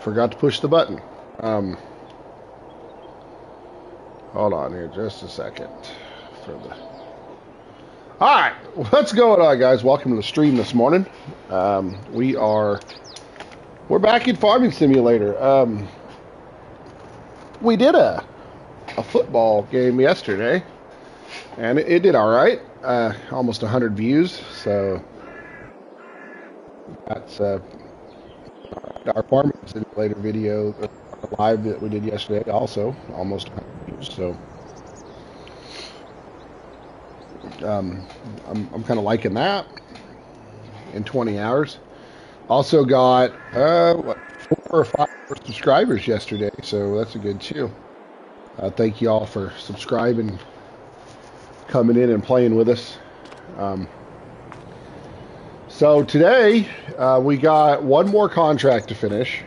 forgot to push the button. Um, Hold on here just a second. All right, what's going on, guys? Welcome to the stream this morning. We're back in Farming Simulator. We did a football game yesterday, and it did all right. Almost 100 views, so that's our Farming Simulator video live that we did yesterday. Also, almost 100 views. So I'm kind of liking that. In 20 hours. Also got 4 or 5 subscribers yesterday, so that's a good too. Thank you all for subscribing, coming in and playing with us. So today we got one more contract to finish.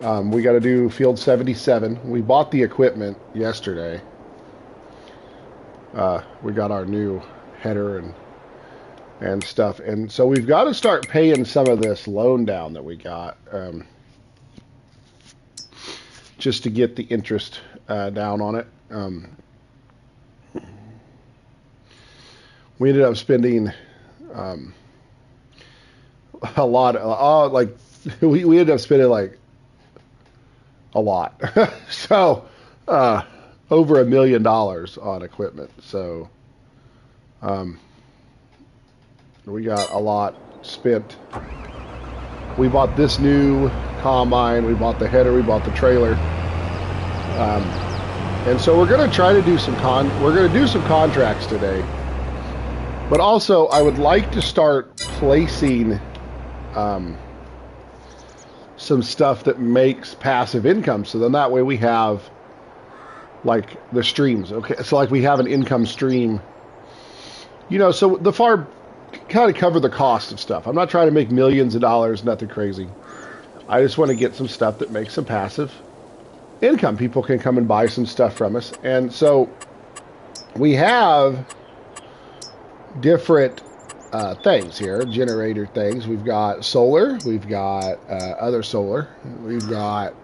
We got to do Field 77. We bought the equipment yesterday. We got our new header and stuff, and so we've got to start paying some of this loan down that we got, just to get the interest down on it. We ended up spending a lot. We ended up spending like a lot. So over $1 million on equipment. So we got a lot spent. We bought this new combine, we bought the header, we bought the trailer, and so we're going to try to do some contracts today. But also, I would like to start placing some stuff that makes passive income. So then that way we have like the streams. Okay, so like we have an income stream. You know, so the farm kind of cover the cost of stuff. I'm not trying to make millions of dollars, nothing crazy. I just want to get some stuff that makes some passive income. People can come and buy some stuff from us. And so we have different things here, generator things. We've got solar, we've got other solar, we've got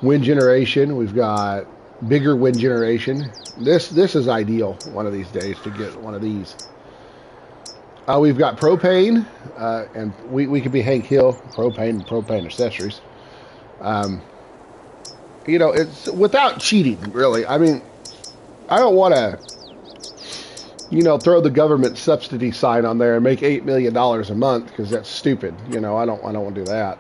wind generation, we've got bigger wind generation. This is ideal one of these days to get one of these. We've got propane, and we could be Hank Hill, propane accessories. You know, it's without cheating, really. I mean, I don't want to, you know, throw the government subsidy sign on there and make $8 million a month, because that's stupid. You know, I don't want to do that.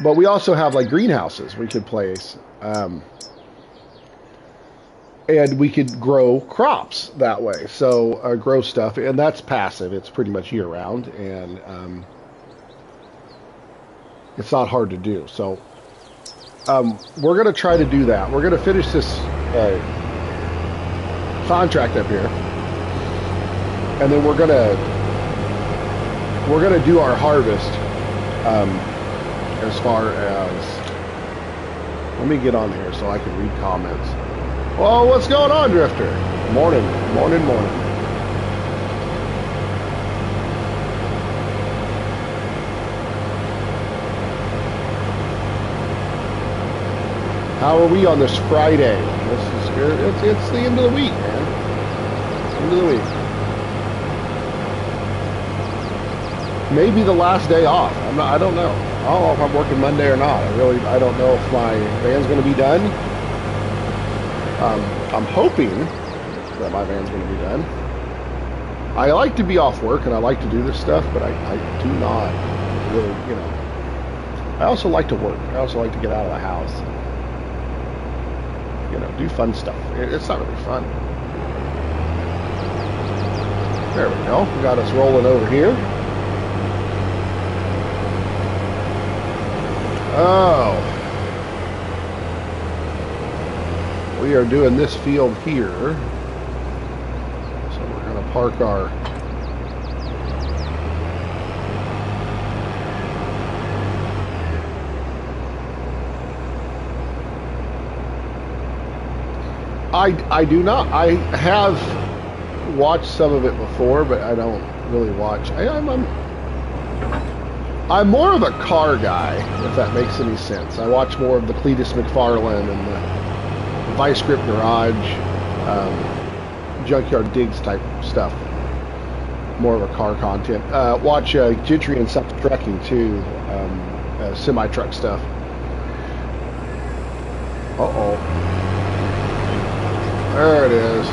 But we also have like greenhouses we could place. And we could grow crops that way. So grow stuff, and that's passive. It's pretty much year round, and it's not hard to do. So we're going to try to do that. We're going to finish this contract up here, and then we're going to do our harvest. As far as, let me get on here so I can read comments. Well, what's going on, Drifter? Morning. How are we on this Friday? It's the end of the week, man. End of the week. Maybe the last day off. I don't know. I don't know if I'm working Monday or not. I don't know if my van's going to be done. I'm hoping that my van's going to be done. I like to be off work and I like to do this stuff, but I do not really, you know. I also like to work. I also like to get out of the house. You know, do fun stuff. It's not really fun. There we go. We got us rolling over here. Oh. We are doing this field here, so we're going to park our I do not. I have watched some of it before, but I don't really watch. I'm more of a car guy, if that makes any sense. I watch more of the Cletus McFarlane and the Vice Grip Garage, Junkyard Digs type stuff. More of a car content. Watch Gentry and Self Trucking too, semi-truck stuff. Uh-oh. There it is.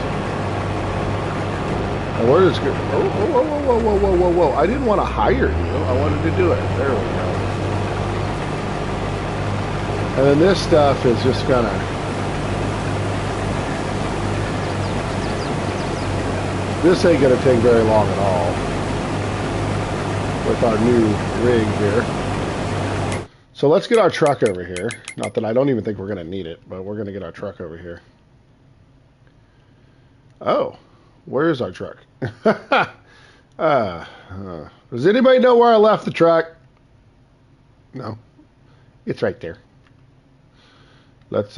And where is it? Whoa. I didn't want to hire you. I wanted to do it. There we go. And then this stuff is just gonna... This ain't gonna take very long at all. With our new rig here. So let's get our truck over here. Not that I don't even think we're gonna need it, but we're gonna get our truck over here. Oh. Where is our truck? Does anybody know where I left the truck? No. It's right there. Let's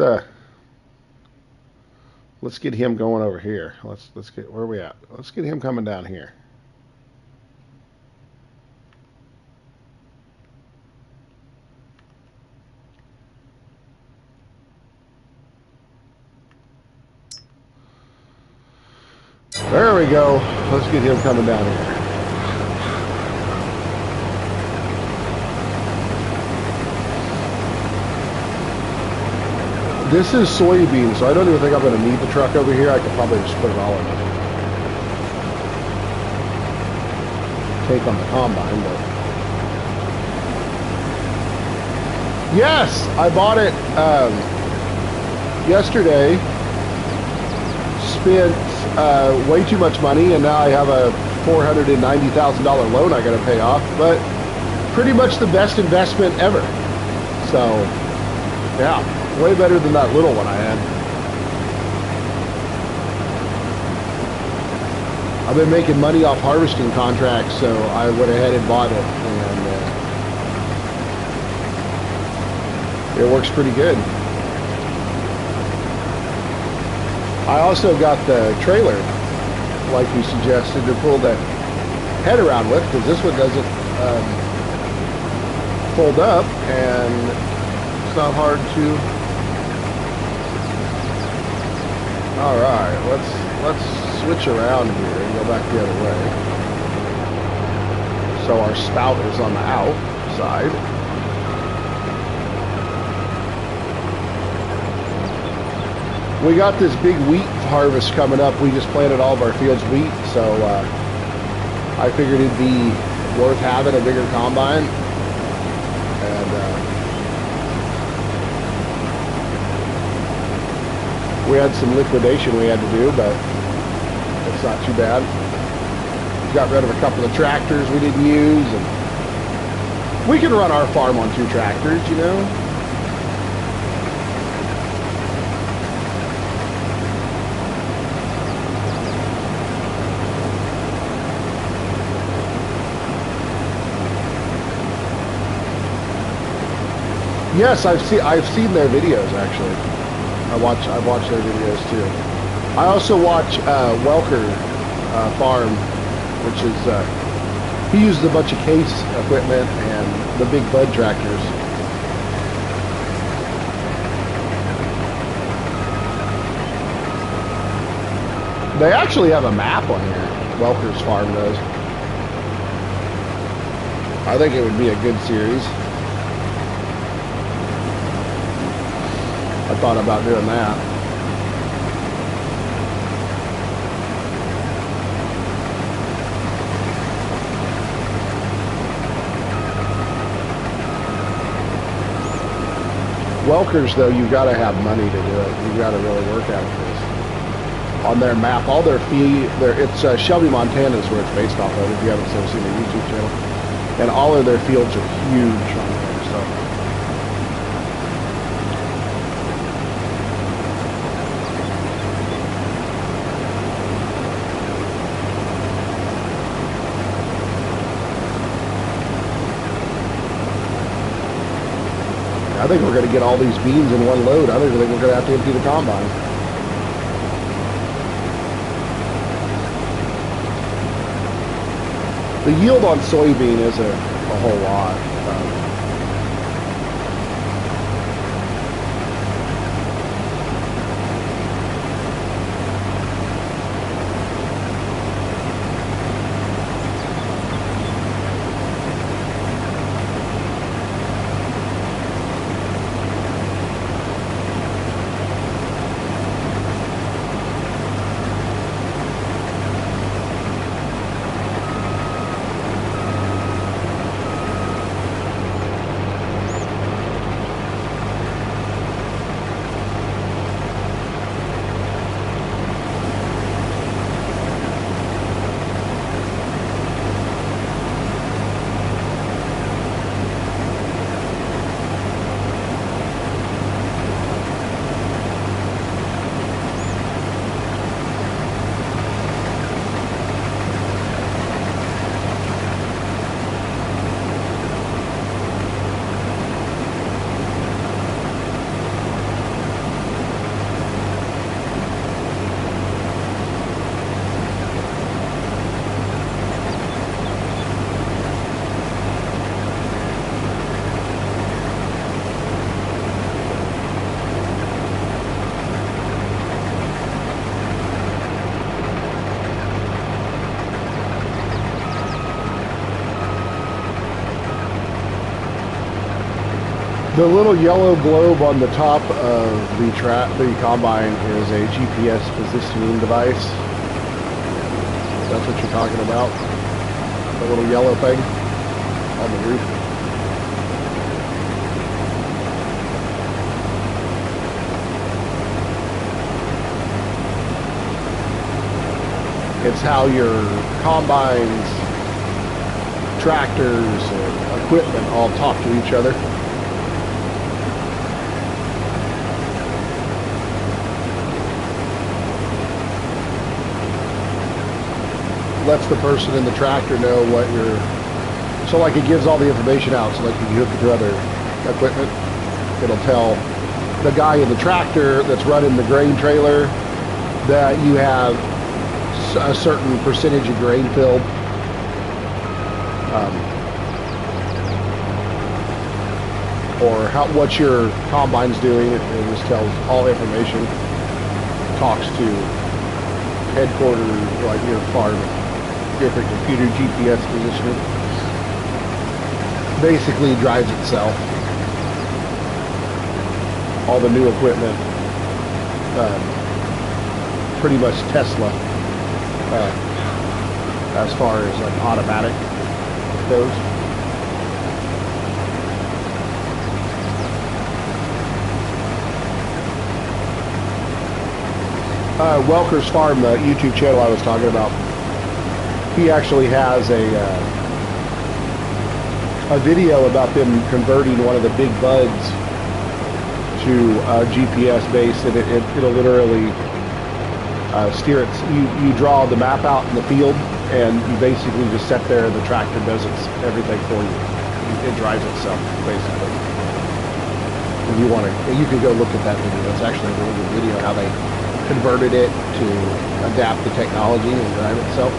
get him going over here. Let's get, where are we at? Let's get him coming down here. There we go. Let's get him coming down here. This is soybeans, so I don't even think I'm going to need the truck over here. I could probably just put it all in the take on the combine, but... Yes! I bought it yesterday. Spent way too much money, and now I have a $490,000 loan I got to pay off, but pretty much the best investment ever. So, yeah, way better than that little one I had. I've been making money off harvesting contracts, so I went ahead and bought it, and it works pretty good. I also got the trailer, like you suggested, to pull the head around with, because this one doesn't fold up, and it's not hard to... Alright, let's switch around here and go back the other way. So our spout is on the outside. We got this big wheat harvest coming up. We just planted all of our fields wheat, so I figured it'd be worth having a bigger combine. And we had some liquidation we had to do, but it's not too bad. Got rid of a couple of tractors we didn't use, and we can run our farm on 2 tractors, you know. Yes, I've seen their videos actually. I watch their videos too. I also watch Welker Farm, which is he uses a bunch of case equipment and the big bud tractors. They actually have a map on here. Welker's Farm does. I think it would be a good series. I thought about doing that. Welkers, though, you got to have money to do it. You got to really work at this. On their map, all their it's Shelby, Montana is where it's based off of, if you haven't seen the YouTube channel. And all of their fields are huge on there, so. I think we're going to get all these beans in one load. I don't even think we're going to have to empty the combine. The yield on soybean is a a whole lot. The little yellow globe on the top of the combine is a GPS positioning device. That's what you're talking about? The little yellow thing on the roof? It's how your combines, tractors, and equipment all talk to each other. Lets the person in the tractor know what you're, so like it gives all the information out. So like if you hook it to other equipment, it'll tell the guy in the tractor that's running the grain trailer that you have a certain percentage of grain filled. Or what your combine's doing. It just tells all information. Talks to headquarters, like your farm, different computer GPS positioning. Basically drives itself. All the new equipment, pretty much Tesla, as far as like automatic goes. Welker's Farm, the YouTube channel I was talking about, he actually has a video about them converting one of the big buds to GPS base, and it'll literally steer it. You draw the map out in the field, and you basically just sit there, and the tractor does everything for you. It drives itself, basically. If you want to, you can go look at that video. It's actually a really good video how they converted it to adapt the technology and drive itself.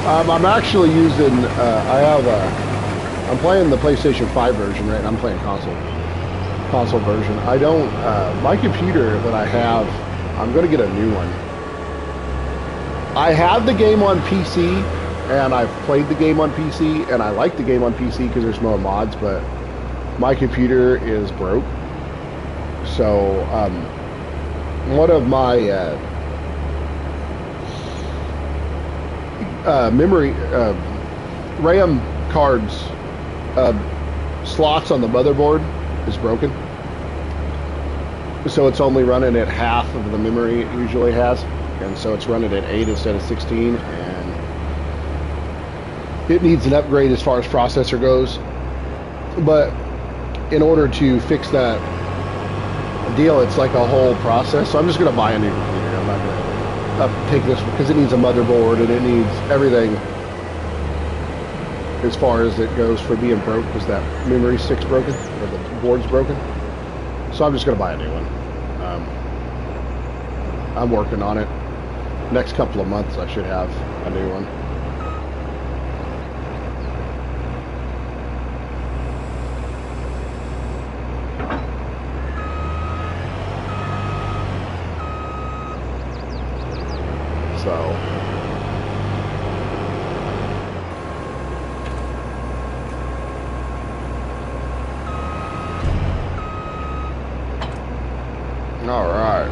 I'm actually using, I'm playing the PlayStation 5 version, right? I'm playing console version. I don't, my computer that I have, I'm going to get a new one. I have the game on PC, and I've played the game on PC, and I like the game on PC because there's more mods, but my computer is broke. So, one of my, memory RAM cards slots on the motherboard is broken, so it's only running at half of the memory it usually has, and so it's running at 8 instead of 16, and it needs an upgrade as far as processor goes. But in order to fix that deal, it's like a whole process, so I'm just going to buy a new computer. I'm not going to take this because it needs a motherboard and it needs everything as far as it goes for being broke, because that memory stick's broken, or the board's broken. So I'm just going to buy a new one. I'm working on it. Next couple of months I should have a new one. So all right.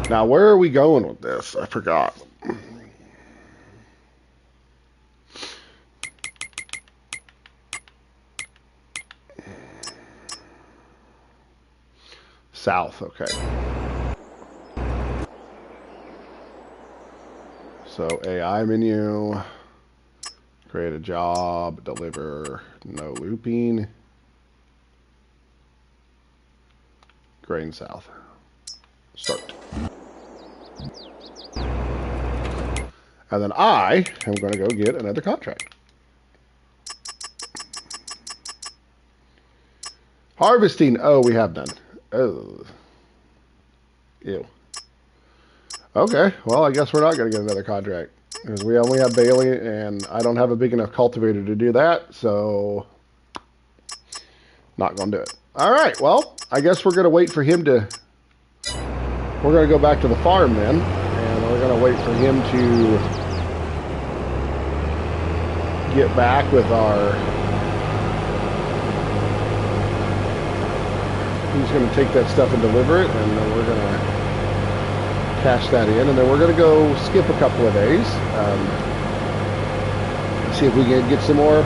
Now, where are we going with this? I forgot. South, okay. So AI menu, create a job, deliver, no looping, grain south, start. And then I am going to go get another contract. Harvesting, oh, we have none. Oh, ew. Okay, well, I guess we're not going to get another contract because we only have Bailey, and I don't have a big enough cultivator to do that, so not going to do it. All right, well, I guess we're going to wait for him to... We're going to go back to the farm then, and we're going to wait for him to get back with our... He's going to take that stuff and deliver it, and then we're going to cash that in, and then we're going to go skip a couple of days, see if we can get some more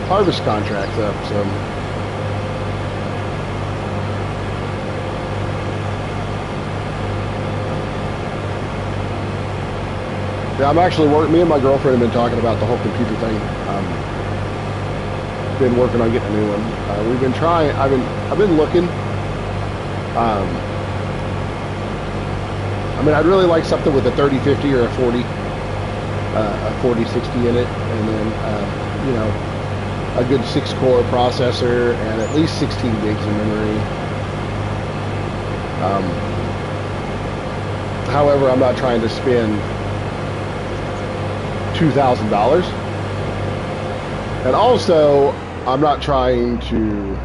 harvest contracts up. So yeah, I'm actually working. Me and my girlfriend have been talking about the whole computer thing. Been working on getting a new one. We've been trying. I've been looking. I mean, I'd really like something with a 3050 or a 4060 in it, and then you know, a good 6-core processor and at least 16 gigs of memory. However, I'm not trying to spend $2,000, and also I'm not trying to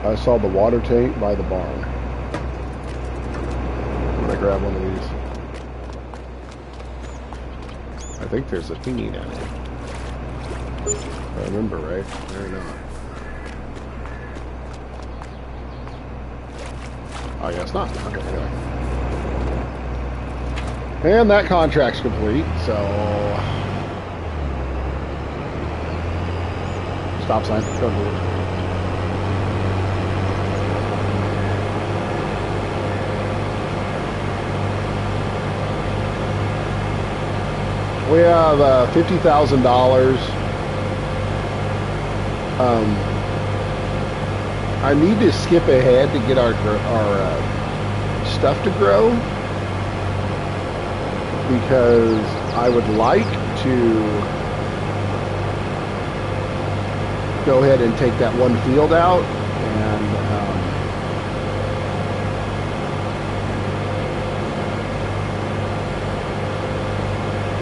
I saw the water tank by the barn. I'm gonna grab one of these. I think there's a thingy down here. If I remember right. There not. I guess not. Okay, anyway. And that contract's complete, so... Stop sign. Don't do it. We have $50,000. I need to skip ahead to get our stuff to grow, because I would like to go ahead and take that one field out and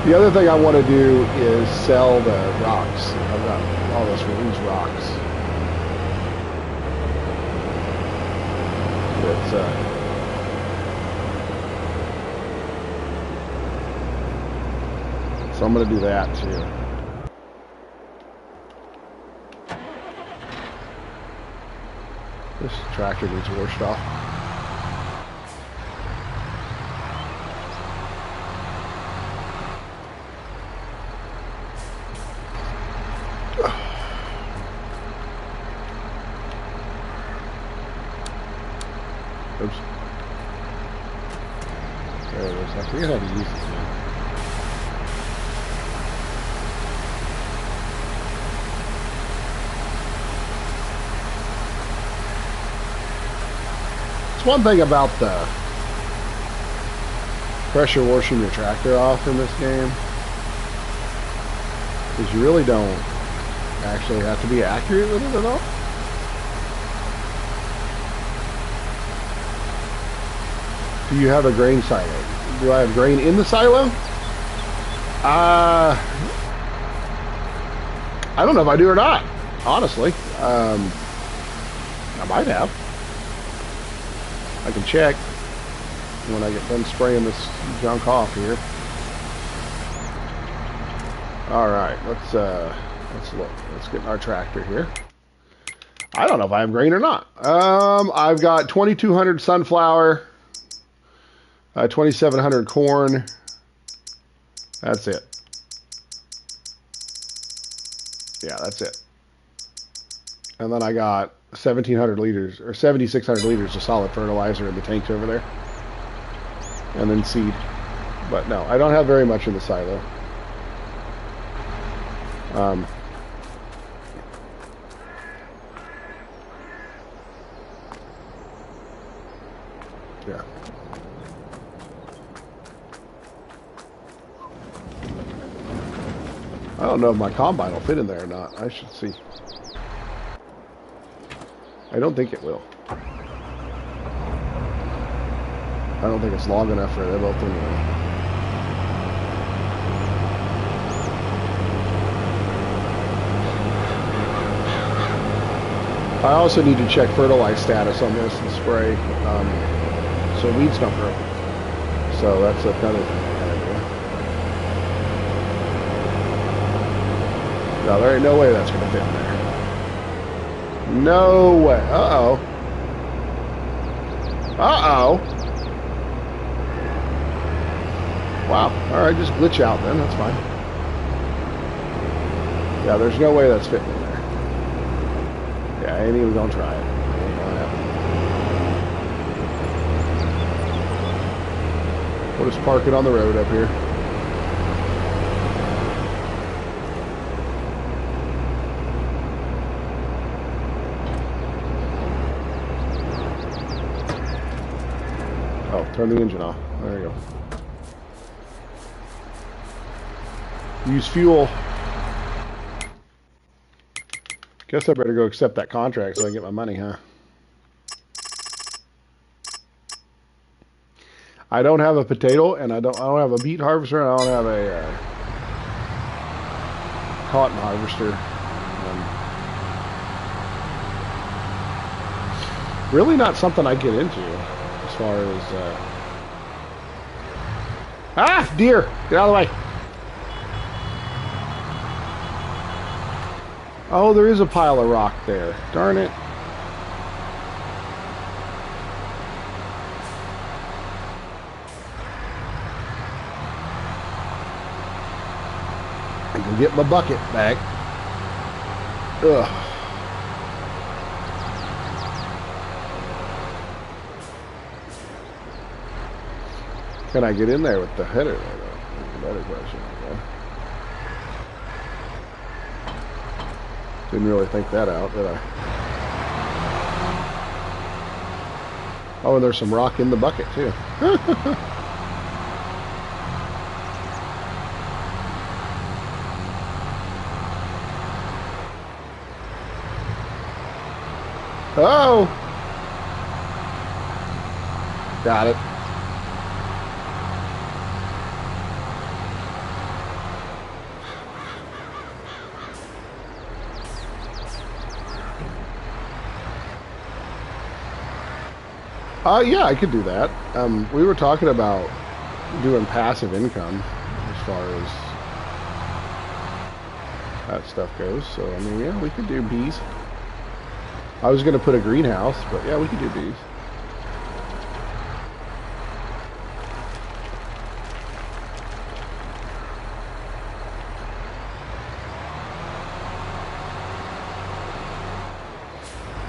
the other thing I want to do is sell the rocks. I've got all these rocks. It's, so I'm going to do that too. This tractor needs washed off. Oops. There it is. I forget how to use this thing. one thing about the pressure washing your tractor off in this game, is you really don't actually have to be accurate with it at all. Do you have a grain silo? Do I have grain in the silo? I don't know if I do or not, honestly. I might have. I can check when I get done spraying this junk off here. All right, let's look. Let's get in our tractor here. I don't know if I have grain or not. I've got 2,200 sunflower, 2,700 corn. That's it. Yeah, that's it. And then I got 1,700 liters or 7,600 liters of solid fertilizer in the tanks over there, and then seed. But no, I don't have very much in the silo. Yeah. I don't know if my combine will fit in there or not. I should see. I don't think it will. I don't think it's long enough for that both anyway. I also need to check fertilizer status on this and spray so weeds don't grow. So that's another thing I gotta do. No, there ain't no way that's gonna fit in there. No way. Uh-oh. Uh-oh. Wow. Alright, just glitch out then. That's fine. Yeah, there's no way that's fitting in there. Yeah, I ain't even gonna try it. Ain't gonna happen. We'll just park it on the road up here. Oh, turn the engine off. There you go. Use fuel. Guess I better go accept that contract so I can get my money, huh? I don't have a potato, and I don't have a beet harvester, and I don't have a cotton harvester. Really not something I get into as far as ah, deer! Get out of the way! Oh, there is a pile of rock there. Darn it. I can get my bucket back. Ugh. Can I get in there with the header there, though? That's a better question. Okay. Didn't really think that out, did I? Oh, and there's some rock in the bucket, too. Oh! Got it. Yeah, I could do that. We were talking about doing passive income as far as that stuff goes. So, I mean, yeah, we could do bees. I was going to put a greenhouse, but yeah, we could do bees.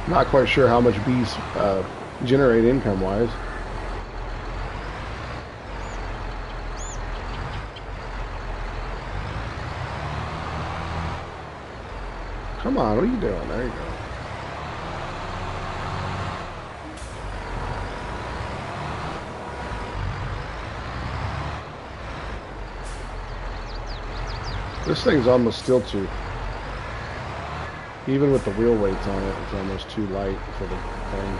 Not quite sure how much bees generate income-wise. Come on, what are you doing? There you go. This thing's almost still too, even with the wheel weights on it, it's almost too light for the thing.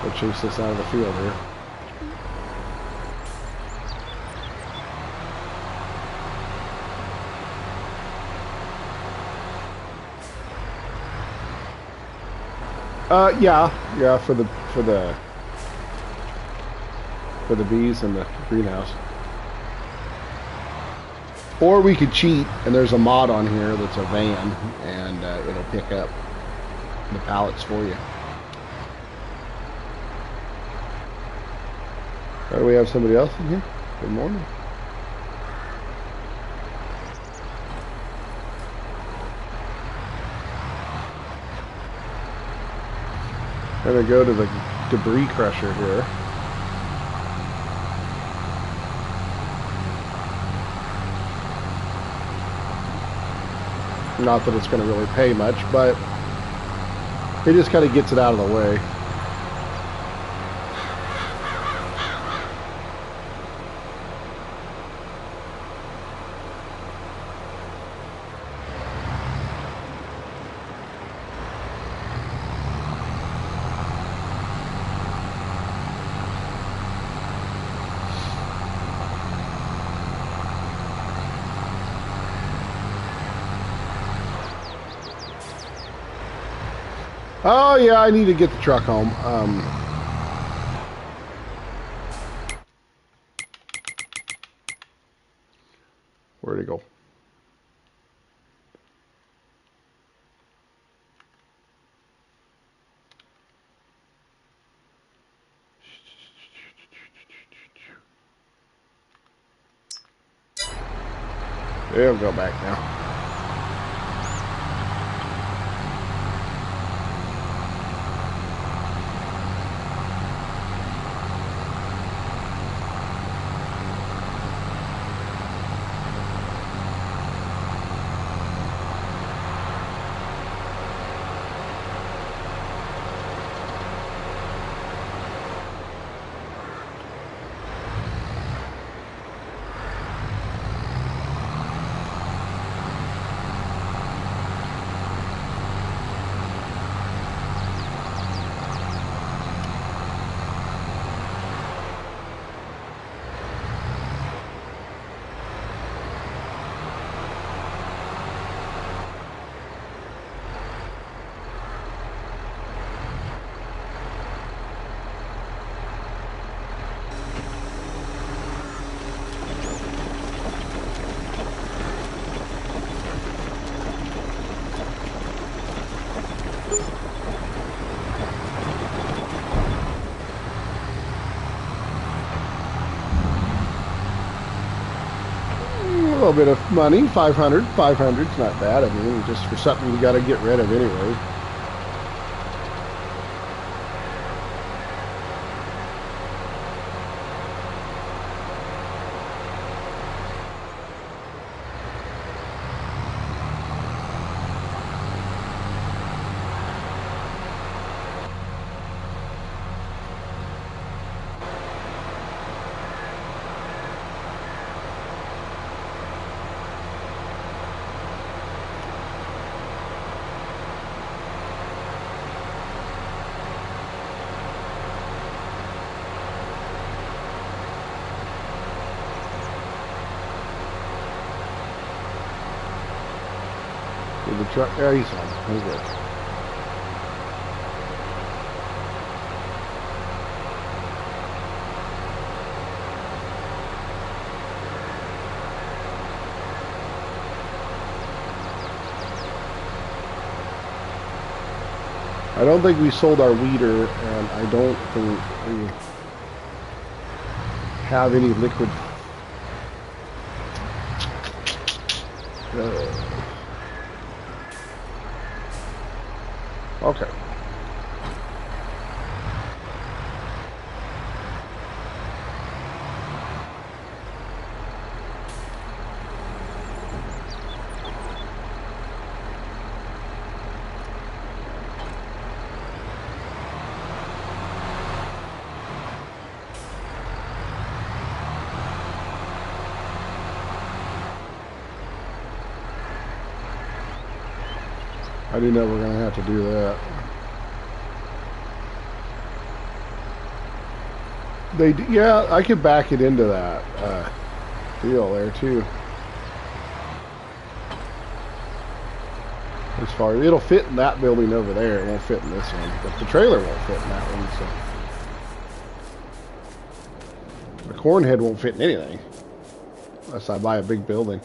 We'll chase this out of the field here. Yeah, for the bees in the greenhouse. Or we could cheat, and there's a mod on here that's a van, and it'll pick up the pallets for you. Do we have somebody else in here? Good morning. I'm going to go to the debris crusher here. Not that it's going to really pay much, but it just kind of gets it out of the way. Oh yeah, I need to get the truck home. Where'd it go? It'll go back now. A little bit of money, 500. 500's not bad. I mean, just for something you got to get rid of anyway. The truck, yeah, he's on. He's good. I don't think we sold our weeder, and I don't think we have any liquid. Okay. I do know we're going to have to do that. Yeah, I could back it into that deal there too. As far it'll fit in that building over there, it won't fit in this one, but the trailer won't fit in that one. So the corn head won't fit in anything unless I buy a big building.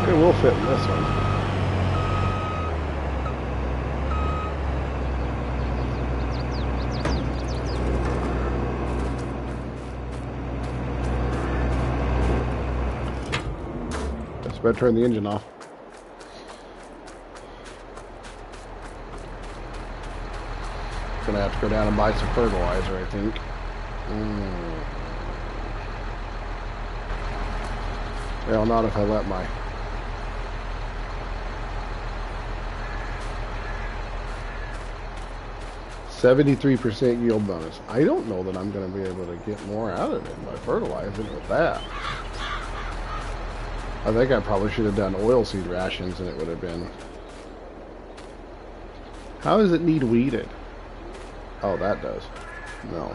It will fit in this one. Just better turn the engine off. Gonna have to go down and buy some fertilizer, I think. Well, not if I let my 73% yield bonus. I don't know that I'm going to be able to get more out of it by fertilizing with that. I think I probably should have done oilseed rations and it would have been... How does it need weeded? Oh, that does. No.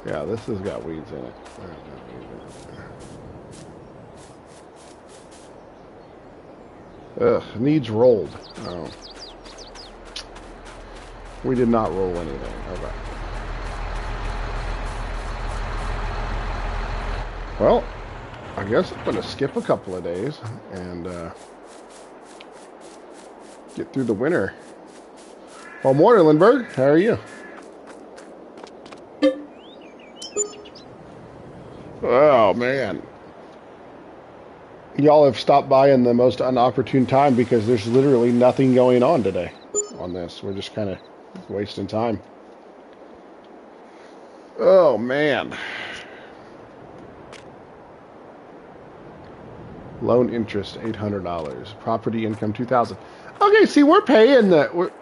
Yeah, this has got weeds in it. Ugh, needs rolled. Oh. We did not roll anything. Okay. Well, I guess I'm going to skip a couple of days and get through the winter. Well, morning, Lindbergh. How are you? Oh, man. Y'all have stopped by in the most inopportune time because there's literally nothing going on today on this. We're just kind of wasting time. Oh, man. Loan interest, $800. Property income, $2,000. Okay, see, we're paying the...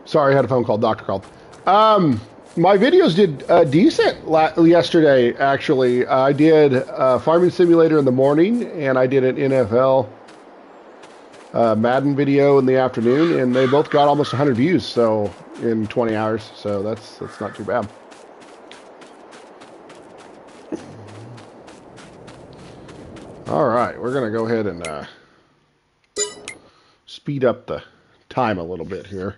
Sorry, I had a phone call. Doctor called. My videos did decent yesterday, actually. I did Farming Simulator in the morning, and I did an NFL Madden video in the afternoon, and they both got almost 100 views so in 20 hours, so that's not too bad. All right, we're going to go ahead and speed up the time a little bit here.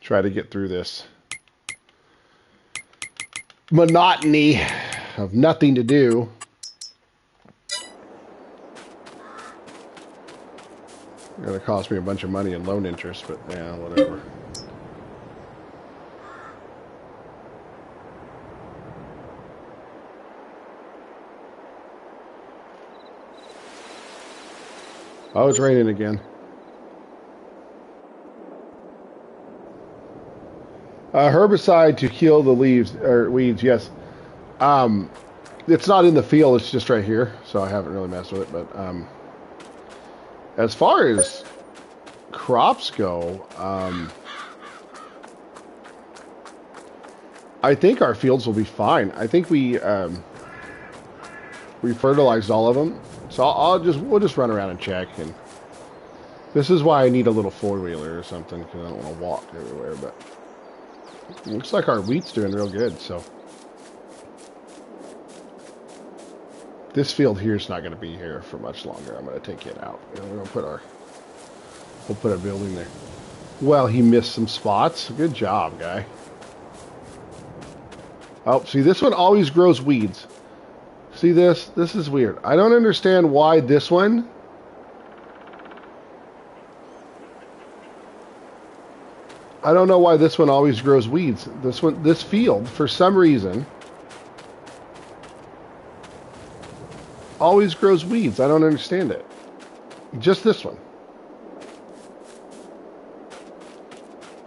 Try to get through this monotony of nothing to do. It's going to cost me a bunch of money in loan interest, but yeah, whatever. Oh, it's raining again. Herbicide to kill the leaves or weeds, yes. It's not in the field, it's just right here, so I haven't really messed with it. But as far as crops go, I think our fields will be fine. I think we fertilized all of them, so we'll just run around and check. And this is why I need a little four-wheeler or something, because I don't want to walk everywhere. But it looks like our wheat's doing real good, so. This field here is not going to be here for much longer. I'm going to take it out. And we'll put a building there. Well, he missed some spots. Good job, guy. Oh, see, this one always grows weeds. See this? This is weird. I don't understand why this one. I don't know why this one always grows weeds. This field, for some reason, always grows weeds. I don't understand it. Just this one.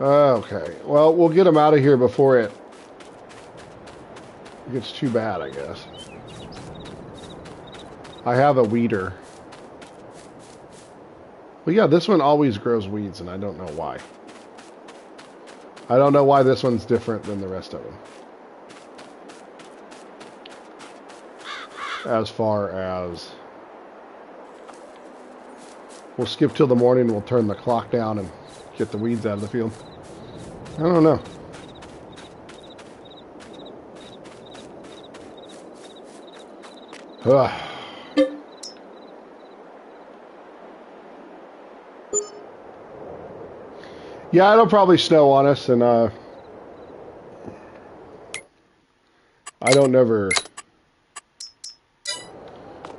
Okay. Well, we'll get them out of here before it gets too bad, I guess. I have a weeder. But yeah, this one always grows weeds, and I don't know why. I don't know why this one's different than the rest of them. As far as... We'll skip till the morning, we'll turn the clock down and get the weeds out of the field. I don't know. Ugh. Yeah, it'll probably snow on us, and I don't never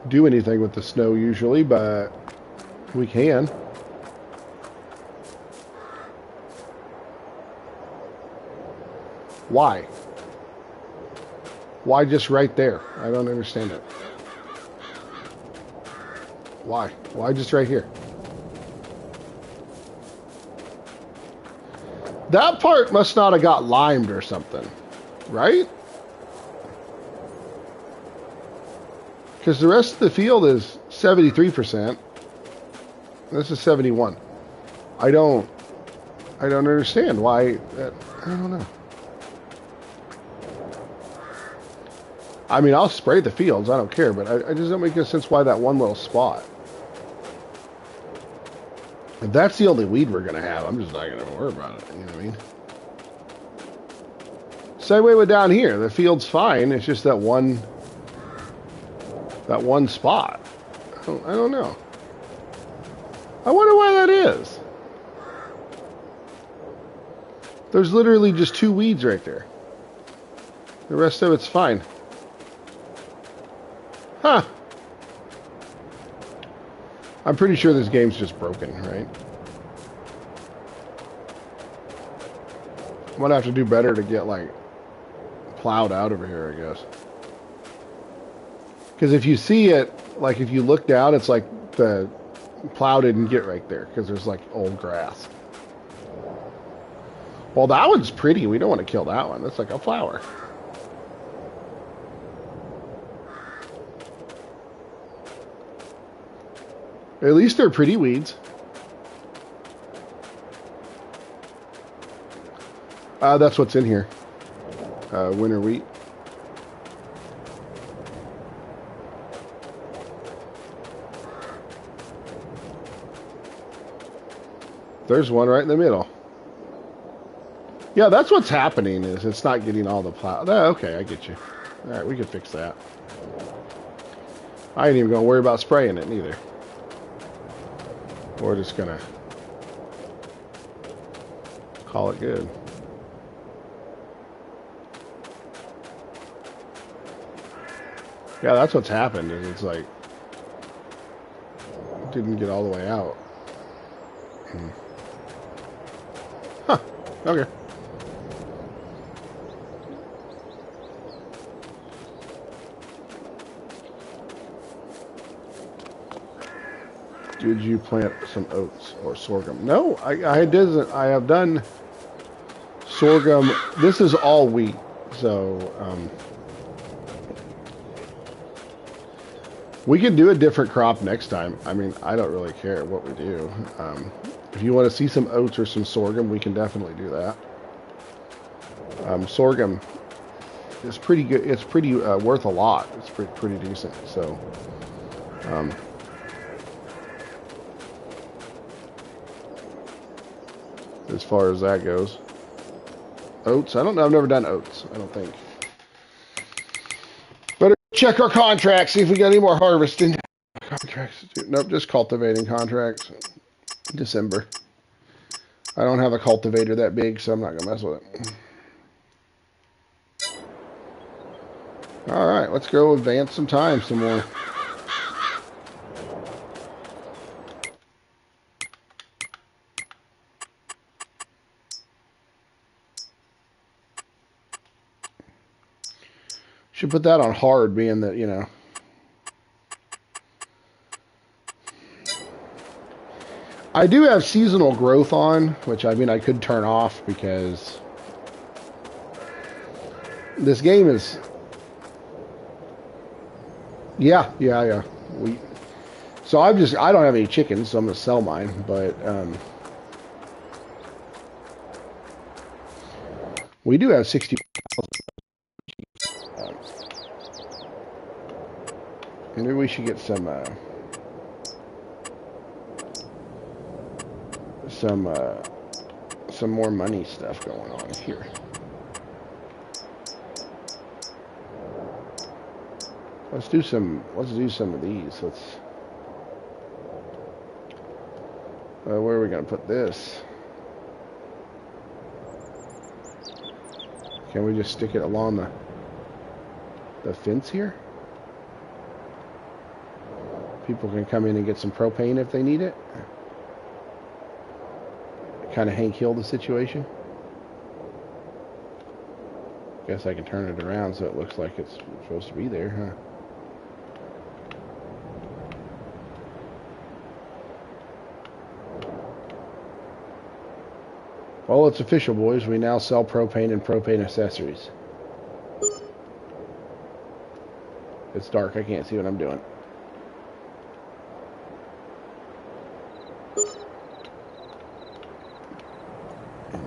do anything with the snow usually, but we can. Why? Why just right there? I don't understand it. Why? Why just right here? That part must not have got limed or something, right? Because the rest of the field is 73%. This is 71. I don't understand why that. I don't know. I mean, I'll spray the fields. I don't care, but I just don't make any sense why that one little spot. If that's the only weed we're going to have, I'm just not going to worry about it. You know what I mean? Same way with down here. The field's fine. It's just that one spot. I don't know. I wonder why that is. There's literally just two weeds right there. The rest of it's fine. Huh. I'm pretty sure this game's just broken, right? I'm gonna have to do better to get, like, plowed out over here, I guess. Because if you see it, like, if you look down, it's like the plow didn't get right there, because there's, like, old grass. Well, that one's pretty. We don't want to kill that one. That's like a flower. At least they're pretty weeds. That's what's in here. Winter wheat. There's one right in the middle. Yeah, that's what's happening, is it's not getting all the plow. Oh, okay, I get you. All right, we can fix that. I ain't even going to worry about spraying it, neither. We're just going to call it good. Yeah, that's what's happened, is it's like, it didn't get all the way out. Huh, okay. Did you plant some oats or sorghum? No, I didn't. I have done sorghum. This is all wheat, so we can do a different crop next time. I mean, I don't really care what we do. If you want to see some oats or some sorghum, we can definitely do that. Sorghum is pretty good. It's pretty worth a lot. It's pretty decent. So, as far as that goes, oats. I don't know. I've never done oats. I don't think. Better check our contracts. See if we got any more harvesting contracts. Nope, just cultivating contracts. December. I don't have a cultivator that big, so I'm not gonna mess with it. All right, let's go advance some time some more. Should put that on hard, being that, you know. I do have seasonal growth on, which I mean I could turn off because this game is. Yeah. So I don't have any chickens, so I'm gonna sell mine. But we do have 60. Maybe we should get some more money stuff going on here. Let's do some of these. Where are we gonna put this? Can we just stick it along the fence here? People can come in and get some propane if they need it. Kind of Hank Hill the situation. Guess I can turn it around so it looks like it's supposed to be there, huh? Well, it's official, boys. We now sell propane and propane accessories. It's dark. I can't see what I'm doing.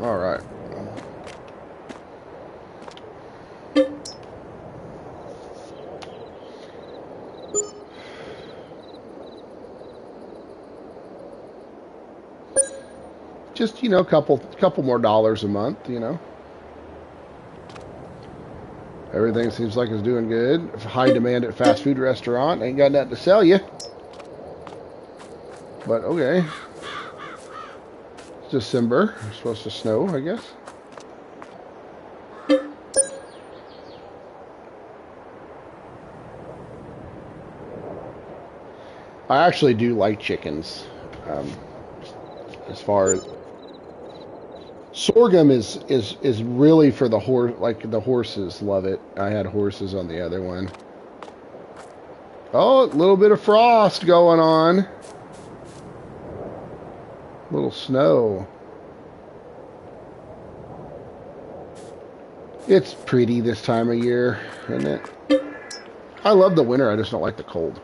All right. Just, you know, a couple more dollars a month, you know. Everything seems like it's doing good. High demand at fast food restaurant. Ain't got nothing to sell you. But okay. It's December. It's supposed to snow, I guess. I actually do like chickens. As far as sorghum is really for the horse, like the horses love it. I had horses on the other one. Oh, a little bit of frost going on. A little snow. It's pretty this time of year, isn't it? I love the winter, I just don't like the cold.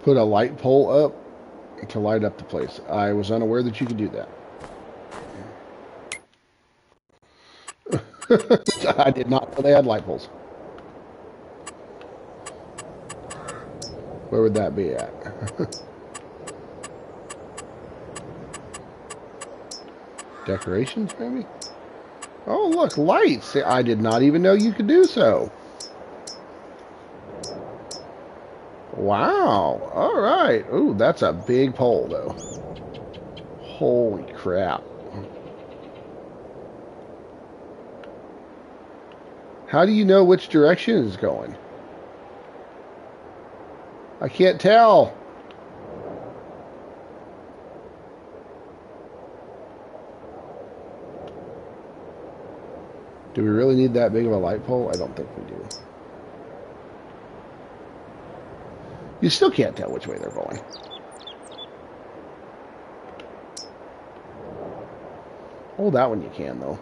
Put a light pole up to light up the place. I was unaware that you could do that. I did not know they had light poles. Where would that be at? Decorations, maybe? Oh, look, lights. I did not even know you could do so. Wow. All right. Ooh, that's a big pole, though. Holy crap. How do you know which direction it's going? I can't tell. Do we really need that big of a light pole? I don't think we do. You still can't tell which way they're going. Oh, that one you can, though.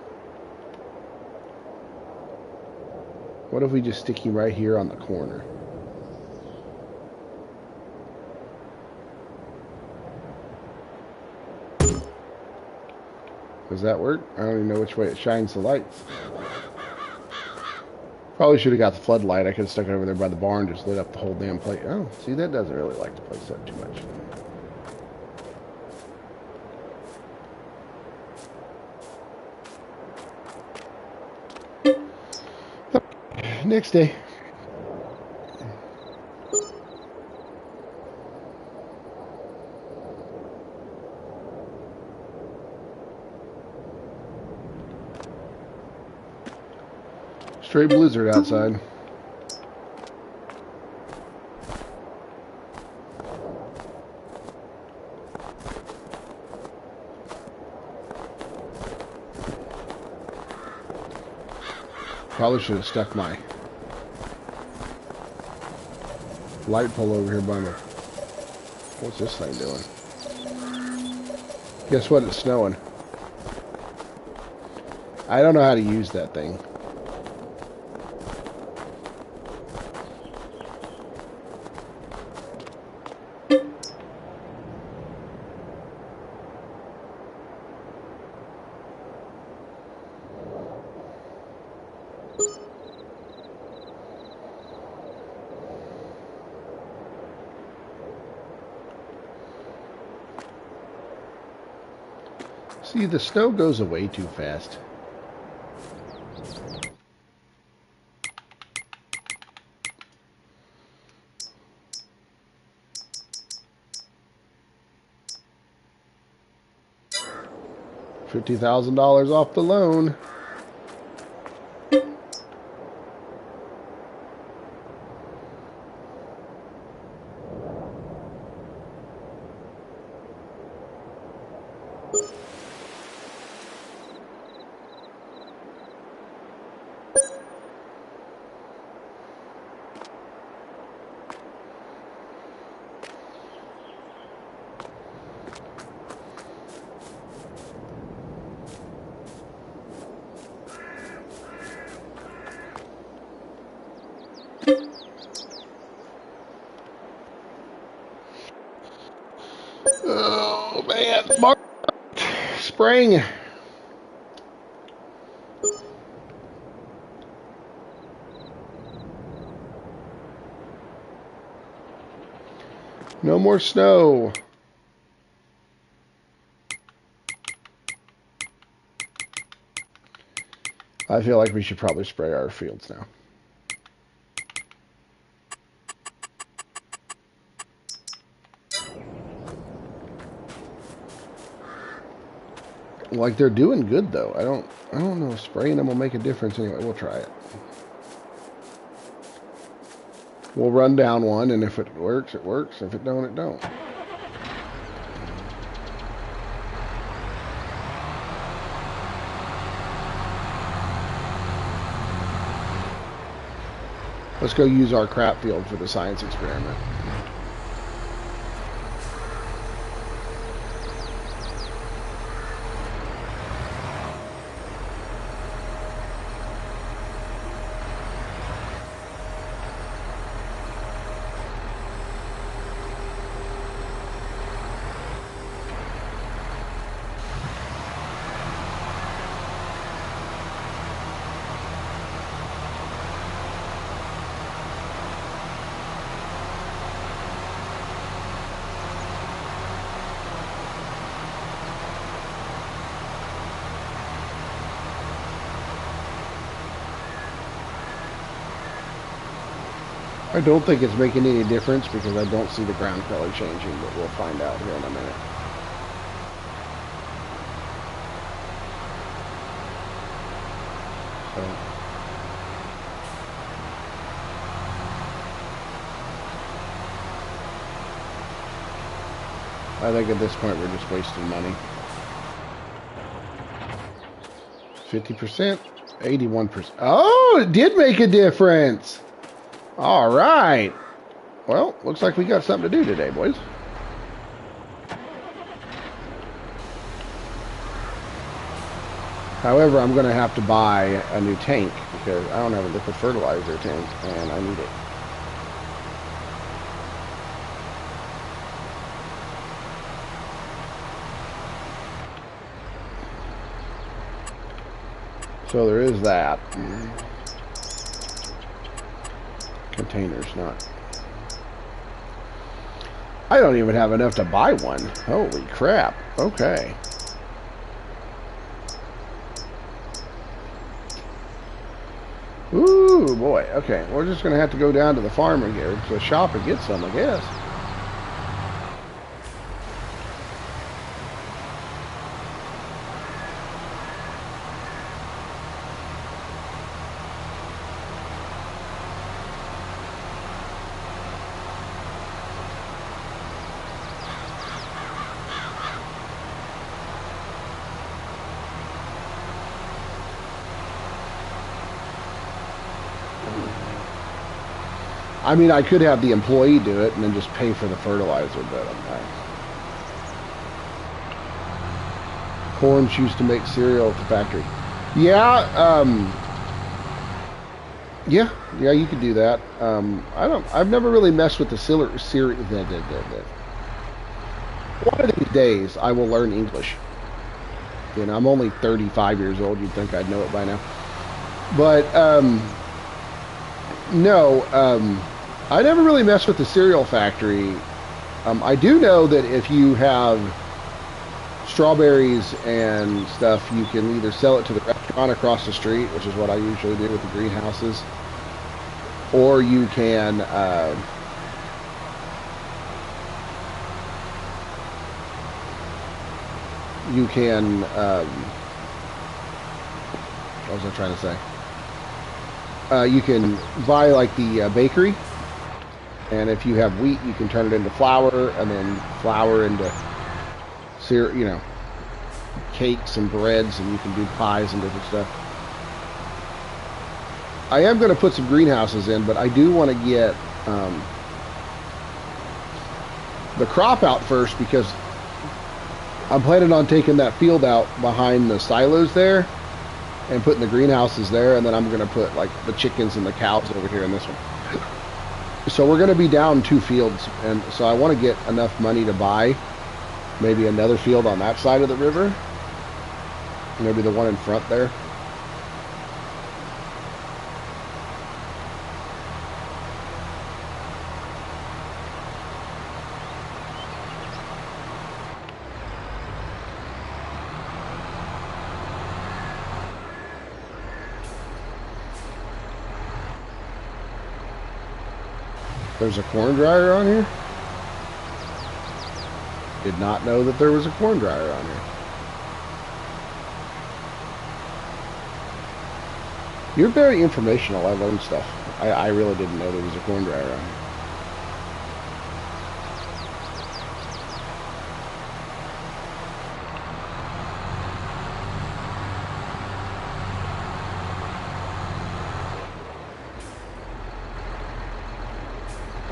What if we just stick you right here on the corner? Does that work? I don't even know which way it shines the lights. Probably should have got the floodlight. I could have stuck it over there by the barn, just lit up the whole damn place. Oh, see, that doesn't really like the place up too much. Next day. Straight blizzard outside. Probably should have stuck my light pole over here by me. What's this thing doing? Guess what? It's snowing. I don't know how to use that thing. See, the snow goes away too fast. $50,000 off the loan. Oh man, March, spring. No more snow. I feel like we should probably spray our fields now. Like, they're doing good though. I don't know if spraying them will make a difference anyway. We'll try it. We'll run down one, and if it works, it works. If it don't, it don't. Let's go use our crap field for the science experiment. I don't think it's making any difference because I don't see the ground color changing, but we'll find out here in a minute. So, I think at this point we're just wasting money. 50%, 81%. Oh, it did make a difference. All right. Well, looks like we got something to do today, boys. However, I'm going to have to buy a new tank because I don't have a liquid fertilizer tank and I need it. So there is that. Containers, not. I don't even have enough to buy one. Holy crap. Okay. Ooh, boy. Okay, we're just going to have to go down to the farm and get to the shop and get some, I guess. I mean, I could have the employee do it and then just pay for the fertilizer, but I'm not. Corn's used to make cereal at the factory. Yeah, yeah, you could do that. I've never really messed with the cereal. One of these days, I will learn English. You know, I'm only 35 years old. You'd think I'd know it by now. But, no, I never really messed with the cereal factory. I do know that if you have strawberries and stuff, you can either sell it to the restaurant across the street, which is what I usually do with the greenhouses, or you can what was I trying to say? You can buy like the bakery, and if you have wheat, you can turn it into flour, and then flour into cereal, you know, cakes and breads, and you can do pies and different stuff. I am going to put some greenhouses in, but I do want to get the crop out first because I'm planning on taking that field out behind the silos there and putting the greenhouses there, and then I'm going to put like the chickens and the cows over here in this one. So we're going to be down 2 fields, and so I want to get enough money to buy maybe another field on that side of the river, maybe the one in front there. There's a corn dryer on here? Did not know that there was a corn dryer on here. You're very informational. I learned stuff. I really didn't know there was a corn dryer on here.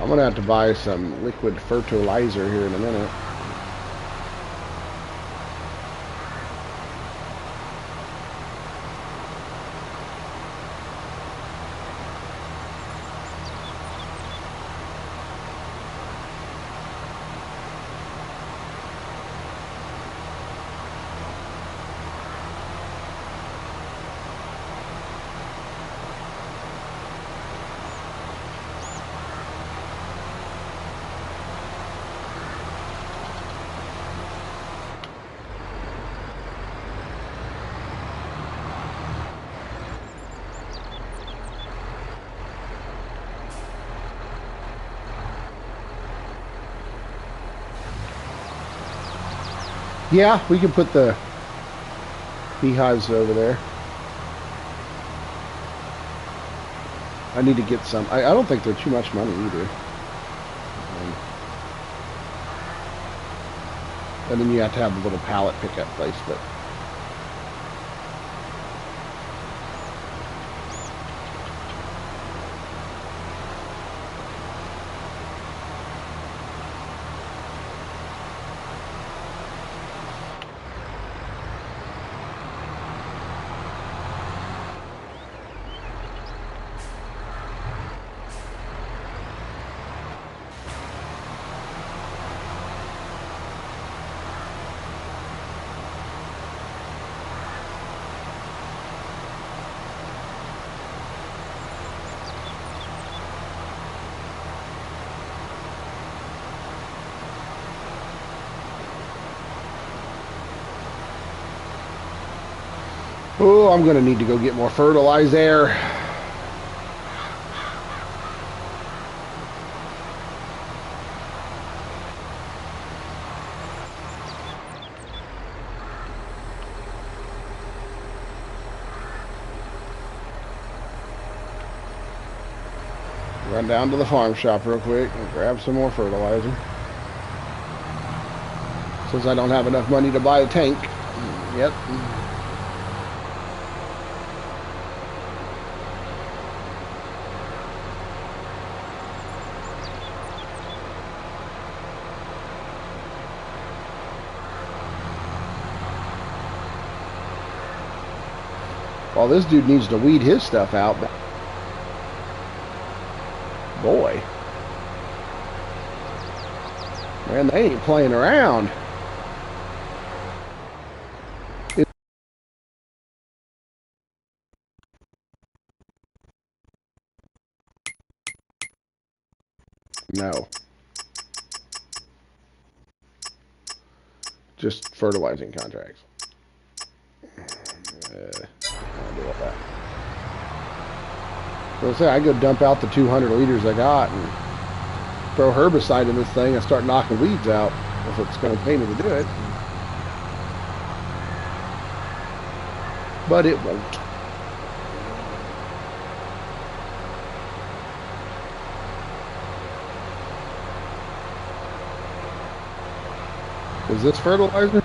I'm going to have to buy some liquid fertilizer here in a minute. Yeah, we can put the beehives over there. I need to get some. I don't think they're too much money either. And then you have to have a little pallet pickup place, but oh, I'm gonna need to go get more fertilizer. Run down to the farm shop real quick and grab some more fertilizer. Since I don't have enough money to buy a tank. Yep. Well, this dude needs to weed his stuff out. Boy. Man, they ain't playing around. No. Just fertilizing contracts. I'll do all that. So I go dump out the 200 liters I got and throw herbicide in this thing and start knocking weeds out if it's going to pay me to do it. But it won't. Is this fertilizer?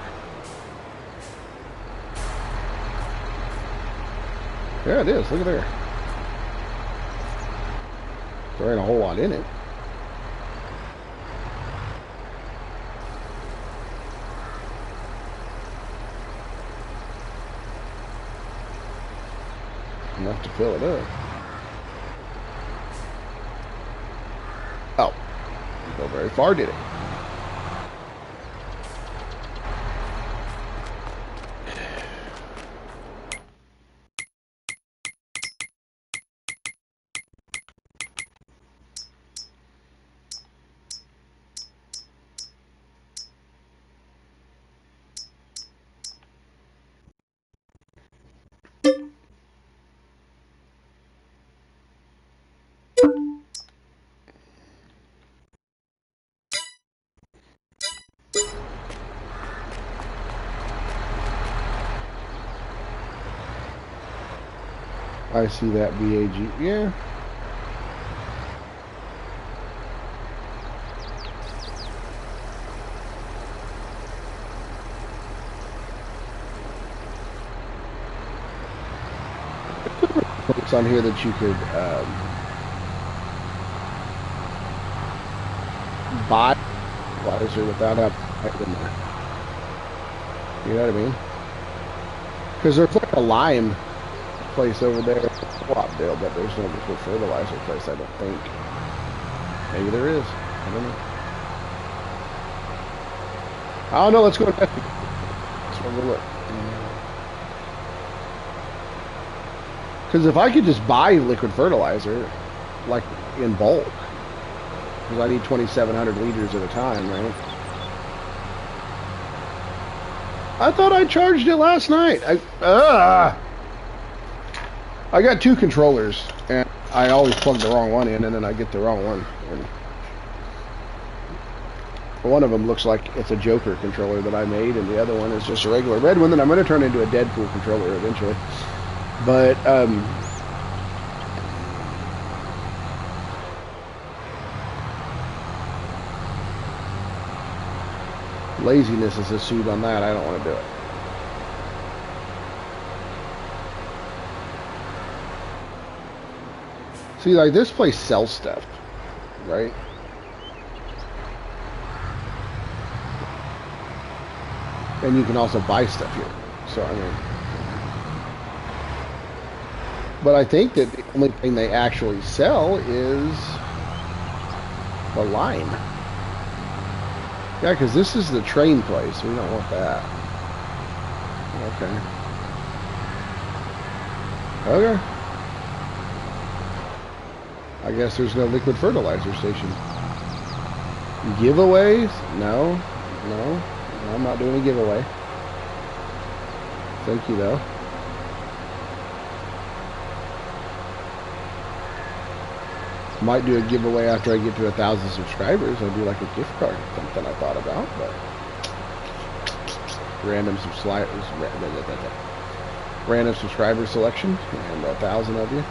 Yeah, it is. Look at there. There ain't a whole lot in it. Enough to fill it up. Oh. Didn't go very far, did it? I see that BAG. Yeah. It's on here that you could buy fertilizer without having it in there. You know what I mean? Because there's like a lime place over there, Swapdale, but there's no fertilizer place, I don't think. Maybe there is. I don't know. I don't know. Let's go investigate. Let's go look. Because if I could just buy liquid fertilizer, like in bulk, because I need 2,700 liters at a time, right? I thought I charged it last night. I got two controllers, and I always plug the wrong one in, and then I get the wrong one. And One of them looks like it's a Joker controller that I made, and the other one is just a regular red one that I'm going to turn into a Deadpool controller eventually. But, laziness is a suit on that. I don't want to do it. See, like, this place sells stuff, right? And you can also buy stuff here. So, I mean... But I think that the only thing they actually sell is the line. Yeah, because this is the train place. We don't want that. Okay. Okay. I guess there's no liquid fertilizer station. Giveaways? No. No. I'm not doing a giveaway. Thank you, though. Might do a giveaway after I get to 1,000 subscribers. I'll do like a gift card or something I thought about, but random subscriber selection and 1,000 of you.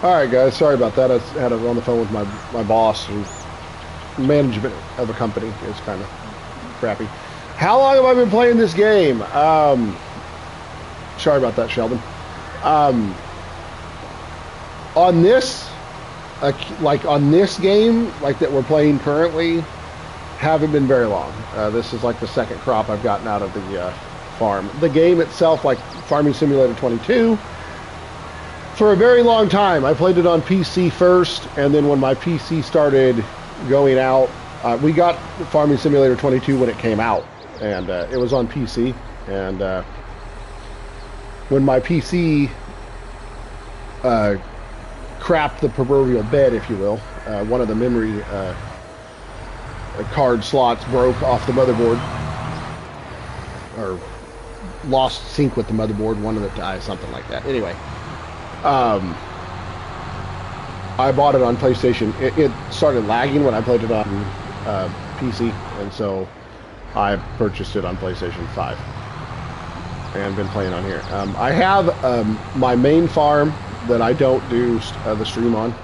All right, guys. Sorry about that. I had it on the phone with my boss. And management of a company is kind of crappy. How long have I been playing this game? Sorry about that, Sheldon. On this, like on this game, like that we're playing currently, haven't been very long. This is like the second crop I've gotten out of the farm. The game itself, like Farming Simulator 22, for a very long time, I played it on PC first, and then when my PC started going out, we got Farming Simulator 22 when it came out, and it was on PC, and when my PC crapped the proverbial bed, if you will, one of the memory card slots broke off the motherboard, or lost sync with the motherboard, one of the die, something like that. Anyway, I bought it on PlayStation. It started lagging when I played it on PC, and so I purchased it on PlayStation 5 and been playing on here. I have my main farm that I don't do the stream on.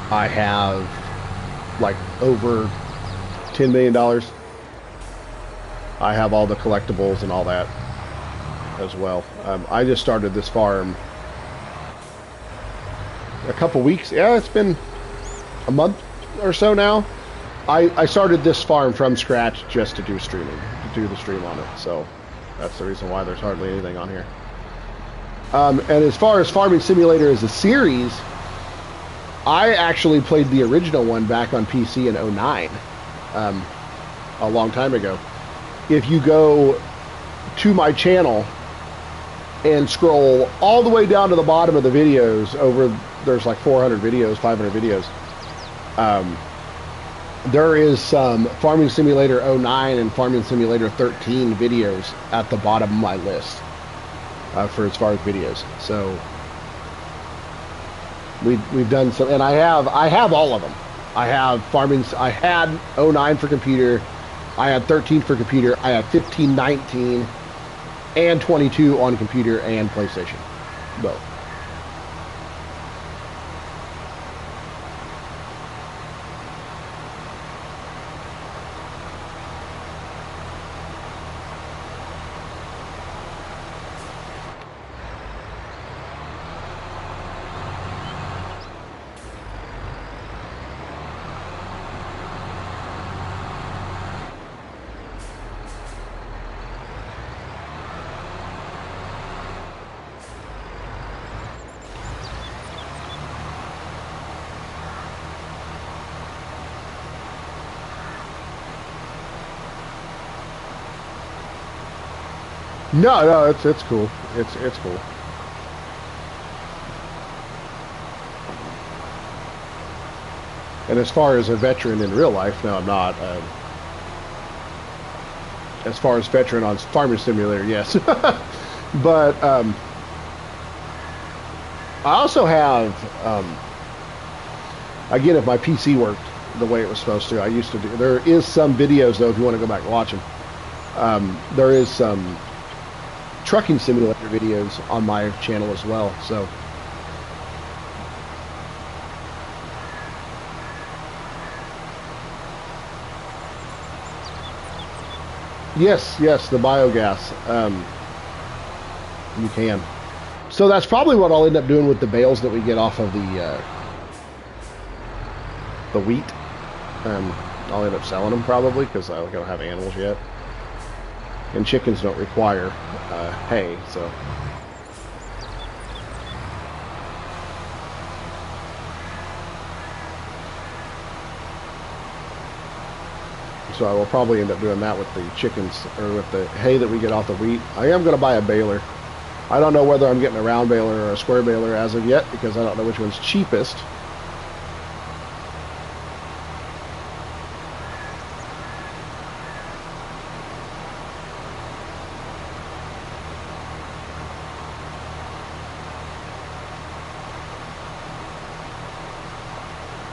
I have like over $10 million. I have all the collectibles and all that as well. I just started this farm a couple weeks. Yeah, it's been a month or so now. I started this farm from scratch just to do streaming, to do the stream on it. So that's the reason why there's hardly anything on here. And as far as Farming Simulator as a series, I actually played the original one back on PC in '09, a long time ago. If you go to my channel and scroll all the way down to the bottom of the videos, there's like 400 videos, 500 videos. There is some Farming Simulator 09 and Farming Simulator 13 videos at the bottom of my list for as far as videos. So we've done some, and I have all of them. I have I had 09 for computer, I had 13 for computer, I have 15, 19, and 22 on computer and PlayStation, both. No, it's cool. It's cool. And as far as a veteran in real life, no, I'm not. As far as veteran on Farming Simulator, yes. But I also have, again, if my PC worked the way it was supposed to, I used to do. There is some videos though, if you want to go back and watch them. There is some trucking simulator videos on my channel as well, so yes, the biogas, you can. So that's probably what I'll end up doing with the bales that we get off of the wheat. I'll end up selling them probably because I don't have animals yet. And chickens don't require hay, so. So I will probably end up doing that with the chickens, or with the hay that we get off the wheat. I am going to buy a baler. I don't know whether I'm getting a round baler or a square baler as of yet, because I don't know which one's cheapest.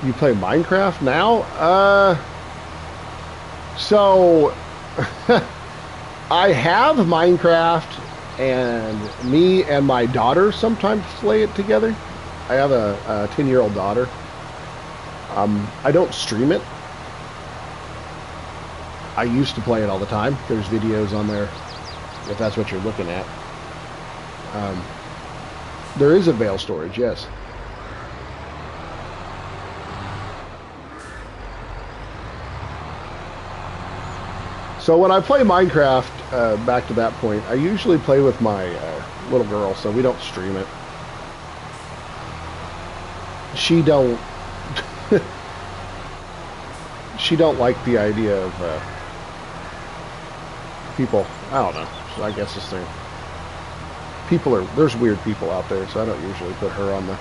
You play Minecraft now? So I have Minecraft, and me and my daughter sometimes play it together. I have a 10-year-old daughter. I don't stream it. I used to play it all the time. There's videos on there, if that's what you're looking at. There is a Veil storage, yes. So when I play Minecraft, back to that point, I usually play with my little girl, so we don't stream it. She don't she don't like the idea of people. I don't know. So I guess this thing. There's weird people out there, so I don't usually put her on the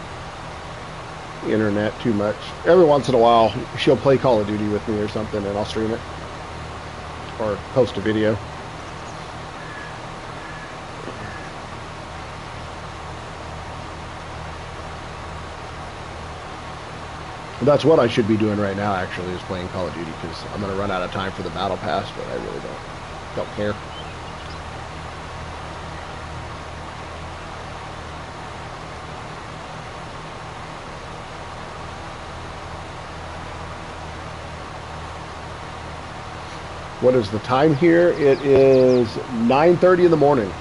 internet too much. Every once in a while, she'll play Call of Duty with me or something, and I'll stream it. Or post a video. That's what I should be doing right now, actually, is playing Call of Duty, because I'm going to run out of time for the Battle Pass, but I really don't care. What is the time here? It is 9:30 in the morning.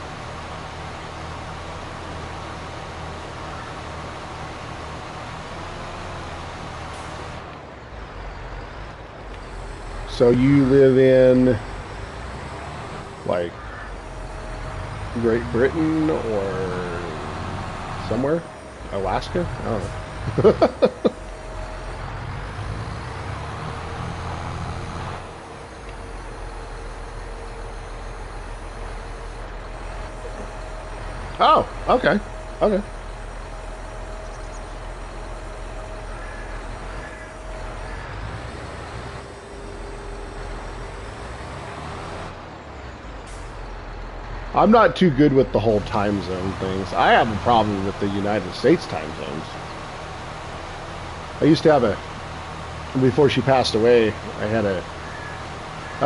So you live in, like, Great Britain or somewhere? Alaska? I don't know. Oh, okay. Okay. I'm not too good with the whole time zone things. I have a problem with the United States time zones. I used to have before she passed away, I had a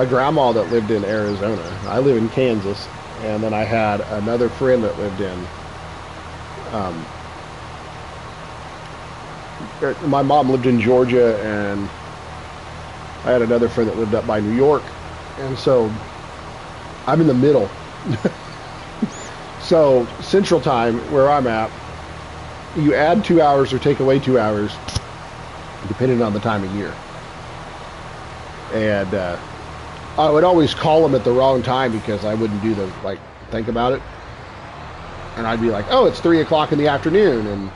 grandma that lived in Arizona. I live in Kansas. And then I had another friend that lived in, my mom lived in Georgia, and I had another friend that lived up by New York. And so I'm in the middle. So Central Time, where I'm at, you add 2 hours or take away 2 hours, depending on the time of year. And I would always call them at the wrong time because I wouldn't do the, think about it. And I'd be like, oh, it's 3 o'clock in the afternoon,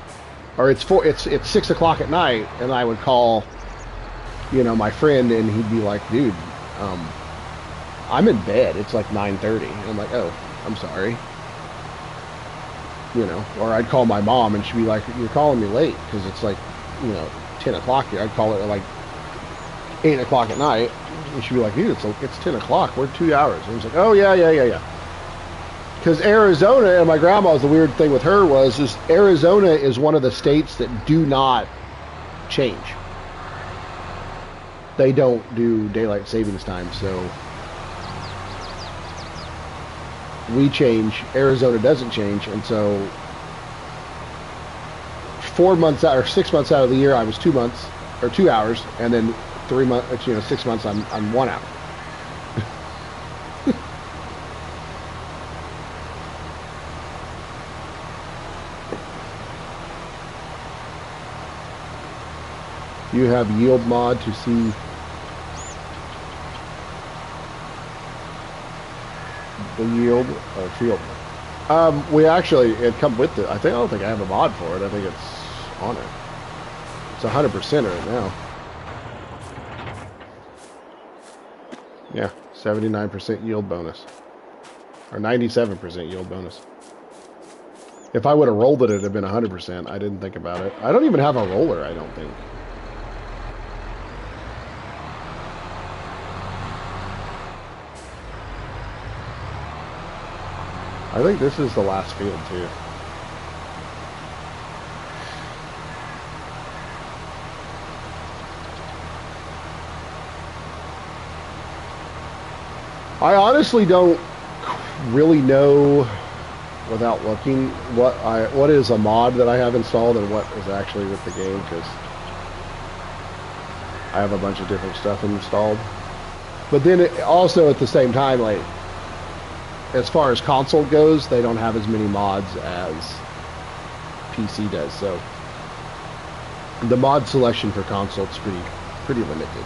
or it's 6 o'clock at night, and I would call, my friend, and he'd be like, dude, I'm in bed. It's like 9:30. And I'm like, oh, I'm sorry. Or I'd call my mom, and she'd be like, you're calling me late because it's like, 10 o'clock here. I'd call it at like 8 o'clock at night. And she'd be like, dude, it's 10 o'clock. We're 2 hours. And I was like, oh, yeah. Because Arizona, and my grandma's, the weird thing with her is Arizona is one of the states that do not change. They don't do daylight savings time, so we change. Arizona doesn't change, and so 4 months out or 6 months out of the year, I was 2 months or 2 hours, and then 3 months, 6 months, I'm 1 hour. You have yield mod to see the yield or field. We actually, it come with it. I don't think I have a mod for it. I think it's on it. It's 100% right now. Yeah, 79% yield bonus. Or 97% yield bonus. If I would have rolled it, it'd have been 100%. I didn't think about it. I don't even have a roller, I don't think. I think this is the last field, too. I honestly don't really know without looking what is a mod that I have installed and what is actually with the game, because I have a bunch of different stuff installed. But then also at the same time, like as far as console goes, they don't have as many mods as PC does. So the mod selection for console is pretty limited.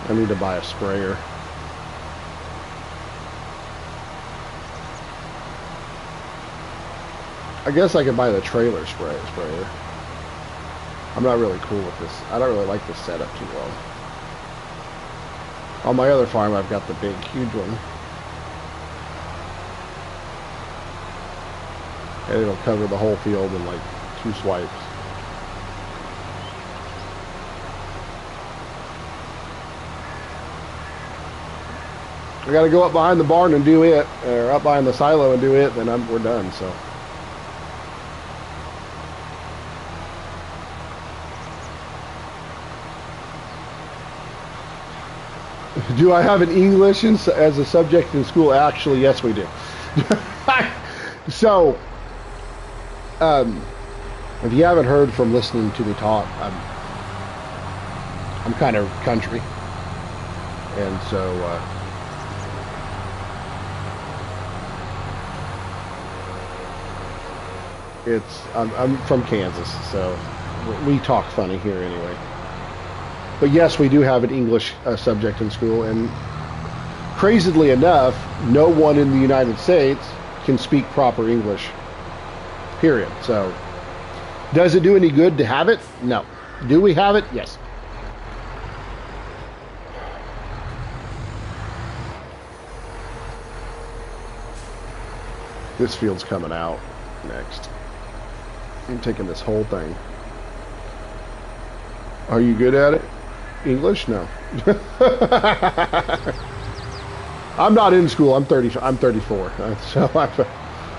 I need to buy a sprayer. I guess I could buy the trailer sprayer. I'm not really cool with this. I don't really like this setup too well. On my other farm, I've got the big, huge one. And it'll cover the whole field in like 2 swipes. I gotta go up behind the barn and do it, or up behind the silo and do it, then we're done, so. Do I have an English as a subject in school? Actually, yes, we do. So, if you haven't heard from listening to me talk, I'm kind of country, and so I'm from Kansas, so we talk funny here anyway. But yes, we do have an English subject in school, and crazily enough, no one in the United States can speak proper English, period. So, does it do any good to have it? No. Do we have it? Yes. This field's coming out next. I'm taking this whole thing. Are you good at it? English? No. I'm not in school. I'm 34. So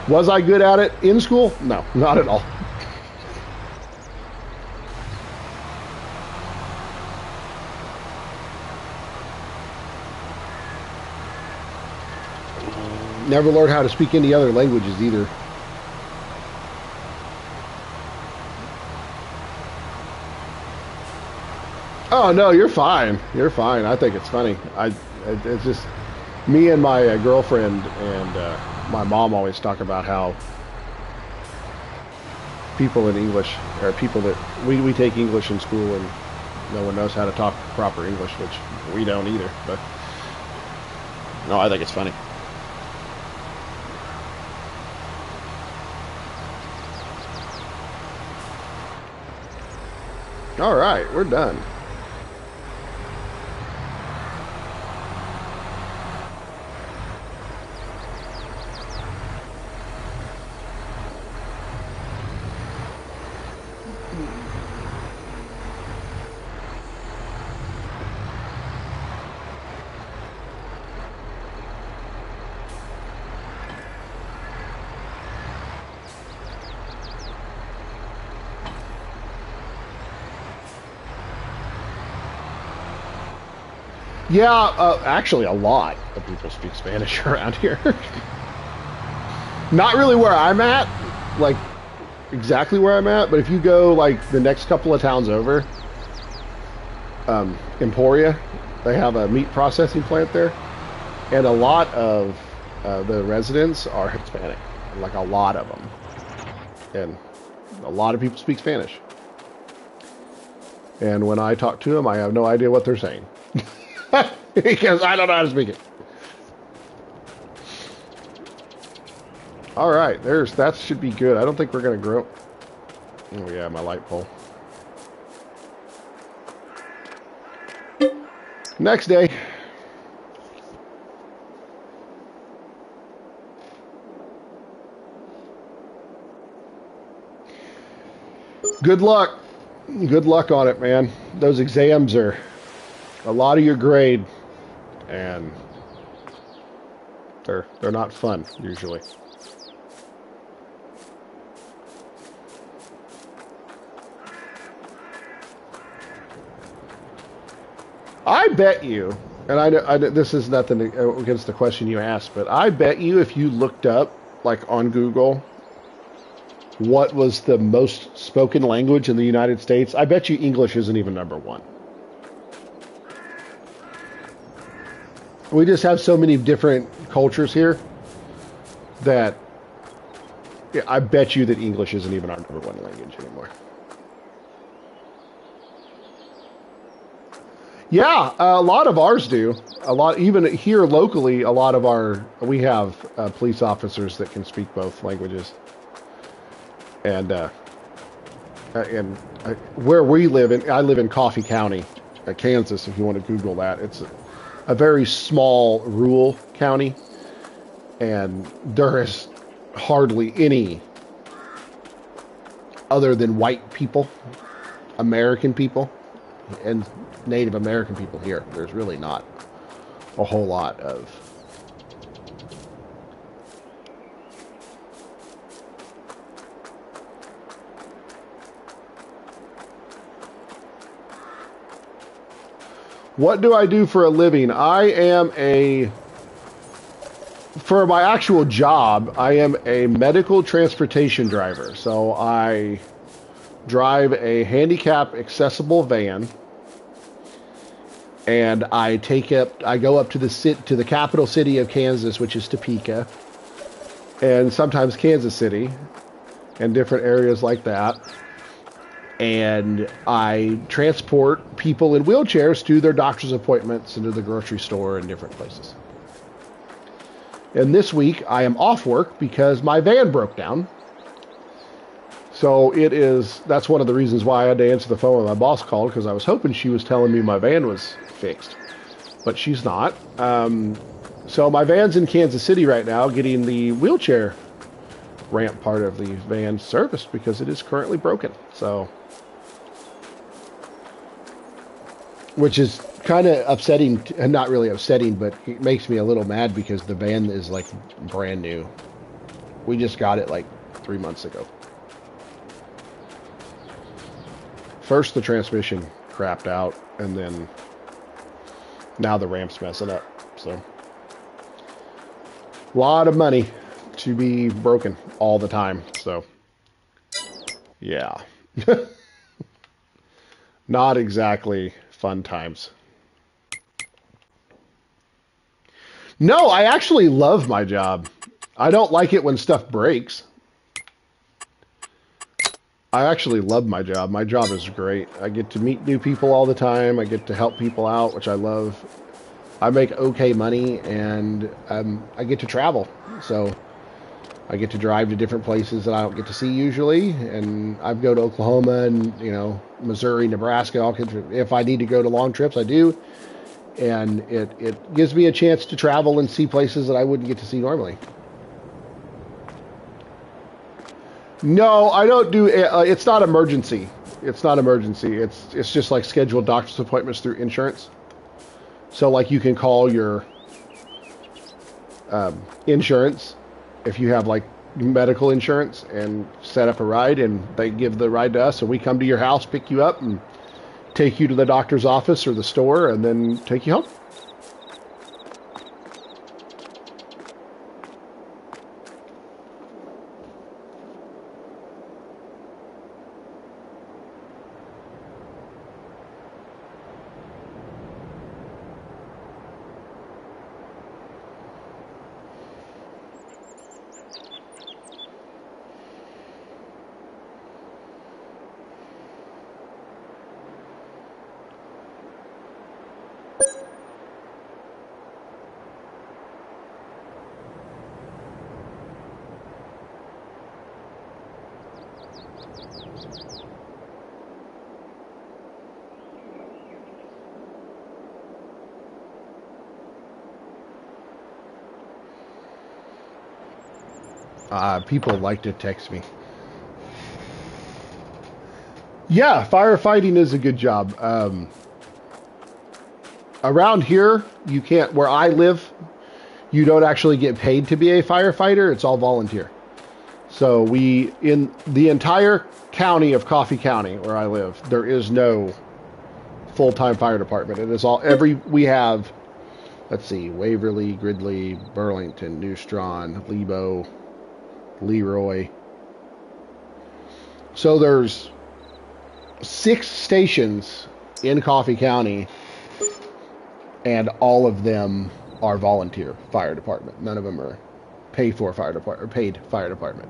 was I good at it in school? No, not at all. Never learned how to speak any other languages either. Oh no, you're fine. You're fine. I think it's funny. It's just me and my girlfriend and my mom always talk about how people in English, or people that we take English in school and no one knows how to talk proper English, which we don't either. But no, I think it's funny. All right, we're done. Yeah, actually a lot of people speak Spanish around here. Not really where I'm at, like exactly where I'm at, but if you go like the next couple of towns over, Emporia, they have a meat processing plant there, and a lot of the residents are Hispanic, like a lot of them, and a lot of people speak Spanish. And when I talk to them, I have no idea what they're saying. Because I don't know how to speak it. All right, that should be good. I don't think we're gonna grow. Oh yeah, my light pole. Next day. Good luck. Good luck on it, man. Those exams are a lot of your grade, and they're not fun usually. I bet you, and I this is nothing against the question you asked, but I bet you if you looked up, like on Google, what was the most spoken language in the United States, I bet you English isn't even number one. We just have so many different cultures here that yeah, I bet you that English isn't even our number one language anymore. Yeah, a lot of ours do. A lot, even here locally, a lot of we have police officers that can speak both languages. And where we live, I live in Coffee County, Kansas, if you want to Google that. It's a very small rural county, and there is hardly any other than white people, American people, and Native American people here. There's really not a whole lot of What do I do for a living? For my actual job, I am a medical transportation driver. So I drive a handicap accessible van, and I go up to the capital city of Kansas, which is Topeka, and sometimes Kansas City, and different areas like that. And I transport people in wheelchairs to their doctor's appointments and to the grocery store and different places. And this week I am off work because my van broke down. So that's one of the reasons why I had to answer the phone when my boss called, because I was hoping she was telling me my van was fixed. But she's not. So my van's in Kansas City right now getting the wheelchair ramp part of the van serviced because it is currently broken. So, which is kind of upsetting, and not really upsetting, but it makes me a little mad because the van is like brand new. We just got it like 3 months ago. First the transmission crapped out, and then now the ramp's messing up. So, a lot of money to be broken all the time. So, yeah. Not exactly fun times. No, I actually love my job. I don't like it when stuff breaks. I actually love my job. My job is great. I get to meet new people all the time. I get to help people out, which I love. I make okay money, and I get to travel. So I get to drive to different places that I don't get to see usually, and I go to Oklahoma and, Missouri, Nebraska. If I need to go to long trips, I do, and it gives me a chance to travel and see places that I wouldn't get to see normally. No, I don't do. It's not emergency. It's not emergency. It's just like scheduled doctor's appointments through insurance. So like you can call your insurance if you have like medical insurance and set up a ride, and they give the ride to us, and we come to your house, pick you up, and take you to the doctor's office or the store, and then take you home. People like to text me. Yeah, firefighting is a good job. Around here, you can't, where I live, you don't actually get paid to be a firefighter. It's all volunteer. So in the entire county of Coffee County, where I live, there is no full-time fire department. It is all, we have, let's see, Waverly, Gridley, Burlington, New Strawn, Lebo, Leroy. So there's 6 stations in Coffee County, and all of them are volunteer fire department. None of them are paid fire department.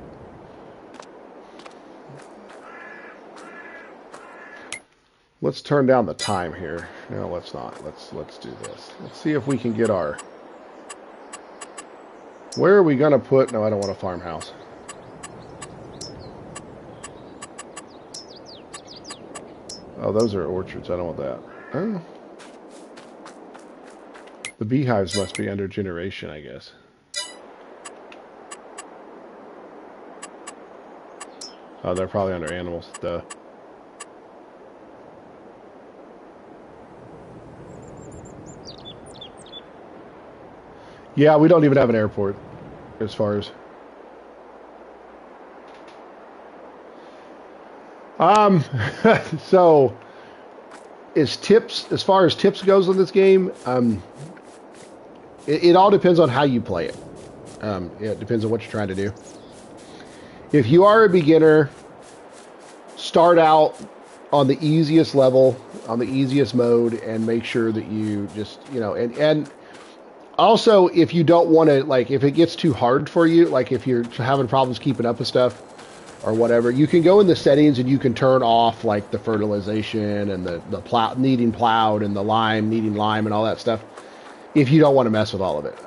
Let's turn down the time here. No, let's not. Let's do this. Let's see if we can get our. Where are we gonna put? No, I don't want a farmhouse. Oh, those are orchards. I don't want that. Oh. The beehives must be under generation, I guess. Oh, they're probably under animals. Duh. Yeah, we don't even have an airport, as far as. So, as far as tips goes on this game, it all depends on how you play it. It depends on what you're trying to do. If you are a beginner, start out on the easiest level, on the easiest mode, and make sure that you just, and also, if you don't want to, like, if it gets too hard for you, like if you're having problems keeping up with stuff or whatever, you can go in the settings and you can turn off, like, the fertilization and the plow needing plowed and the lime needing lime and all that stuff if you don't want to mess with all of it.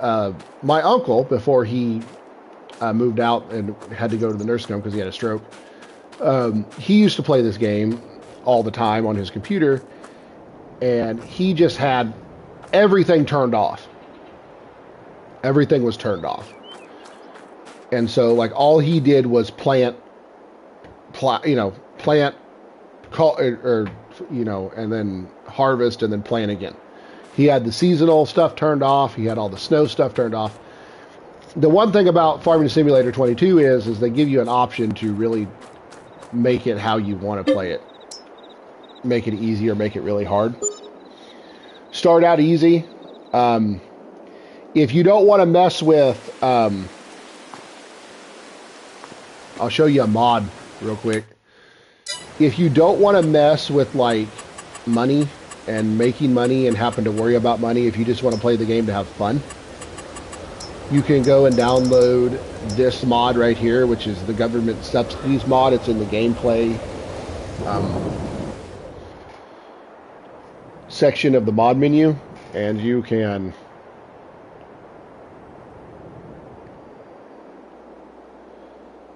My uncle, before he moved out and had to go to the nursing home because he had a stroke, he used to play this game all the time on his computer, and he just had everything turned off. Everything was turned off. And so, like, all he did was plant, and then harvest and then plant again. He had the seasonal stuff turned off. He had all the snow stuff turned off. The one thing about Farming Simulator 22 is they give you an option to really make it how you want to play it. Make it easy or make it really hard. Start out easy. If you don't want to mess with, I'll show you a mod real quick. If you don't want to mess with, like, money and making money and happen to worry about money, if you just want to play the game to have fun, you can go and download this mod right here, which is the government subsidies mod. It's in the gameplay section of the mod menu, and you can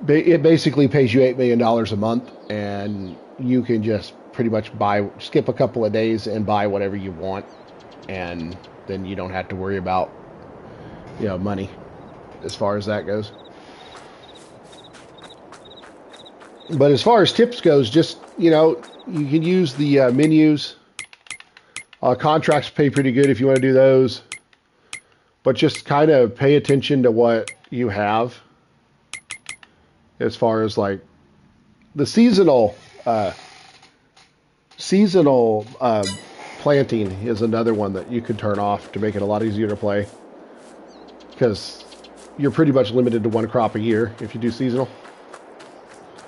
it basically pays you $8 million a month, and you can just pretty much skip a couple of days and buy whatever you want, and then you don't have to worry about, money as far as that goes. But as far as tips goes, just, you can use the menus. Contracts pay pretty good if you want to do those, but just kind of pay attention to what you have. As far as, like, the seasonal planting is another one that you could turn off to make it a lot easier to play, because you're pretty much limited to one crop a year if you do seasonal.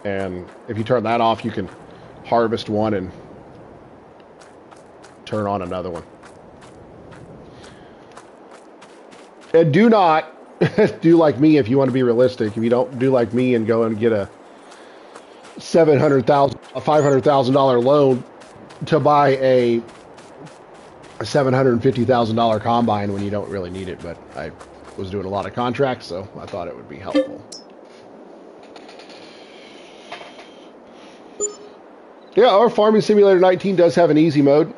And if you turn that off, you can harvest one and turn on another one. And do not do like me if you want to be realistic. If you don't do like me and go and get a $500,000 loan to buy a $750,000 combine when you don't really need it, but I was doing a lot of contracts, so I thought it would be helpful. Yeah, our Farming Simulator 19 does have an easy mode.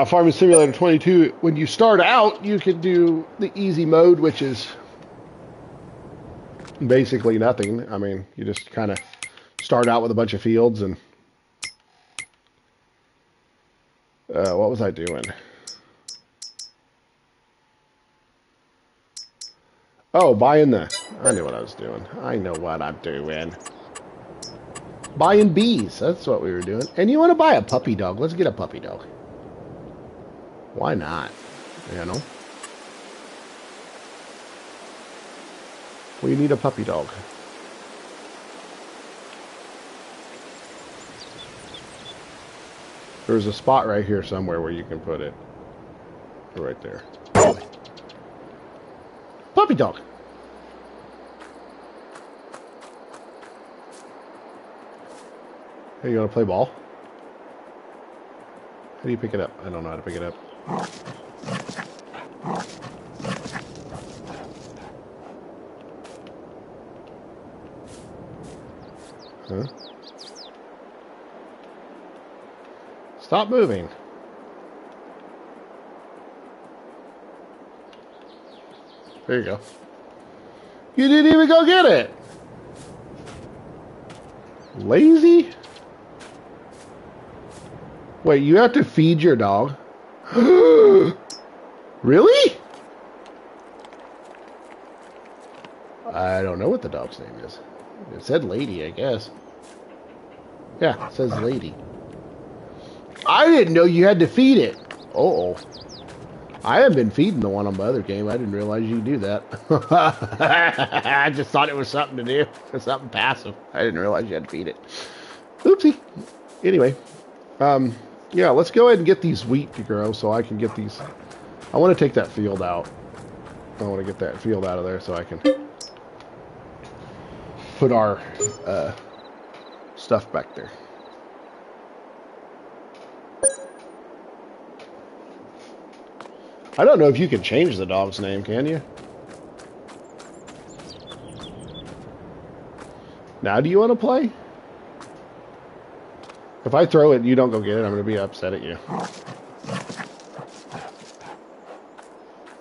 Farming Simulator 22, when you start out, you can do the easy mode, which is Basically nothing. I mean, you just kind of start out with a bunch of fields and... what was I doing? Oh, buying the... I knew what I was doing. I know what I'm doing. Buying bees. That's what we were doing. And you want to buy a puppy dog. Let's get a puppy dog. Why not? You know? We need a puppy dog. There's a spot right here somewhere where you can put it. Right there. Puppy dog. Hey, you want to play ball? How do you pick it up? I don't know how to pick it up. Huh? Stop moving. There you go. You didn't even go get it. Lazy? Wait, you have to feed your dog? Really? I don't know what the dog's name is. It said Lady, I guess. Yeah, it says Lady. I didn't know you had to feed it. Uh-oh. I have been feeding the one on my other game. I didn't realize you do that. I just thought it was something to do. It's something passive. I didn't realize you had to feed it. Oopsie. Anyway. Yeah, let's go ahead and get these wheat to grow so I can get these. I want to take that field out. I want to get that field out of there so I can put our stuff back there. I don't know if you can change the dog's name, can you? Now do you want to play? If I throw it and you don't go get it, I'm going to be upset at you.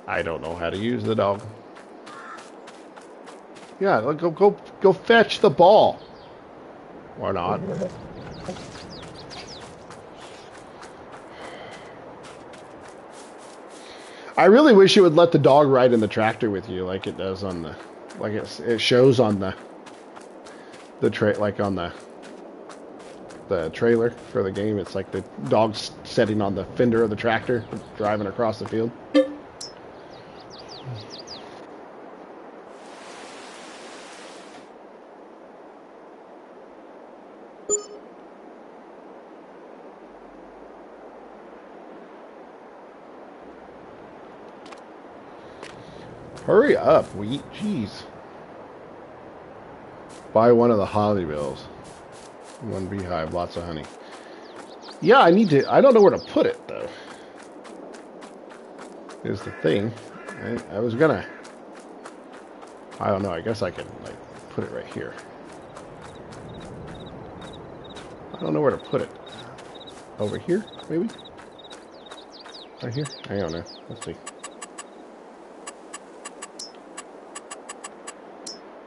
I don't know how to use the dog. Yeah, go fetch the ball. Or not. I really wish it would let the dog ride in the tractor with you, like it does on the, like it shows on the like on the trailer for the game. It's like the dog's sitting on the fender of the tractor, driving across the field. Hurry up, wheat. Jeez. Buy one of the holly bills. One beehive, lots of honey. Yeah, I need to... I don't know where to put it, though. Is the thing. I was gonna... I don't know. I guess I can, like, put it right here. I don't know where to put it. Over here, maybe? Right here? I don't know. Let's see.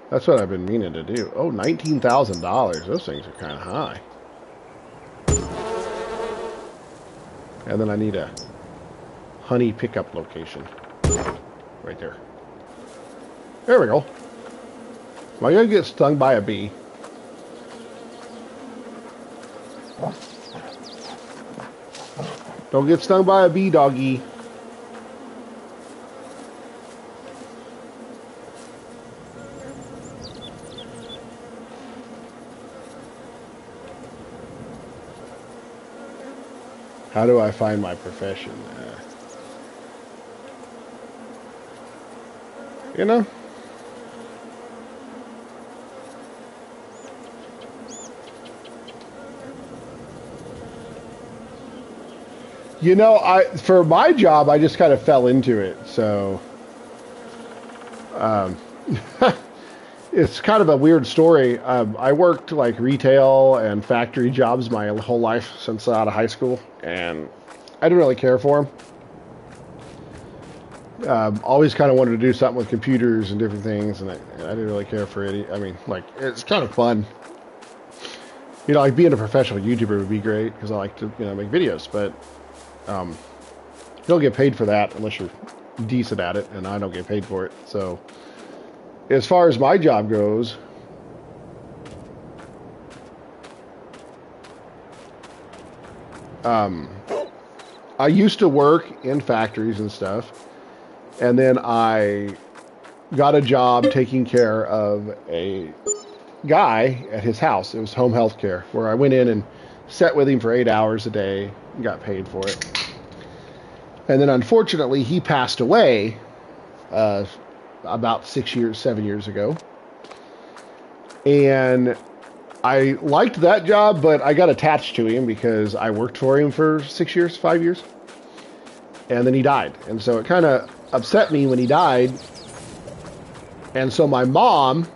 That's what I've been meaning to do. Oh, $19,000. Those things are kind of high. And then I need a honey pickup location. Right there. There we go. Am I going to get stung by a bee? Don't get stung by a bee, doggy. How do I find my profession? You know? You know, for my job, I just kind of fell into it, so... it's kind of a weird story. I worked like retail and factory jobs my whole life since out of high school, and I didn't really care for them. Always kind of wanted to do something with computers and different things, and I didn't really care for it. I mean, like, it's kind of fun. You know, like being a professional YouTuber would be great because I like to, you know, make videos, but you don't get paid for that unless you're decent at it, and I don't get paid for it. So, as far as my job goes, I used to work in factories and stuff, and then I got a job taking care of a guy at his house. It was home health care, where I went in and sat with him for 8 hours a day and got paid for it. And then unfortunately, he passed away about 7 years ago. And I liked that job, but I got attached to him because I worked for him for 6 years, 5 years. And then he died. And so it kind of upset me when he died. And so my mom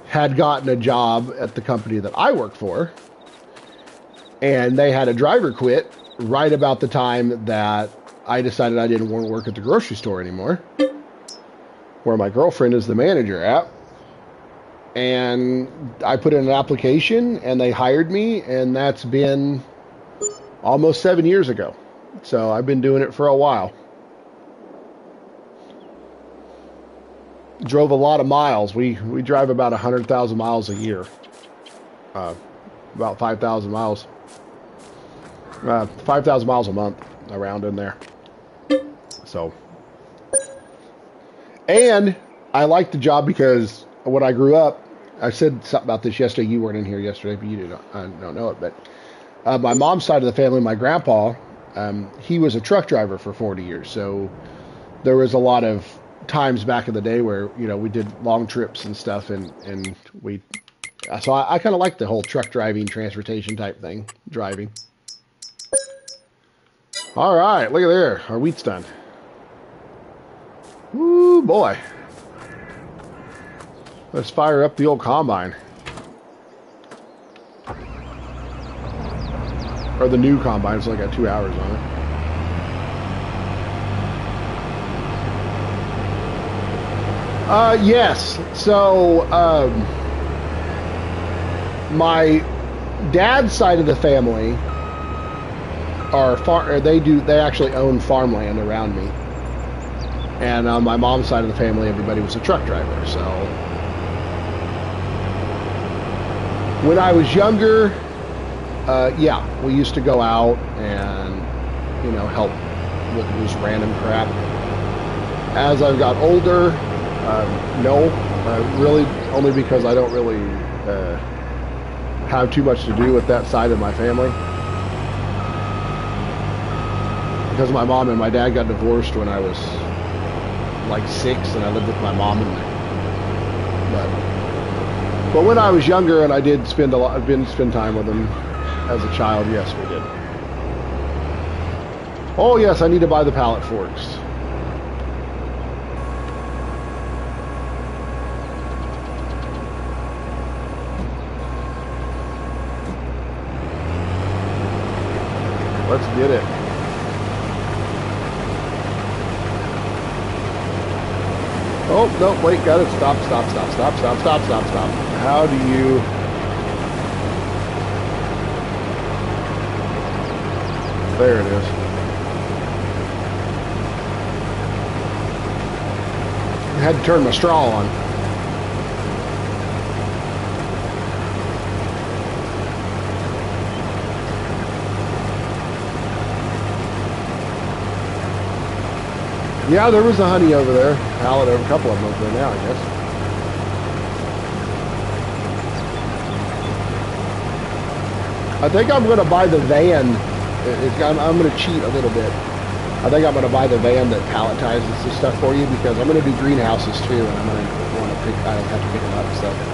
had gotten a job at the company that I worked for. And they had a driver quit right about the time that I decided I didn't want to work at the grocery store anymore, where my girlfriend is the manager at. And I put in an application and they hired me, and that's been almost 7 years ago. So I've been doing it for a while. Drove a lot of miles. We drive about 100,000 miles a year. About 5,000 miles. 5,000 miles a month around in there. So, and I like the job because when I grew up, I said something about this yesterday. You weren't in here yesterday, but you don't know it. But my mom's side of the family, my grandpa, he was a truck driver for 40 years. So there was a lot of times back in the day where, you know, we did long trips and stuff, and so I kind of like the whole truck driving, transportation type thing, driving. All right, look at there. Our wheat's done. Ooh, boy. Let's fire up the old combine. Or the new combine. It's only got 2 hours on it. Yes. So, my dad's side of the family they actually own farmland around me. And on my mom's side of the family, everybody was a truck driver. So when I was younger, yeah, we used to go out and, you know, help with this random crap. As I've got older, no, really only because I don't really have too much to do with that side of my family. Because my mom and my dad got divorced when I was like 6, and I lived with my mom but when I was younger and I did spend time with them as a child, yes, we did. Oh yes, I need to buy the pallet forks. Let's get it. Oh, no, wait, got it. Stop. How do you... There it is. I had to turn my straw on. Yeah, there was a honey over there. Pallet over, a couple of them over there now, I guess. I think I'm going to buy the van. I'm going to cheat a little bit. I think I'm going to buy the van that palletizes this stuff for you, because I'm going to do greenhouses too, and I'm going to want to I have to pick them up and stuff.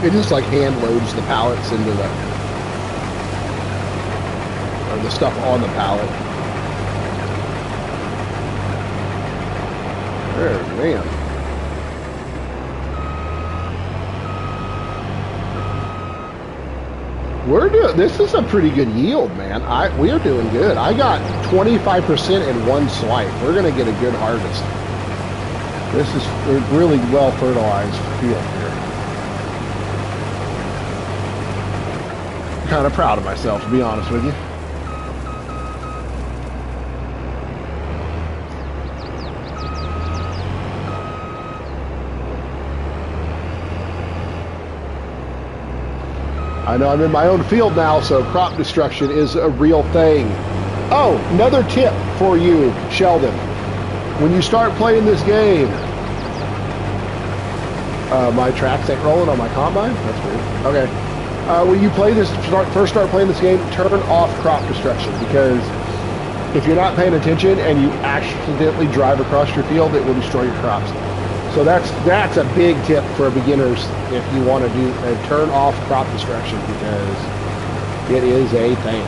It just like hand loads the pallets into the stuff on the pallet. Man. This is a pretty good yield, man. We are doing good. I got 25% in one swipe. We're going to get a good harvest. This is a really well fertilized field here. I'm kind of proud of myself, to be honest with you. I know I'm in my own field now, so crop destruction is a real thing. Oh, another tip for you, Sheldon. When you start playing this game, my tracks ain't rolling on my combine? That's weird. Okay. When you play this, first start playing this game, turn off crop destruction, because if you're not paying attention and you accidentally drive across your field, it will destroy your crops. So that's a big tip for beginners if you want to do turn off crop destruction, because it is a thing.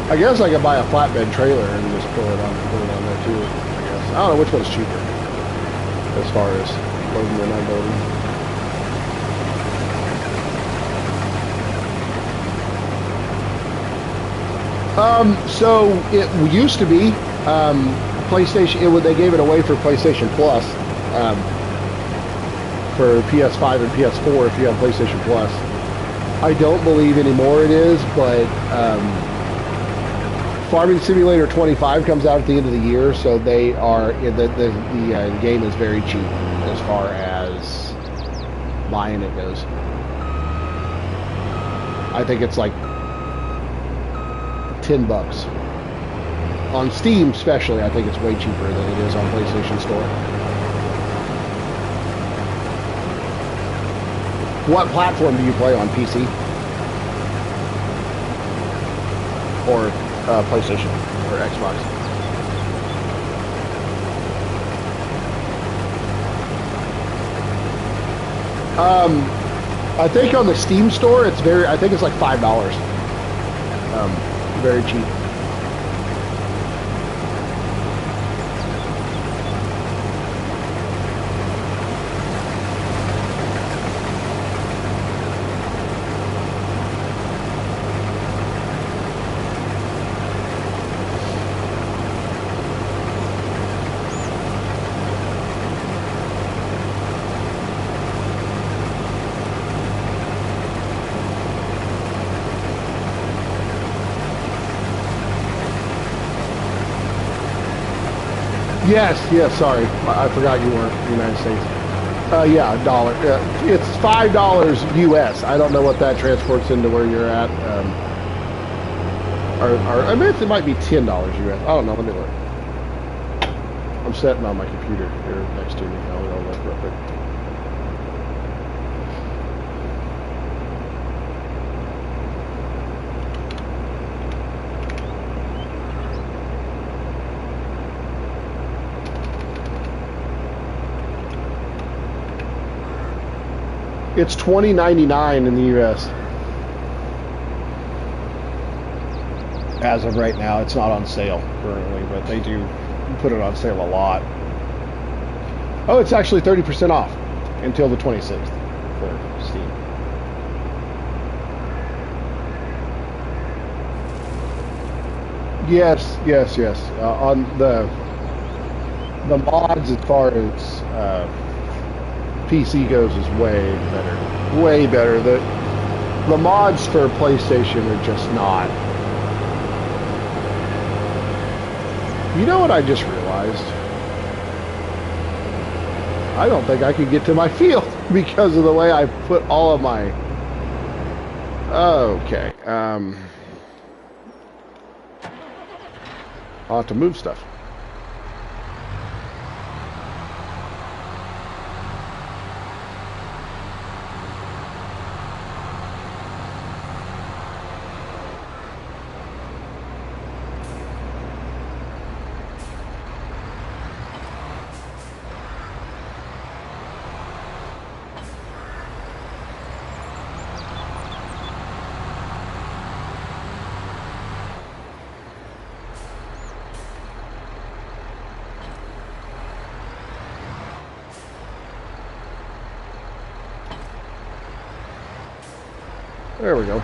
I guess I could buy a flatbed trailer and just put it on there too. I guess I don't know which one's cheaper as far as loading and unloading. So it used to be PlayStation. They gave it away for PlayStation Plus for PS5 and PS4 if you have PlayStation Plus. I don't believe anymore it is, but. Farming Simulator 25 comes out at the end of the year, so they are the game is very cheap as far as buying it goes. I think it's like $10 on Steam, especially. I think it's way cheaper than it is on PlayStation Store. What platform do you play on? PC or PlayStation or Xbox? I think on the Steam store it's I think it's like $5. Very cheap. Yes, sorry. I forgot you weren't in the United States. Yeah, $1. It's $5 US. I don't know what that transports into where you're at. I mean, it might be $10 US. I don't know. Let me look. I'm sitting on my computer here next to me. I'll look real quick. It's $20.99 in the U.S. As of right now, it's not on sale currently, but they do put it on sale a lot. Oh, it's actually 30% off until the 26th for Steam. Yes. On the mods, as far as PC goes, is way better. The mods for PlayStation are just not. You know what I just realized? I don't think I could get to my field because of the way I put all of my. Okay. I'll have to move stuff. There we go.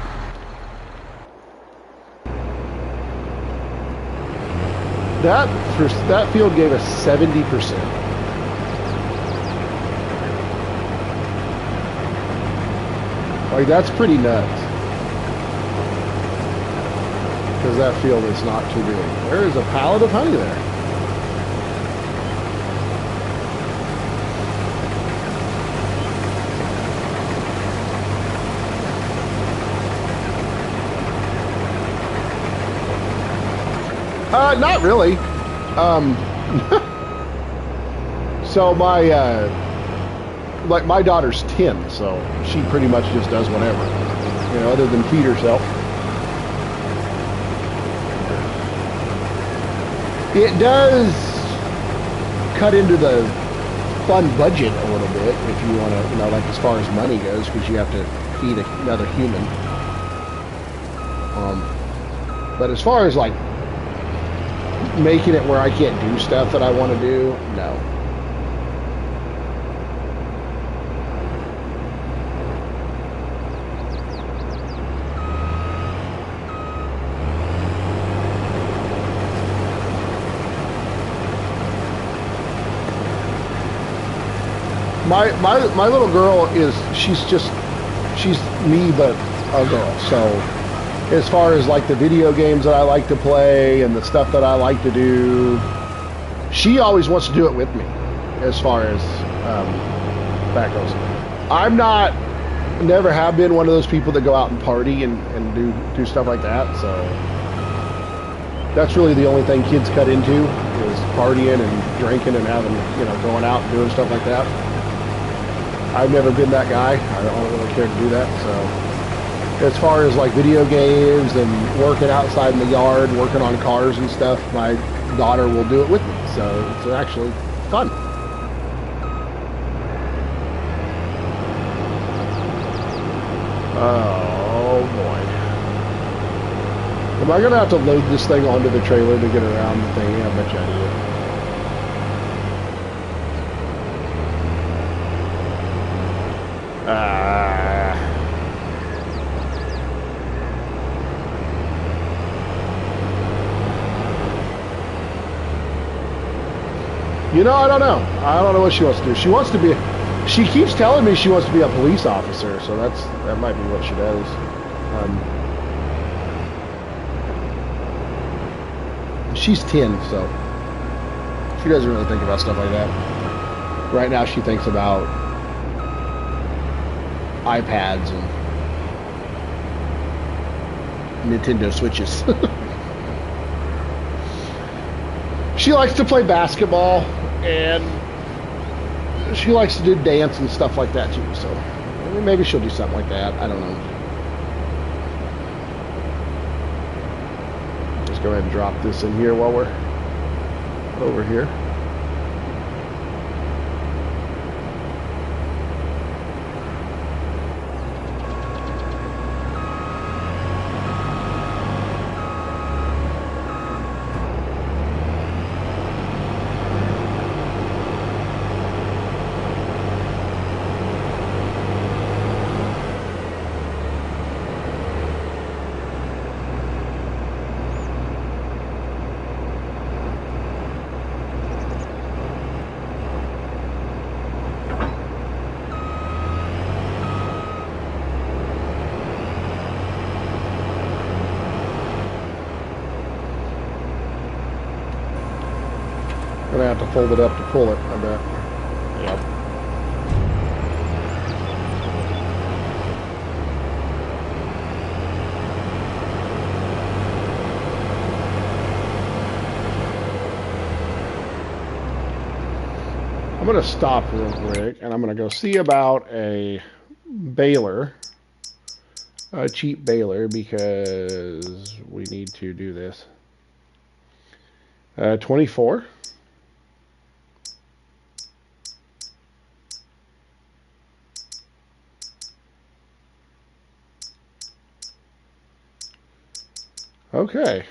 That field gave us 70%. Like, that's pretty nuts. Because that field is not too big. There is a pallet of honey there. Not really. So my daughter's 10, so she pretty much just does whatever, you know, other than feed herself. It does cut into the fun budget a little bit if you want to, you know, like as far as money goes, because you have to feed another human. But as far as like making it where I can't do stuff that I want to do, no. My little girl she's me but a girl, so as far as like the video games that I like to play and the stuff that I like to do, she always wants to do it with me as far as that goes. I'm never have been one of those people that go out and party and do stuff like that, so that's really the only thing kids cut into is partying and drinking and having, you know, going out and doing stuff like that. I've never been that guy. I don't really care to do that, so as far as like video games and working outside in the yard, working on cars and stuff, my daughter will do it with me. So it's actually fun. Oh boy. Am I going to have to load this thing onto the trailer to get around the thing? I bet you I do. You know, I don't know. I don't know what she wants to do. She keeps telling me she wants to be a police officer, so that might be what she does. She's 10, so she doesn't really think about stuff like that. Right now she thinks about iPads and Nintendo Switches. She likes to play basketball, and she likes to do dance and stuff like that too, so maybe she'll do something like that. I don't know. Just go ahead and drop this in here while we're over here. Gonna have to fold it up to pull it, I bet. Yep. I'm gonna stop real quick, and I'm gonna go see about a baler, a cheap baler, because we need to do this. 24. Okay.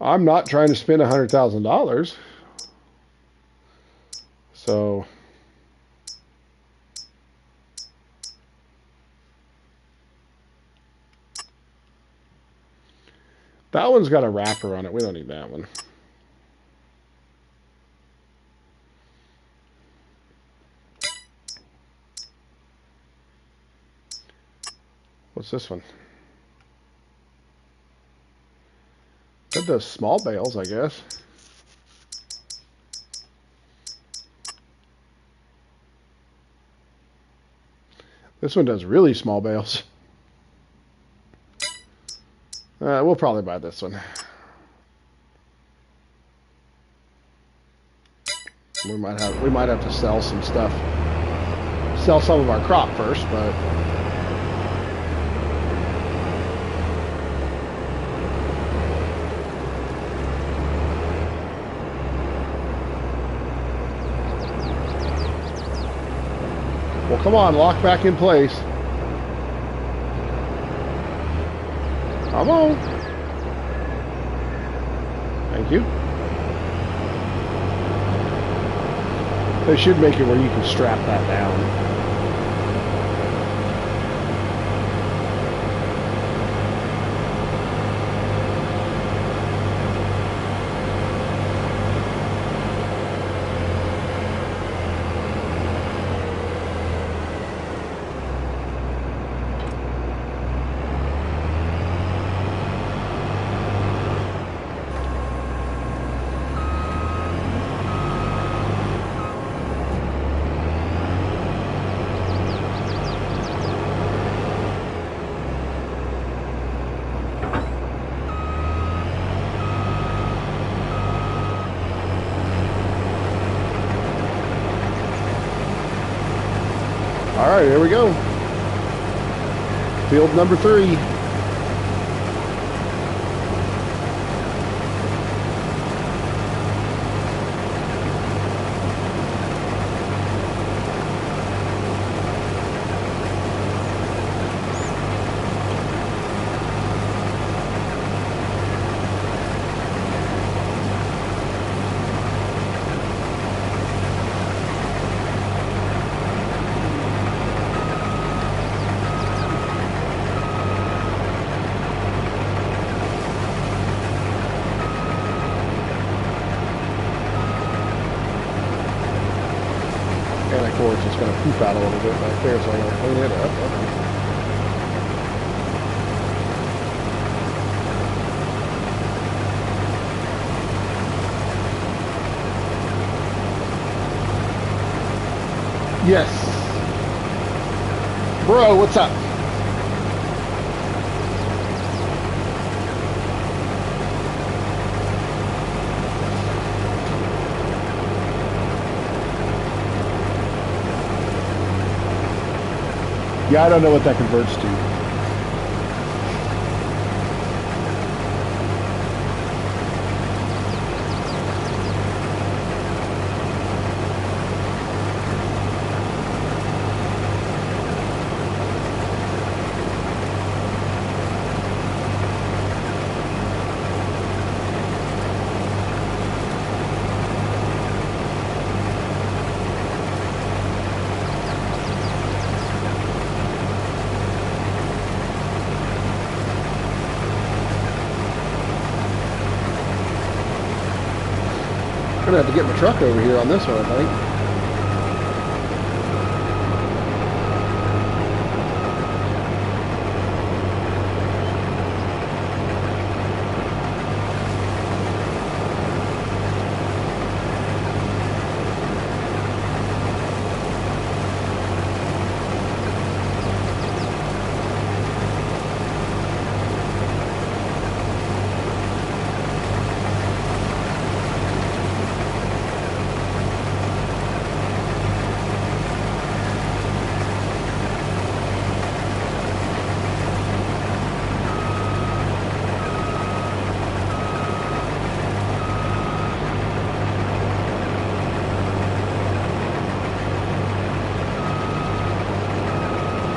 I'm not trying to spend $100,000. So that one's got a wrapper on it. We don't need that one. What's this one? That does small bales, I guess. This one does really small bales. We'll probably buy this one. We might have to sell some stuff. Sell some of our crop first, but well, come on, lock back in place. Come on. Thank you. They should make it where you can strap that down. All right, here we go. Field number 3. And of course, it's going to poop out a little bit back there, so I'm going to clean it up. Yes. Bro, what's up? Yeah, I don't know what that converts to. I'm gonna have to get my truck over here on this one, I think.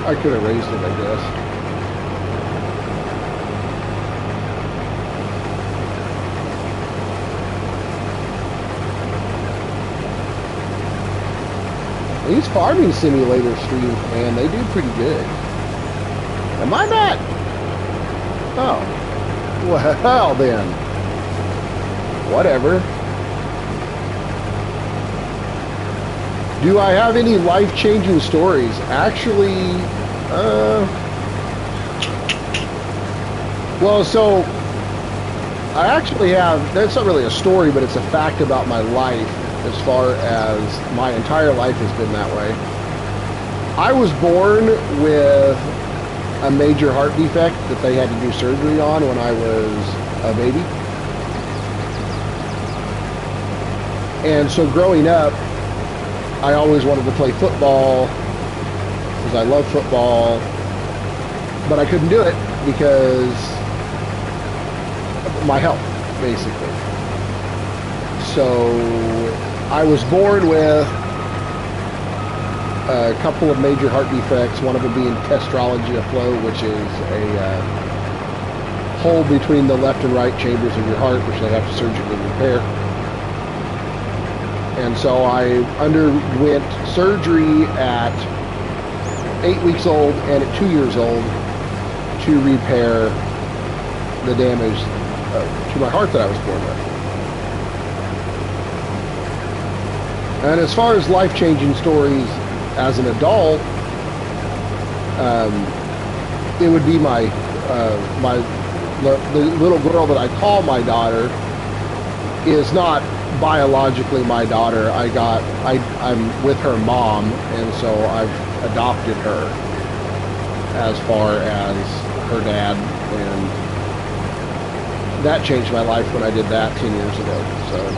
I could have raised it, I guess. These farming simulator streams, man, they do pretty good. Am I not? Oh. Well, then. Whatever. Do I have any life-changing stories? Actually, well, so I actually have, that's not really a story, but it's a fact about my life as far as my entire life has been that way. I was born with a major heart defect that they had to do surgery on when I was a baby. And so growing up, I always wanted to play football because I love football, but I couldn't do it because of my health, basically. So I was born with a couple of major heart defects, one of them being tetralogy of flow, which is a hole between the left and right chambers of your heart, which they have to surgically repair. And so I underwent surgery at 8 weeks old and at 2 years old to repair the damage to my heart that I was born with. And as far as life-changing stories as an adult, it would be the little girl that I call my daughter is not biologically my daughter. I'm with her mom, and so I've adopted her as far as her dad, and that changed my life when I did that 10 years ago. So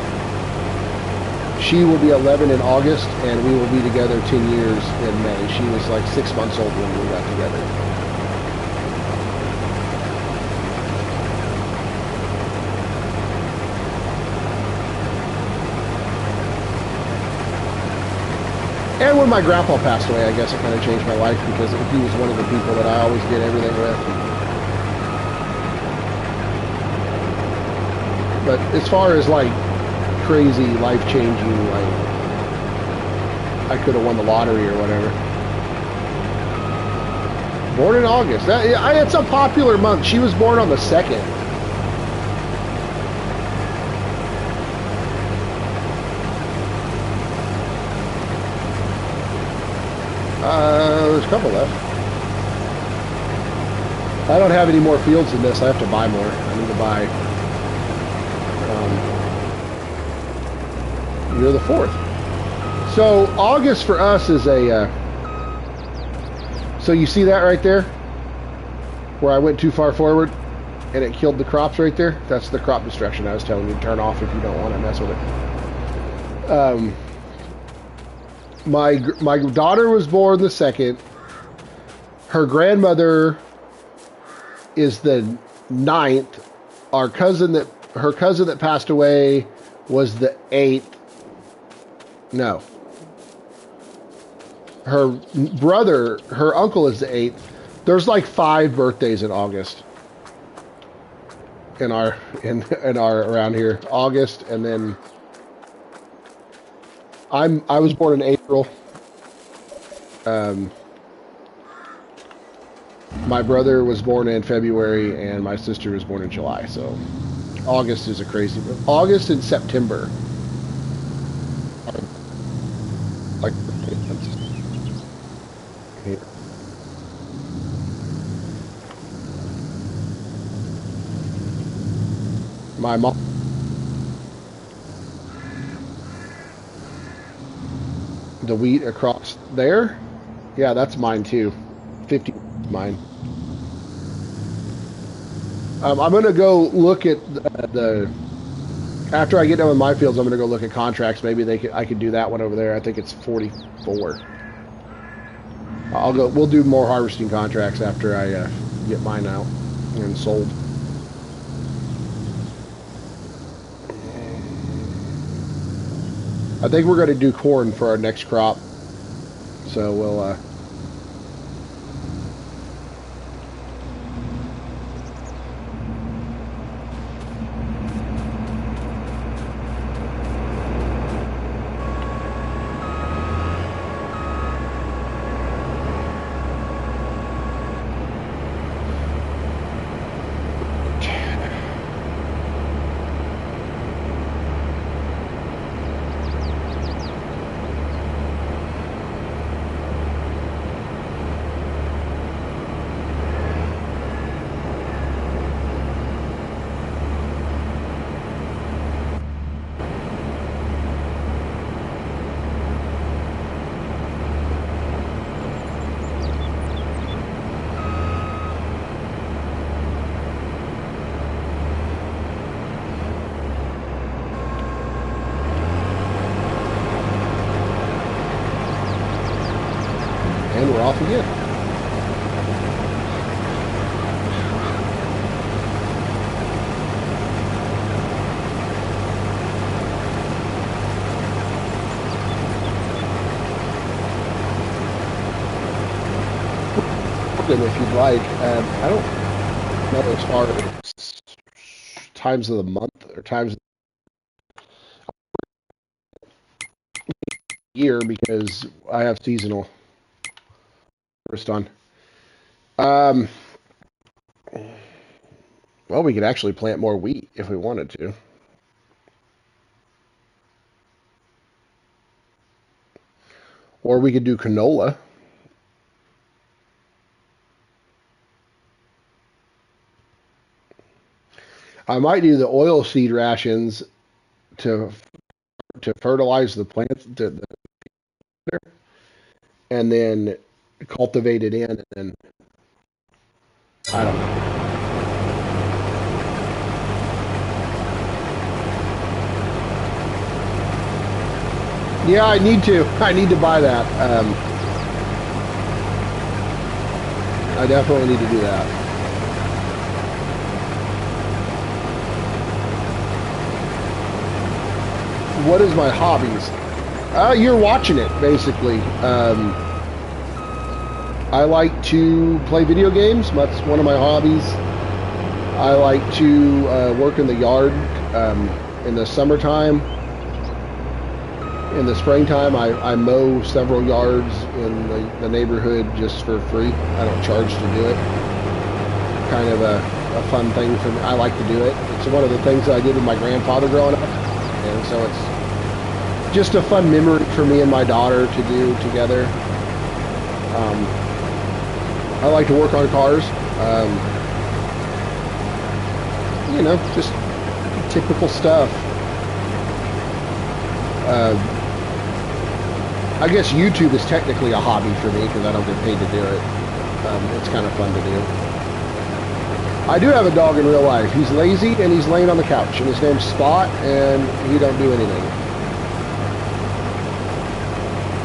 she will be 11 in August, and we will be together 10 years in May. She was like 6 months old when we got together. And when my grandpa passed away, I guess it kind of changed my life because he was one of the people that I always did everything with. But as far as like crazy, life-changing, like I could have won the lottery or whatever. Born in August. It's a popular month. She was born on the 2nd. There's a couple left. I don't have any more fields than this. I have to buy more. I need to buy. You're the 4th. So August for us is a. So you see that right there, where I went too far forward, and it killed the crops right there. That's the crop destruction I was telling you to turn off if you don't want to mess with it. My daughter was born the 2nd. Her grandmother is the 9th. Her cousin that passed away was the 8th. No. Her brother, her uncle is the 8th. There's like 5 birthdays in August. In our around here. August, and then I was born in April. My brother was born in February, and my sister was born in July. So August is a crazy month. August and September are like here. My mom. The wheat across there? Yeah, that's mine too. 50 mine. I'm going to go look at the after I get done with my fields, I'm going to go look at contracts. Maybe I could do that one over there. I think it's 44. We'll do more harvesting contracts after I get mine out and sold. I think we're going to do corn for our next crop. So we'll them if you'd like. I don't know as far as times of the month or times of the year because I have seasonal first on. Well, we could actually plant more wheat if we wanted to. Or we could do canola. I might do the oil seed rations to fertilize the plants and then cultivate it in, and then I don't know. Yeah, I need to. I need to buy that. I definitely need to do that. What is my hobbies? You're watching it, basically. I like to play video games. That's one of my hobbies. I like to work in the yard in the summertime. In the springtime, I mow several yards in the neighborhood just for free. I don't charge to do it. Kind of a fun thing for me. I like to do it. It's one of the things that I did with my grandfather growing up. And so it's just a fun memory for me and my daughter to do together. I like to work on cars. You know, just typical stuff. I guess YouTube is technically a hobby for me because I don't get paid to do it. It's kind of fun to do. I do have a dog in real life. He's lazy and he's laying on the couch, and his name's Spot, and he don't do anything.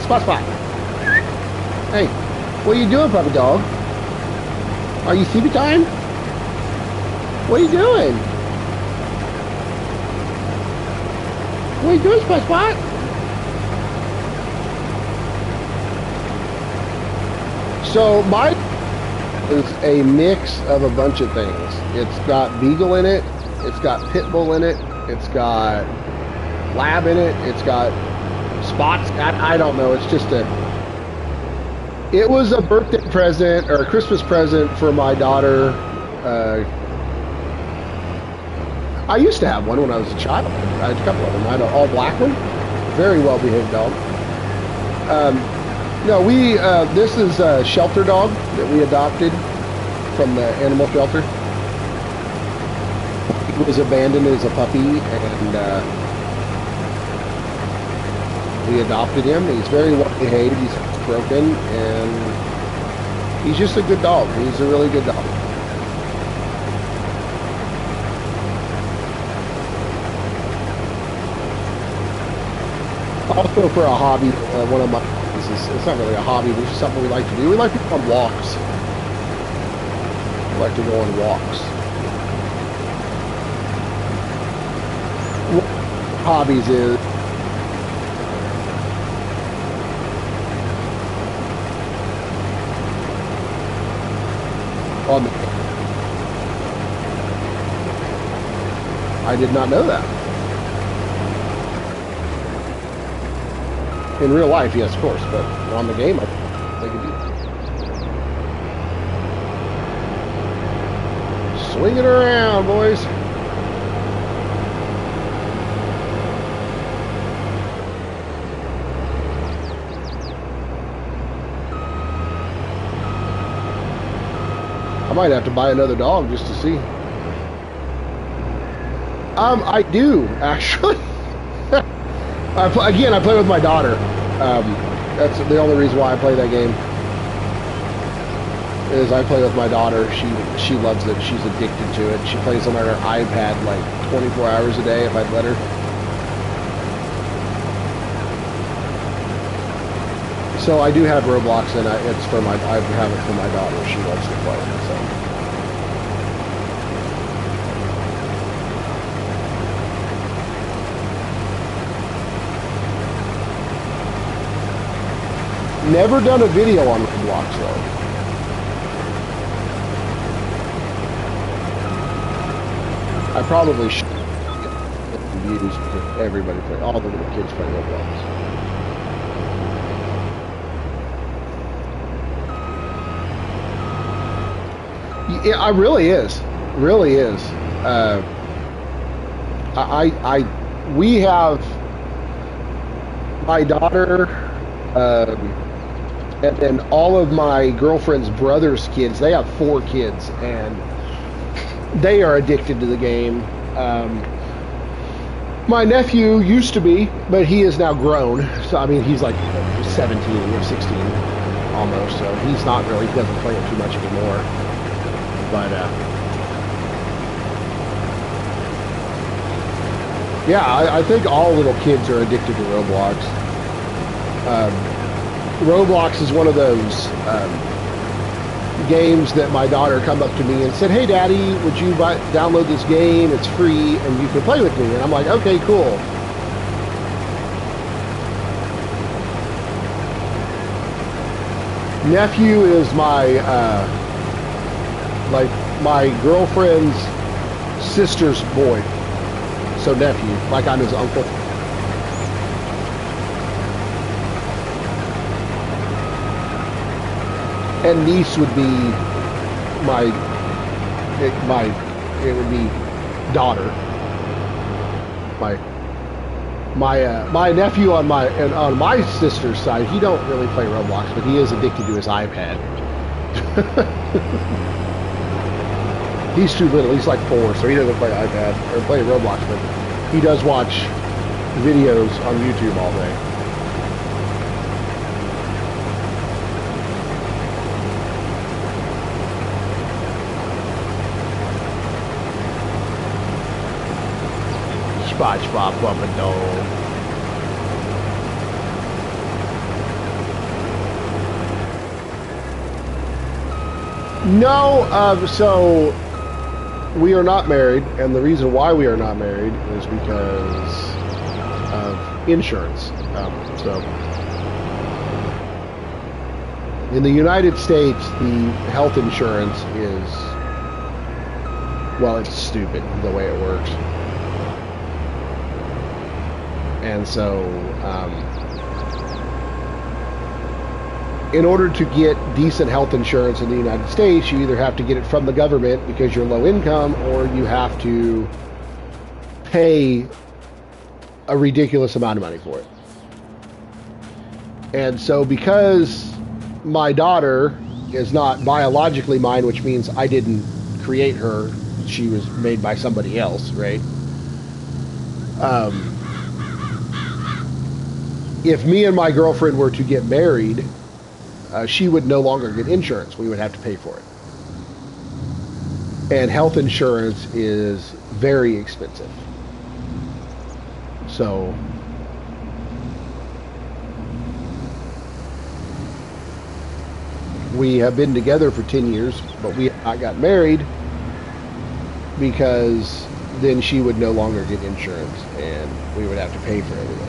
Spot, Spot. Hey, what are you doing, puppy dog? Are you sleepy time? What are you doing? What are you doing, Spot, Spot? So my is a mix of a bunch of things. It's got Beagle in it. It's got Pitbull in it. It's got Lab in it. It's got Spots. I don't know. It's just it was a birthday present or a Christmas present for my daughter. I used to have one when I was a child. I had a couple of them. I had an all black one. Very well behaved dog. No, this is a shelter dog that we adopted from the animal shelter. He was abandoned as a puppy, and we adopted him. He's very well behaved. He's broken, and he's just a good dog. He's a really good dog. Also, for a hobby, one of my it's not really a hobby, but it's just something we like to do. We like to go on walks. We like to go on walks. What hobbies is on the... I did not know that. In real life, yes, of course, but on the game, I think it'd be... Swing it around, boys. I might have to buy another dog just to see. I do, actually. I play with my daughter. That's the only reason why I play that game. Is I play with my daughter. She loves it. She's addicted to it. She plays on her iPad like 24 hours a day if I'd let her. So I do have Roblox, and it's for I have it for my daughter. She loves to play it. So. Never done a video on Roblox though. I probably should use because everybody play, all the little kids play Roblox. Yeah, I really is, really is. We have my daughter, and then all of my girlfriend's brother's kids. They have 4 kids, and they are addicted to the game. My nephew used to be, but he is now grown. So I mean, he's like 17 or 16 almost. So he's not really. He doesn't play it too much anymore. But yeah, I think all little kids are addicted to Roblox. Roblox is one of those games that my daughter come up to me and said, "Hey, Daddy, would you download this game? It's free, and you can play with me." And I'm like, "Okay, cool." Nephew is my like my girlfriend's sister's boy, so nephew, like I'm his uncle. And niece would be my it would be daughter. My nephew on my sister's side, he don't really play Roblox, but he is addicted to his iPad. He's too little. He's like 4, so he doesn't play iPad or play Roblox, but he does watch videos on YouTube all day. SpongeBob Dome. No, so we are not married, and the reason why we are not married is because of insurance. So in the United States, the health insurance is, well, it's stupid the way it works. And so, in order to get decent health insurance in the United States, you either have to get it from the government because you're low income, or you have to pay a ridiculous amount of money for it. And so, because my daughter is not biologically mine, which means I didn't create her, she was made by somebody else, right? If me and my girlfriend were to get married, she would no longer get insurance. We would have to pay for it. And health insurance is very expensive. So we have been together for 10 years, but I got married because then she would no longer get insurance and we would have to pay for everything.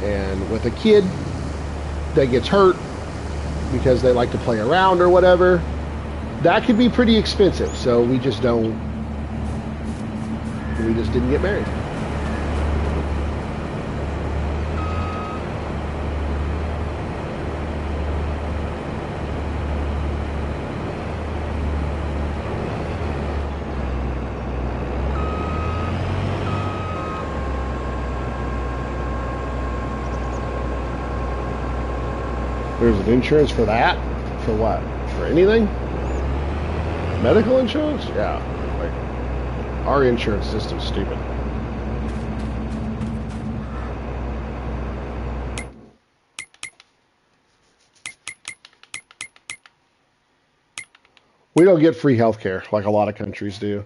And with a kid that gets hurt because they like to play around or whatever, that could be pretty expensive. So we just didn't get married. There's an insurance for that? For what? For anything? Medical insurance? Yeah. Like, our insurance system's stupid. We don't get free health care like a lot of countries do.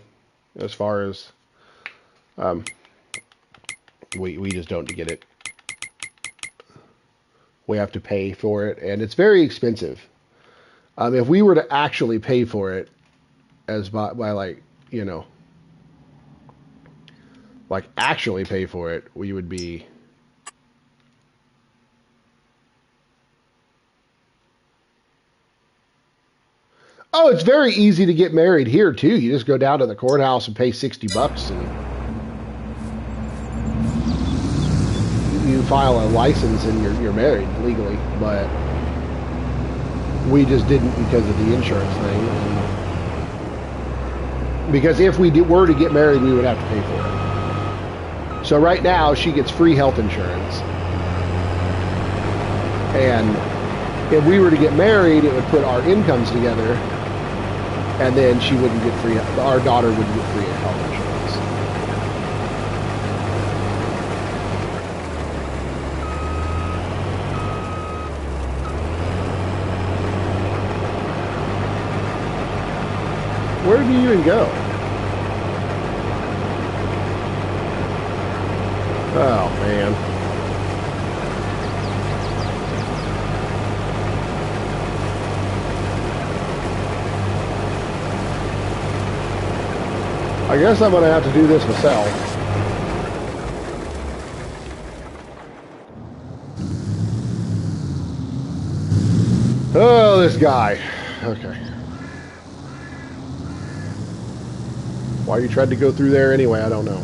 As far as we just don't get it. We have to pay for it, and it's very expensive. If we were to actually pay for it, as by like, you know, like actually pay for it, we would be. Oh, it's very easy to get married here too. You just go down to the courthouse and pay $60 and you file a license and you're married legally. But we just didn't because of the insurance thing. And because if we were to get married, we would have to pay for it. So right now, she gets free health insurance. And if we were to get married, it would put our incomes together, and then she wouldn't get free. Our daughter wouldn't get free health insurance. Where did you even go? Oh man. I guess I'm going to have to do this myself. Oh, this guy. Okay. Why you tried to go through there anyway, I don't know.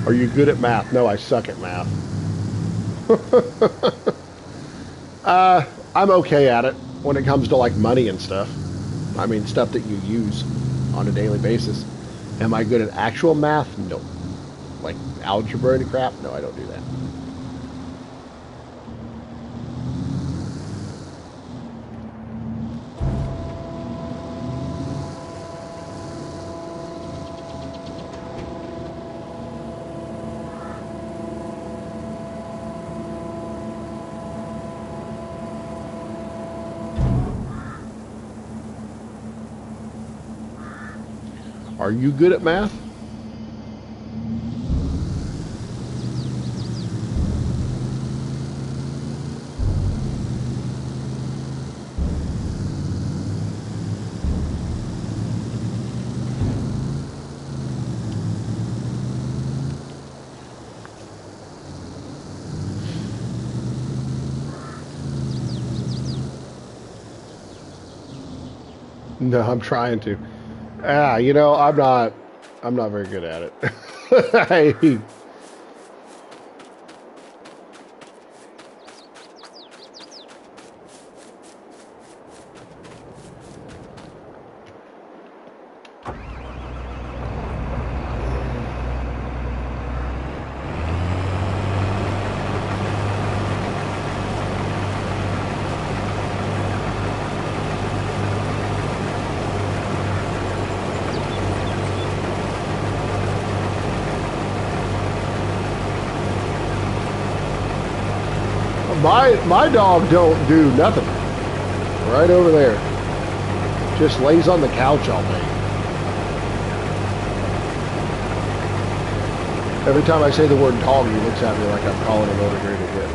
Are you good at math? No, I suck at math. I'm okay at it when it comes to like money and stuff. I mean, stuff that you use on a daily basis. Am I good at actual math? No. Like algebra and crap? No, I don't do that. Are you good at math? No, I'm trying to. You know, I'm not very good at it. My dog don't do nothing. Right over there. Just lays on the couch all day. Every time I say the word dog, he looks at me like I'm calling him overrated yet.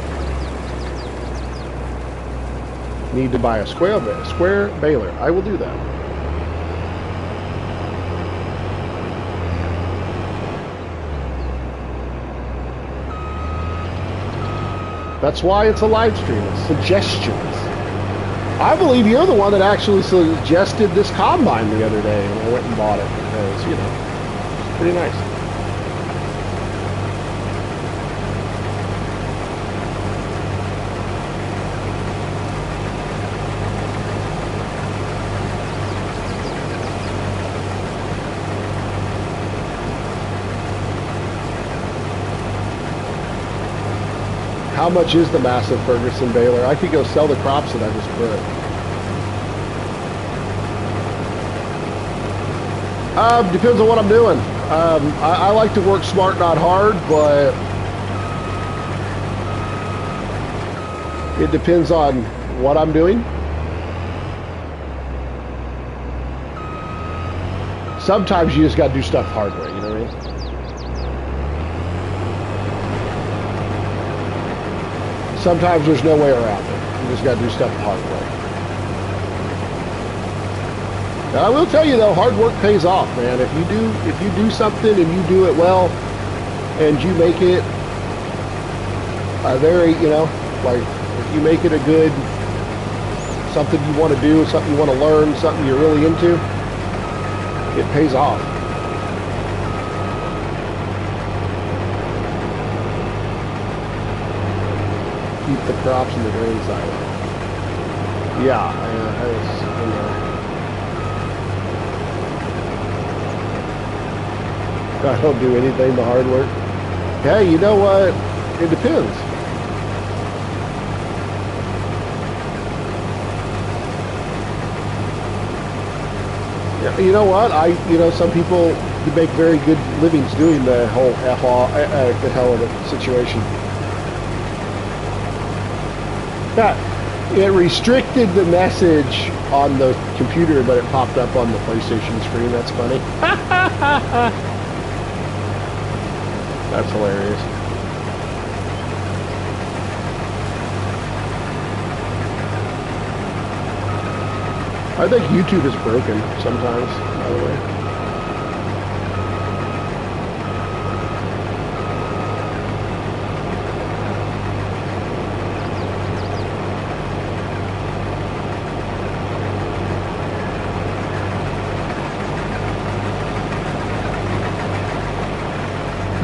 Need to buy a square baler. I will do that. That's why it's a live stream. It's suggestions. I believe you're the one that actually suggested this combine the other day, and I went and bought it because, you know, it's pretty nice. How much is the massive Ferguson baler? I could go sell the crops that I just put. Depends on what I'm doing. I like to work smart, not hard, but it depends on what I'm doing. Sometimes you just got to do stuff the hard way, you know what I mean? Sometimes there's no way around it. You just got to do stuff the hard way. And I will tell you though, hard work pays off, man. If you do something and you do it well, and you make it a very, like if you make it a good something you want to do, something you want to learn, something you're really into, it pays off. Keep the crops in the grain side. Yeah, I don't do anything but hard work. Hey, you know what? It depends. Yeah, you know what? Some people make very good livings doing the whole the hell of it situation. Yeah, it restricted the message on the computer, but it popped up on the PlayStation screen. That's funny. That's hilarious. I think YouTube is broken sometimes, by the way.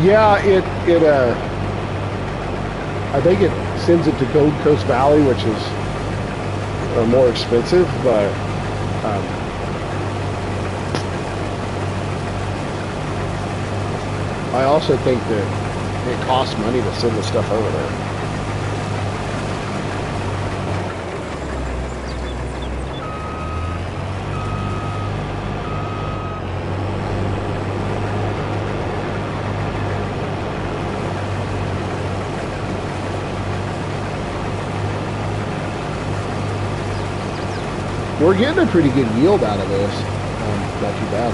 Yeah, I think it sends it to Gold Coast Valley, which is more expensive, but I also think that it costs money to send the stuff over there. We're getting a pretty good yield out of this. Not too bad.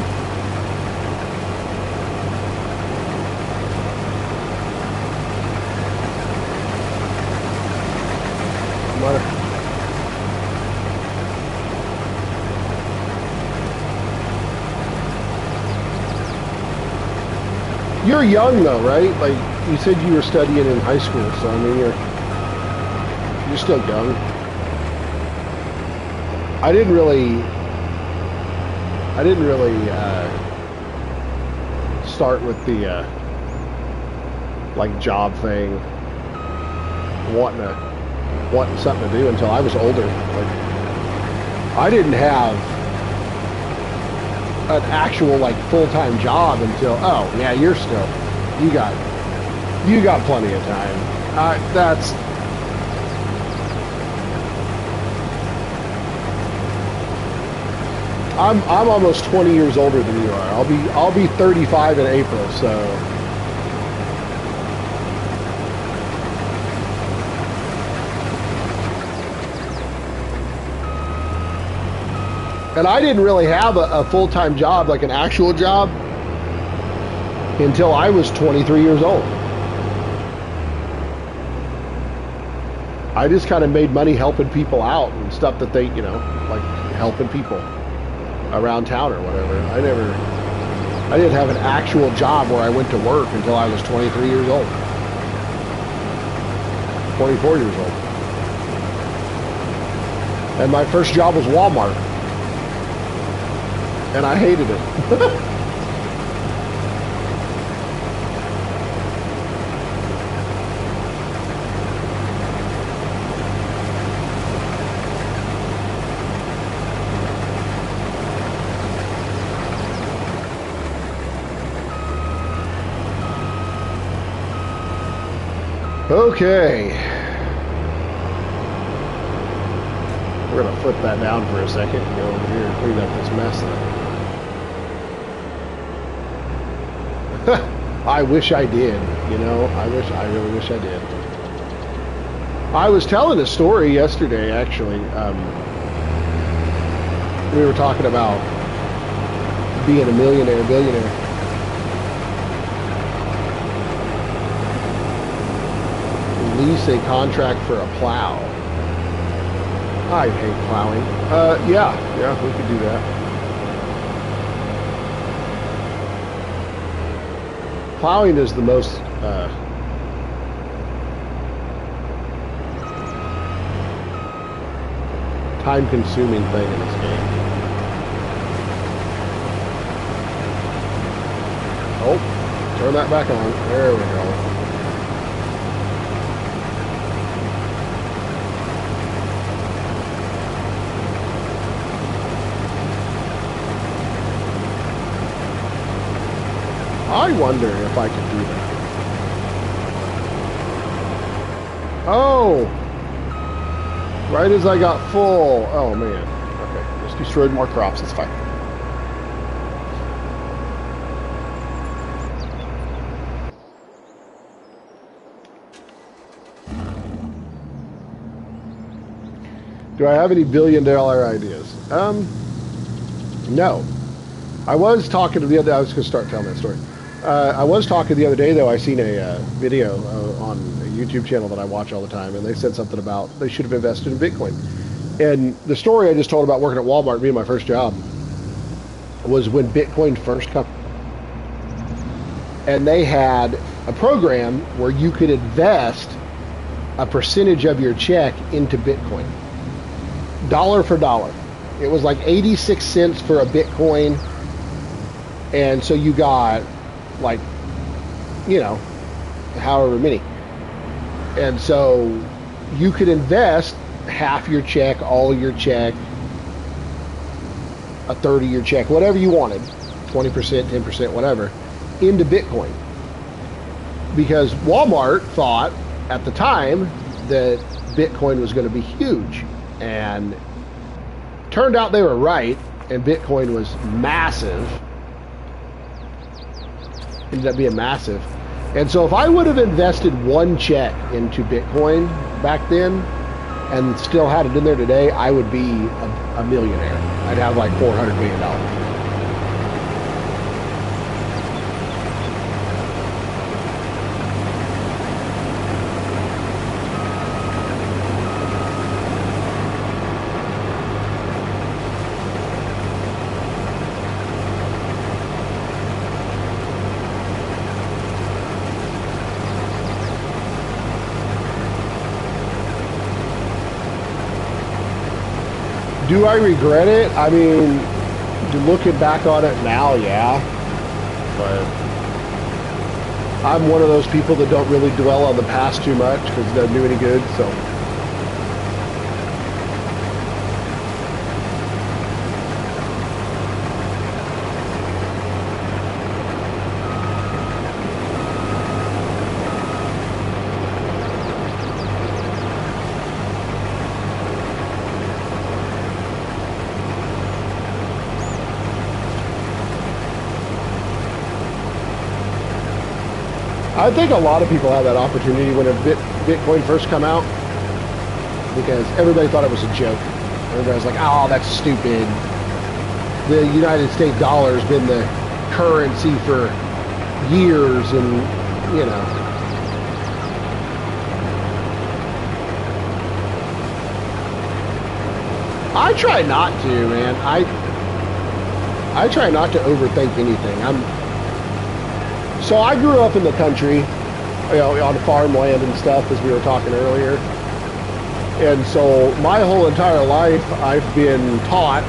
You're young though, right? Like you said you were studying in high school, so I mean you're still young. I didn't really start with the like job thing, wanting something to do until I was older. Like I didn't have an actual like full-time job until you got plenty of time. I'm almost 20 years older than you are. I'll be 35 in April, so and I didn't really have a full-time job, like an actual job, until I was 23 years old. I just kind of made money helping people out and stuff that they, like helping people around town or whatever. I didn't have an actual job where I went to work until I was 23 years old. 24 years old. And my first job was Walmart. And I hated it. Okay. We're going to flip that down for a second and go over here and clean up this mess. I wish I did, I really wish I did. I was telling a story yesterday, actually. We were talking about being a billionaire. Lease a contract for a plow. I hate plowing. Yeah, we could do that. Plowing is the most time-consuming thing in this game. Oh, turn that back on. There we go. I wonder if I could do that. Oh! Right as I got full. Oh, man. Okay, just destroyed more crops. It's fine. Do I have any billion-dollar ideas? No. I was talking to the other... I was going to start telling that story. I was talking the other day, though. I seen a video on a YouTube channel that I watch all the time, and they said something about they should have invested in Bitcoin. And the story I just told about working at Walmart, being my first job, was when Bitcoin first came. And they had a program where you could invest a percentage of your check into Bitcoin. Dollar for dollar. It was like 86 cents for a Bitcoin. And so you got, like, you know, however many. And so you could invest half your check, all of your check, a third of your check, whatever you wanted, 20%, 10%, whatever, into Bitcoin. Because Walmart thought at the time that Bitcoin was going to be huge. And turned out they were right, and Bitcoin was massive. Ended up being massive. And so if I would have invested one check into Bitcoin back then and still had it in there today, I would be a millionaire. I'd have like $400 million. Do I regret it? I mean, looking back on it now, yeah. But I'm one of those people that don't really dwell on the past too much because it doesn't do any good, so. I think a lot of people had that opportunity when Bitcoin first come out because everybody thought it was a joke. Everybody was like, oh, that's stupid. The United States dollar has been the currency for years and, you know. I try not to, man. I try not to overthink anything. So I grew up in the country, you know, on farmland and stuff, as we were talking earlier. And so my whole entire life, I've been taught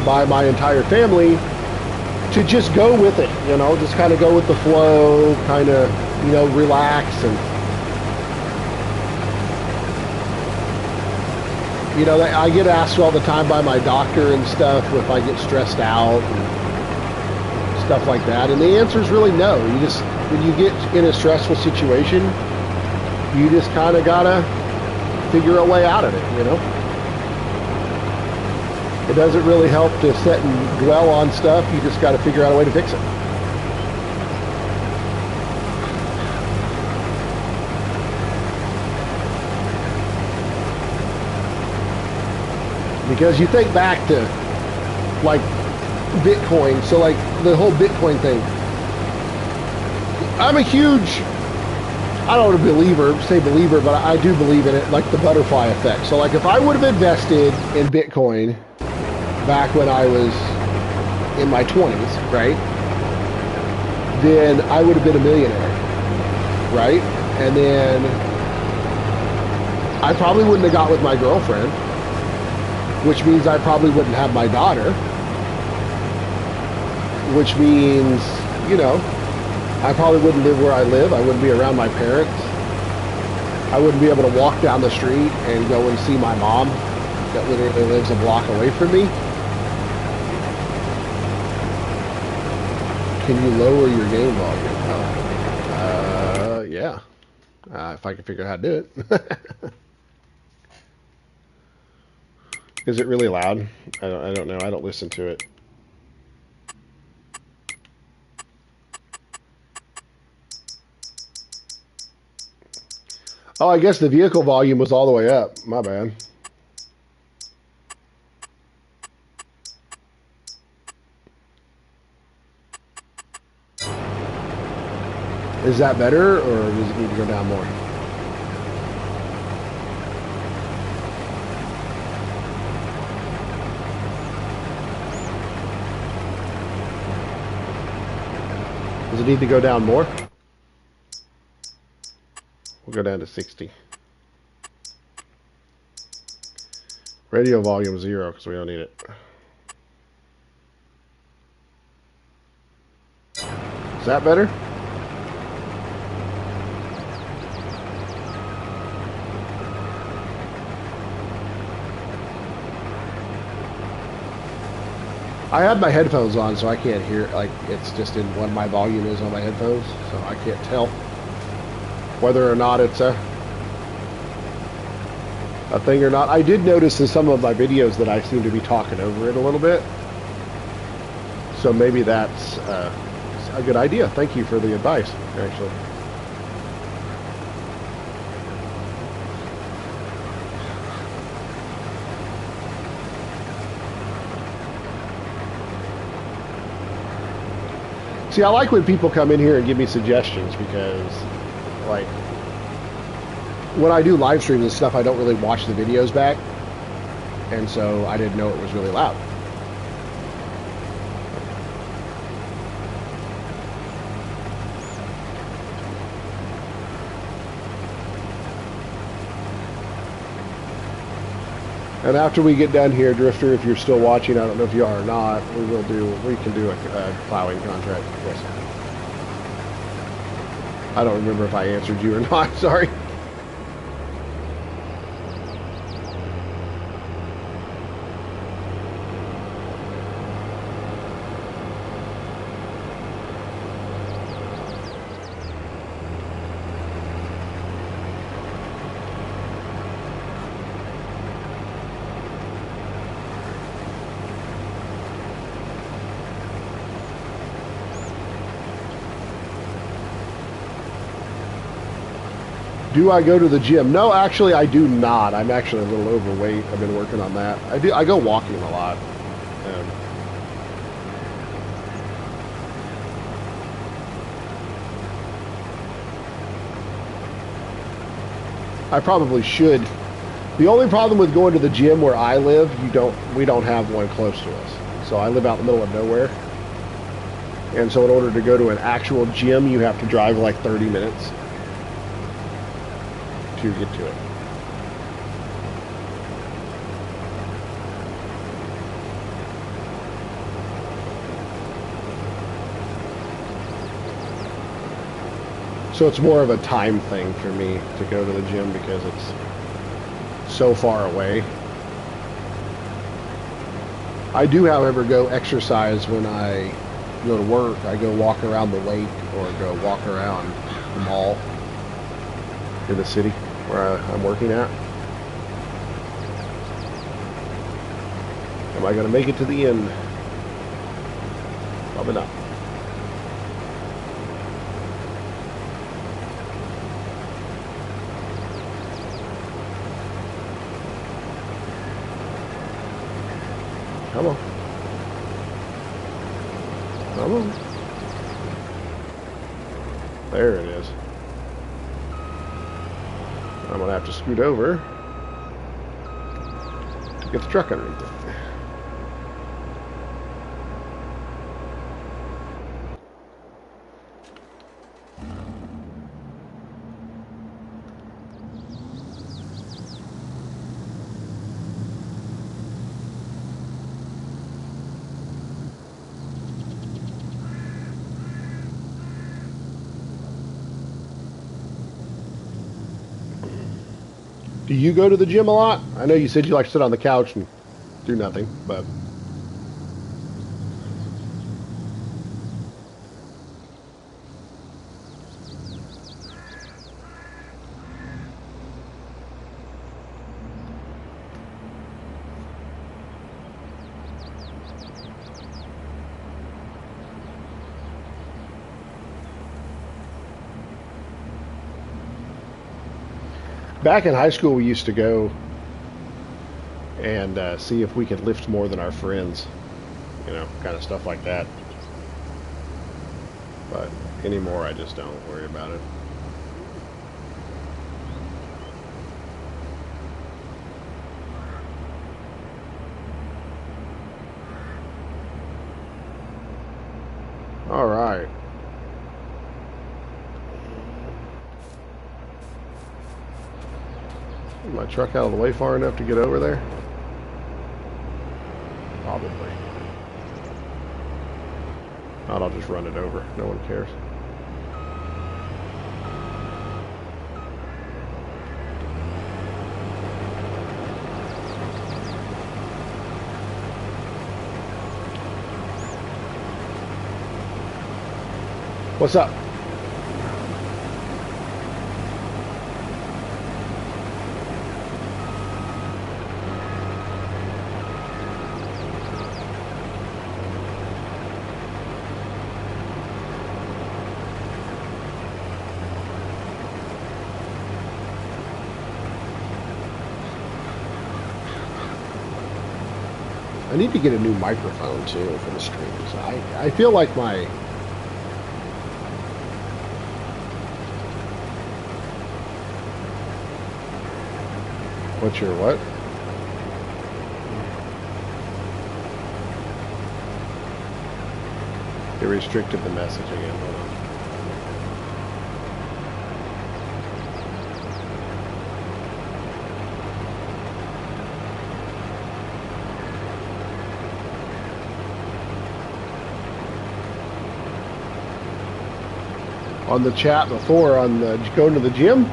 by my entire family to just go with it, you know, just kind of go with the flow, kind of, you know, relax. And, you know, I get asked all the time by my doctor and stuff if I get stressed out and stuff like that, and the answer is really no. You just, when you get in a stressful situation, you just kind of gotta figure a way out of it, you know. It doesn't really help to sit and dwell on stuff. You just got to figure out a way to fix it. Because you think back to, like, Bitcoin, so like the whole Bitcoin thing. I'm a huge, I don't want to say believer, but I do believe in it, like the butterfly effect. So like if I would have invested in Bitcoin back when I was in my 20s, right? then I would have been a millionaire, right? And then I probably wouldn't have got with my girlfriend, which means I probably wouldn't have my daughter, which means, you know, I probably wouldn't live where I live. I wouldn't be around my parents. I wouldn't be able to walk down the street and go and see my mom that literally lives a block away from me. Can you lower your game volume? Yeah. If I can figure out how to do it. Is it really loud? I don't know. I don't listen to it. Oh, I guess the vehicle volume was all the way up. My bad. Is that better, or does it need to go down more? Does it need to go down more? We'll go down to 60. Radio volume 0 because we don't need it. Is that better? I have my headphones on, so I can't hear, like, it's just in what my volume is on my headphones, so I can't tell whether or not it's a thing or not. I did notice in some of my videos that I seem to be talking over it a little bit, so maybe that's a good idea. Thank you for the advice, actually. See, I like when people come in here and give me suggestions because, like, when I do live streams and stuff, I don't really watch the videos back, and so I didn't know it was really loud. And after we get done here, Drifter, if you're still watching, I don't know if you are or not, we can do a plowing contract. Yes. I don't remember if I answered you or not, sorry. Do I go to the gym? No, actually, I do not. I'm actually a little overweight. I've been working on that. I go walking a lot. I probably should. The only problem with going to the gym where I live, we don't have one close to us. So I live out in the middle of nowhere. And so in order to go to an actual gym, you have to drive like 30 minutes. To get to it. So it's more of a time thing for me to go to the gym because it's so far away. I do, however, go exercise when I go to work. I go walk around the lake or go walk around the mall in the city where I'm working at. Am I going to make it to the end? Probably not. Come on. Come on. There it is. I'm going to have to scoot over to get the truck underneath it. Do you go to the gym a lot? I know you said you like to sit on the couch and do nothing, but... Back in high school, we used to go and see if we could lift more than our friends, you know, kind of stuff like that. But anymore, I just don't worry about it. All right. Is my truck out of the way far enough to get over there? Probably. Not, I'll just run it over. No one cares. What's up? I need to get a new microphone too for the streams. I feel like my what's your what? They restricted the message again. Hold on. On the chat before, on the going to the gym.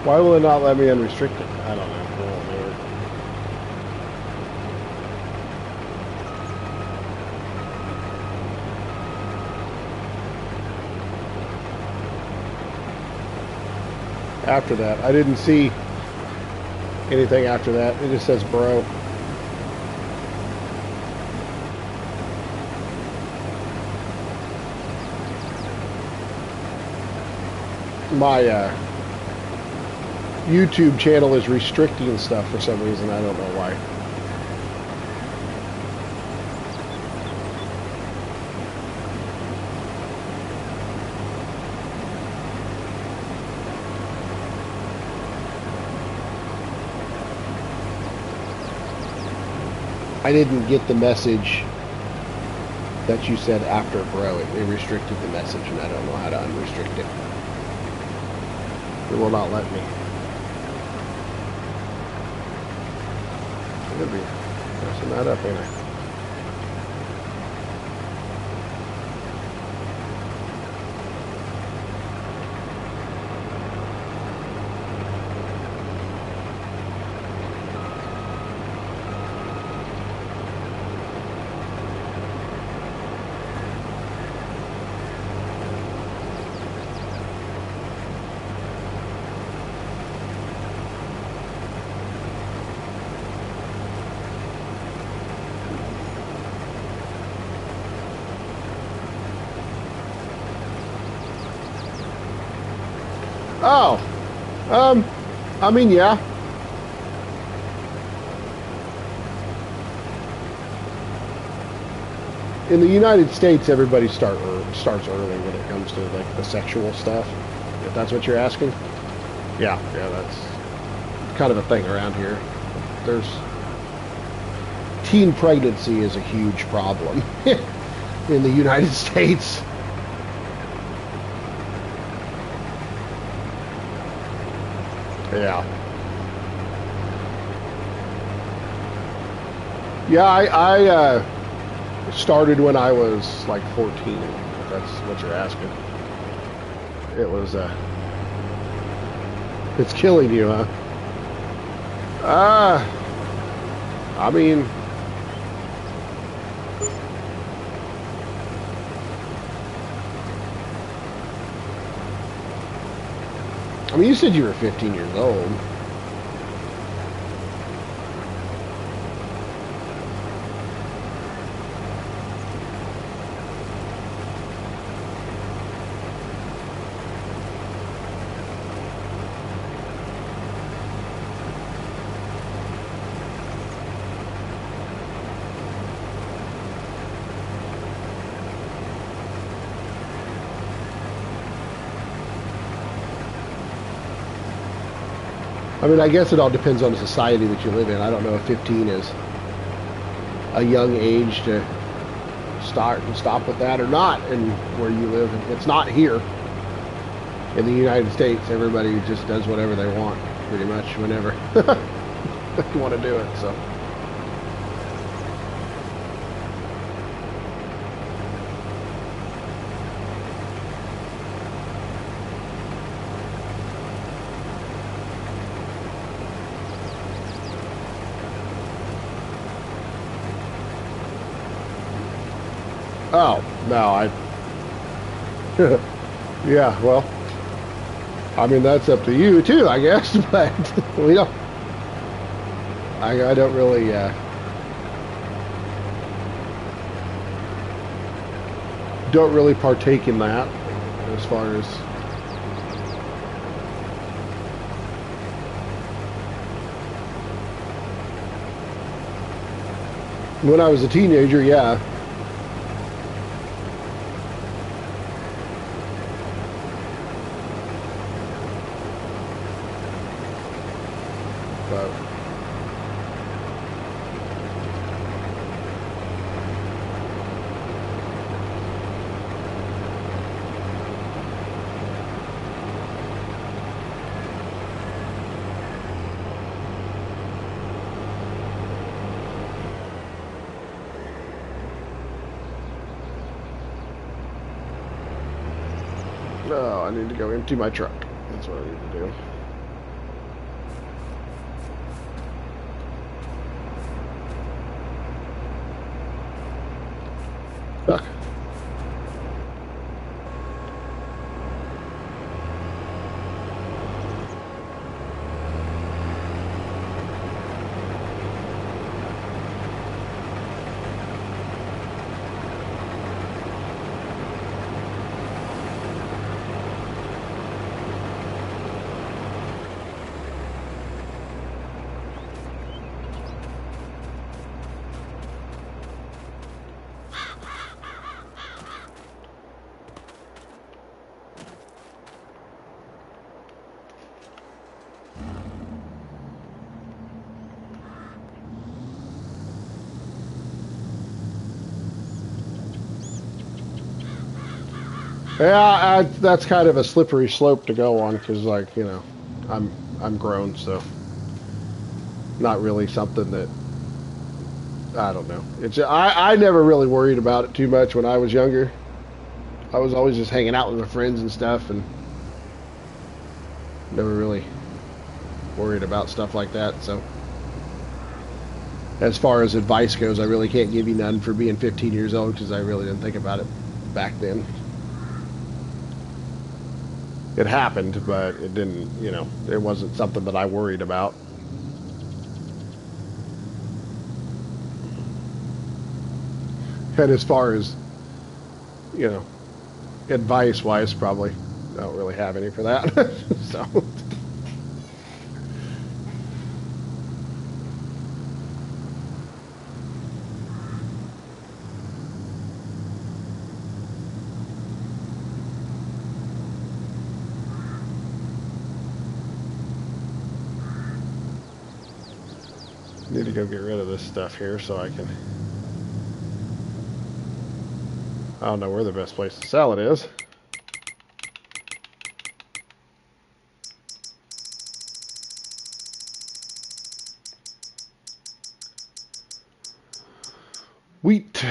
Why will it not let me unrestrict it? I don't know. After that, I didn't see anything after that. It just says bro. My YouTube channel is restricting stuff for some reason. I don't know why. I didn't get the message that you said after bro. It restricted the message, and I don't know how to unrestrict it. It will not let me. I'm gonna be messing that up, ain't I? Oh, I mean, yeah. In the United States, everybody starts early when it comes to like the sexual stuff. If that's what you're asking. Yeah, that's kind of a thing around here. There's teen pregnancy is a huge problem in the United States. Yeah. Yeah, I started when I was like 14, I that's what you're asking. It was, it's killing you, huh? I mean, you said you were 15 years old. I mean, I guess it all depends on the society that you live in. I don't know if 15 is a young age to start and stop with that or not, and where you live. It's not here in the United States. Everybody just does whatever they want, pretty much, whenever they want to do it. So. Oh, no, yeah, well, I mean, that's up to you, too, I guess, but we don't, I don't really, partake in that, as far as, when I was a teenager, yeah. Oh, I need to go empty my truck. That's what I need to do. Fuck. Yeah, that's kind of a slippery slope to go on because, like, you know, I'm grown, so not really something that I don't know. It's I never really worried about it too much when I was younger. I was always just hanging out with my friends and stuff, and never really worried about stuff like that. So, as far as advice goes, I really can't give you none for being 15 years old because I really didn't think about it back then. It happened, but it didn't, you know, it wasn't something that I worried about. And as far as, you know, advice-wise, probably don't really have any for that. So. Need to go get rid of this stuff here so I can... I don't know where the best place to sell it is. Wheat.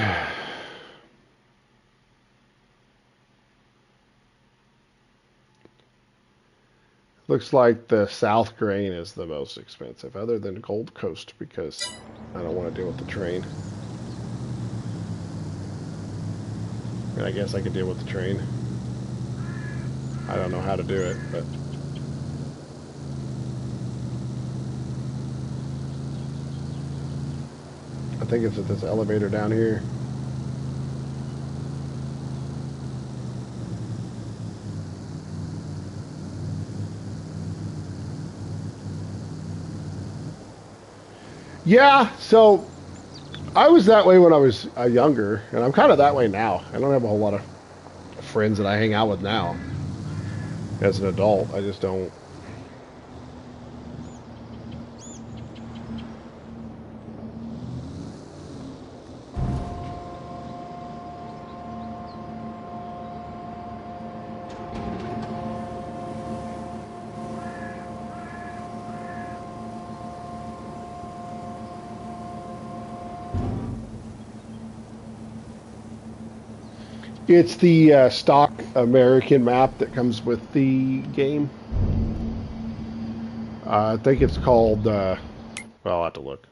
Looks like the South Grain is the most expensive, other than Gold Coast, because I don't want to deal with the train. And I guess I could deal with the train. I don't know how to do it, but... I think it's at this elevator down here. Yeah, so I was that way when I was younger, and I'm kind of that way now. I don't have a whole lot of friends that I hang out with now. As an adult, I just don't. It's the stock American map that comes with the game. I think it's called, well, I'll have to look.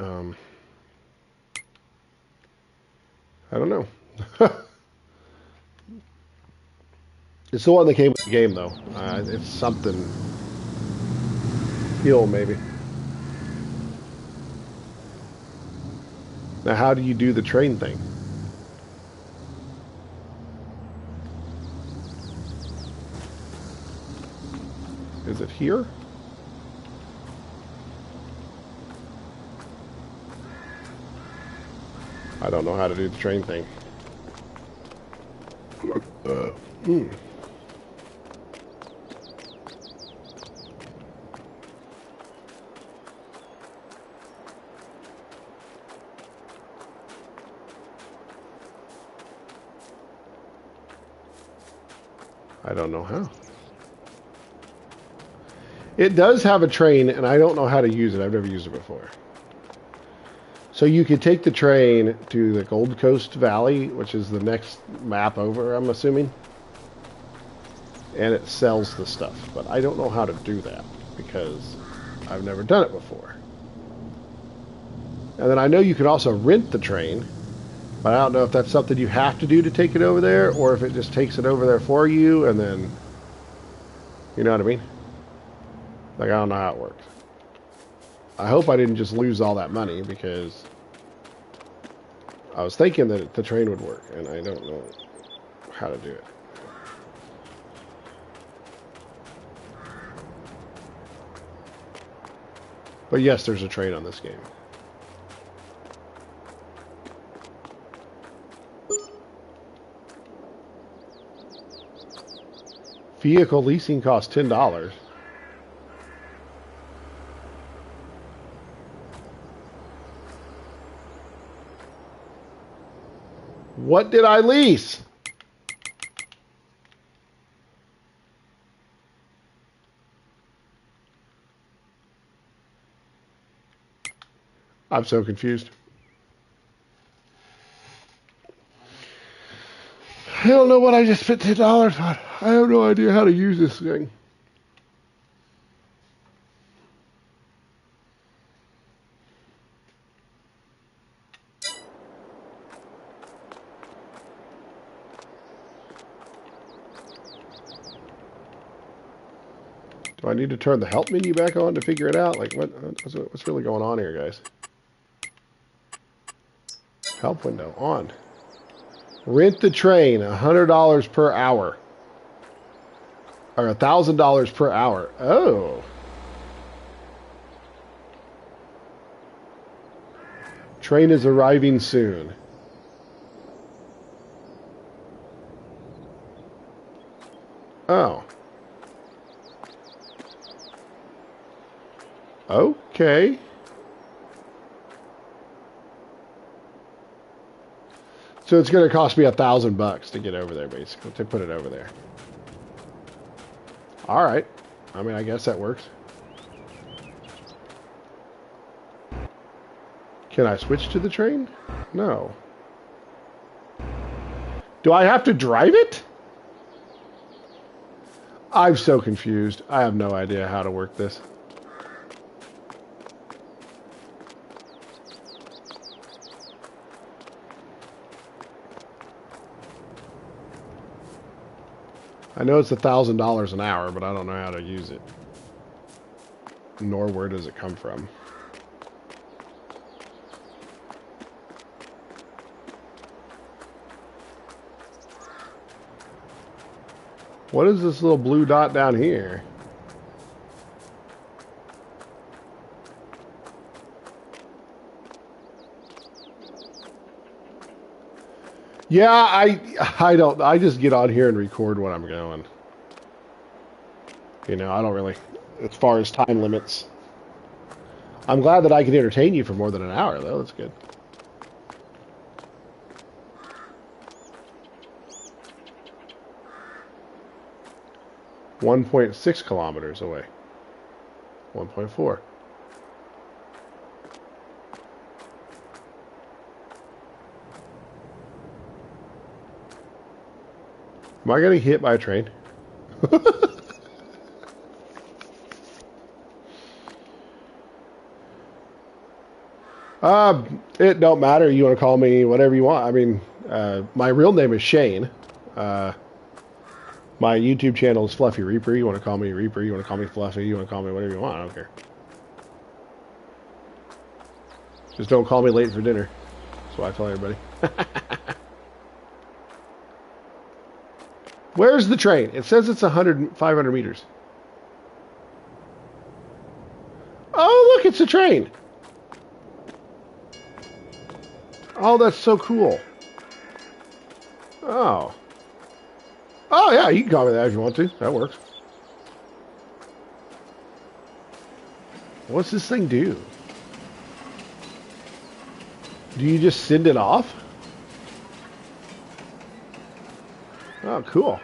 I don't know. It's the one that came with the game, though. It's something... Hill, maybe. Now, how do you do the train thing? Is it here? I don't know how to do the train thing. I don't know how. It does have a train, and I don't know how to use it. I've never used it before. So you could take the train to the Gold Coast Valley, which is the next map over, I'm assuming. And it sells the stuff. But I don't know how to do that, because I've never done it before. And then I know you can also rent the train, but I don't know if that's something you have to do to take it over there, or if it just takes it over there for you, and then... You know what I mean? Like, I don't know how it works. I hope I didn't just lose all that money, because I was thinking that the train would work, and I don't know how to do it. But yes, there's a train on this game. Vehicle leasing costs $10. What did I lease? I'm so confused. I don't know what I just spent $10 on. I have no idea how to use this thing. Do I need to turn the help menu back on to figure it out? Like, what's really going on here, guys? Help window on. Rent the train, $100 per hour. Or $1,000 per hour. Oh. Train is arriving soon. Oh. Okay. So it's going to cost me $1,000 to get over there, basically, to put it over there. All right. I mean, I guess that works. Can I switch to the train? No. Do I have to drive it? I'm so confused. I have no idea how to work this. I know it's $1,000 an hour, but I don't know how to use it. Nor where does it come from. What is this little blue dot down here? Yeah, I don't. I just get on here and record when I'm going. You know, I don't really, as far as time limits. I'm glad that I can entertain you for more than an hour, though. That's good. .6 kilometers away. 1.4. Am I getting hit by a train? It don't matter. You want to call me whatever you want. I mean, my real name is Shane. My YouTube channel is Fluffy Reaper. You want to call me Reaper. You want to call me Fluffy. You want to call me whatever you want. I don't care. Just don't call me late for dinner. That's what I tell everybody. Where's the train? It says it's 500 meters. Oh, look, it's a train. Oh, that's so cool. Oh. Oh, yeah, you can call me that if you want to. That works. What's this thing do? Do you just send it off? Oh, cool.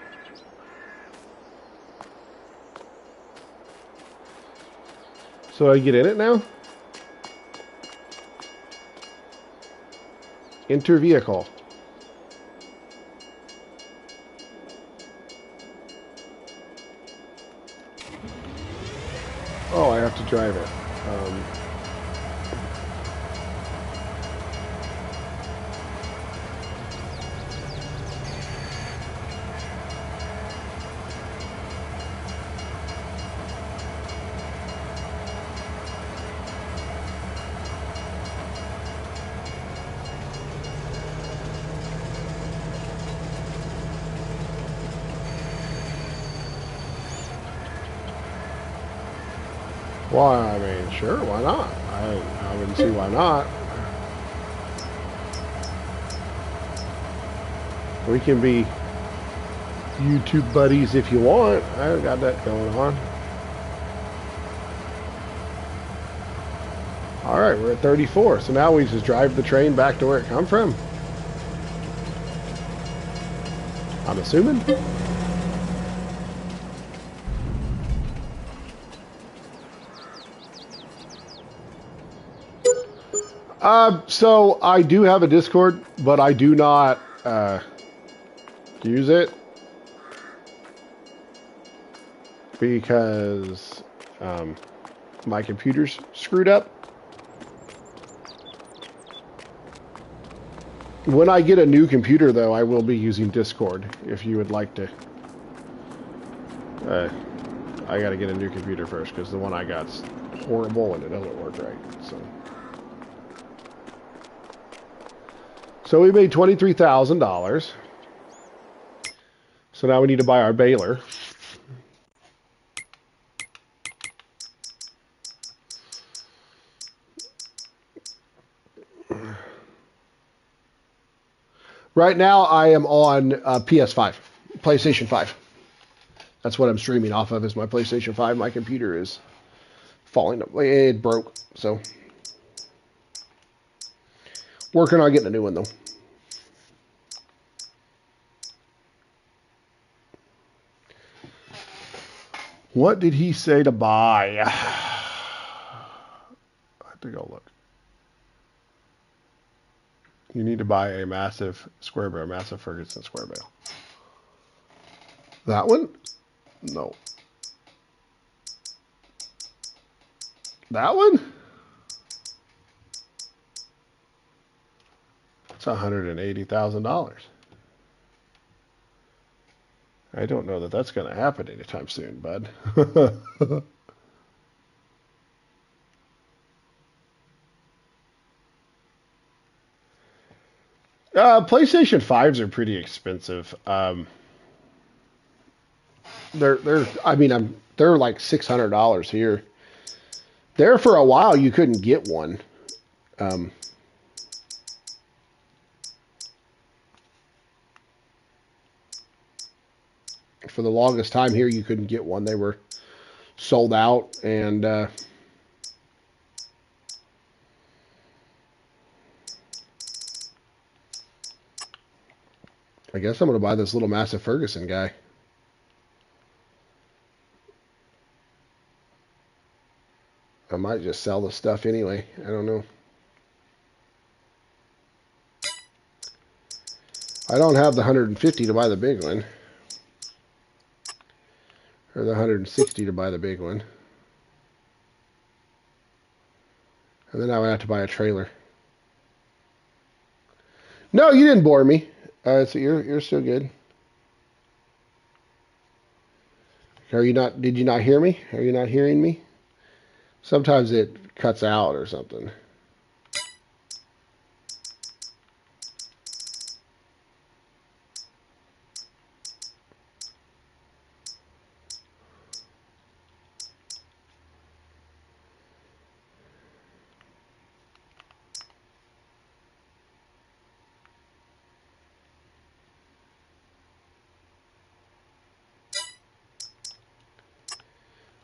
So I get in it now? Enter vehicle. Oh, I have to drive it. Well, I mean, sure, why not? I wouldn't see why not. We can be YouTube buddies if you want. I've got that going on. Alright, we're at 34. So now we just drive the train back to where it come from. I'm assuming. So I do have a Discord, but I do not use it because my computer's screwed up. When I get a new computer, though, I will be using Discord if you would like to. I got to get a new computer first because the one I got's horrible and it doesn't work right. So we made $23,000. So now we need to buy our baler. Right now I am on PS5, PlayStation 5. That's what I'm streaming off of is my PlayStation 5. My computer is falling up. It broke, so working on getting a new one though. What did he say to buy? I have to go look. You need to buy a massive square barrel, massive Ferguson square barrel. That one? No. That one? It's $180,000. I don't know that that's going to happen anytime soon, bud. PlayStation 5s are pretty expensive. They're like $600 here. There for a while you couldn't get one. For the longest time here you couldn't get one. They were sold out, and I guess I'm going to buy this little massive Ferguson guy. I might just sell the stuff anyway. I don't know. I don't have the 150 to buy the big one. Or the 160 to buy the big one. And then I would have to buy a trailer. No, you didn't bore me. So you're still good. Are you not? Did you not hear me? Are you not hearing me? Sometimes it cuts out or something.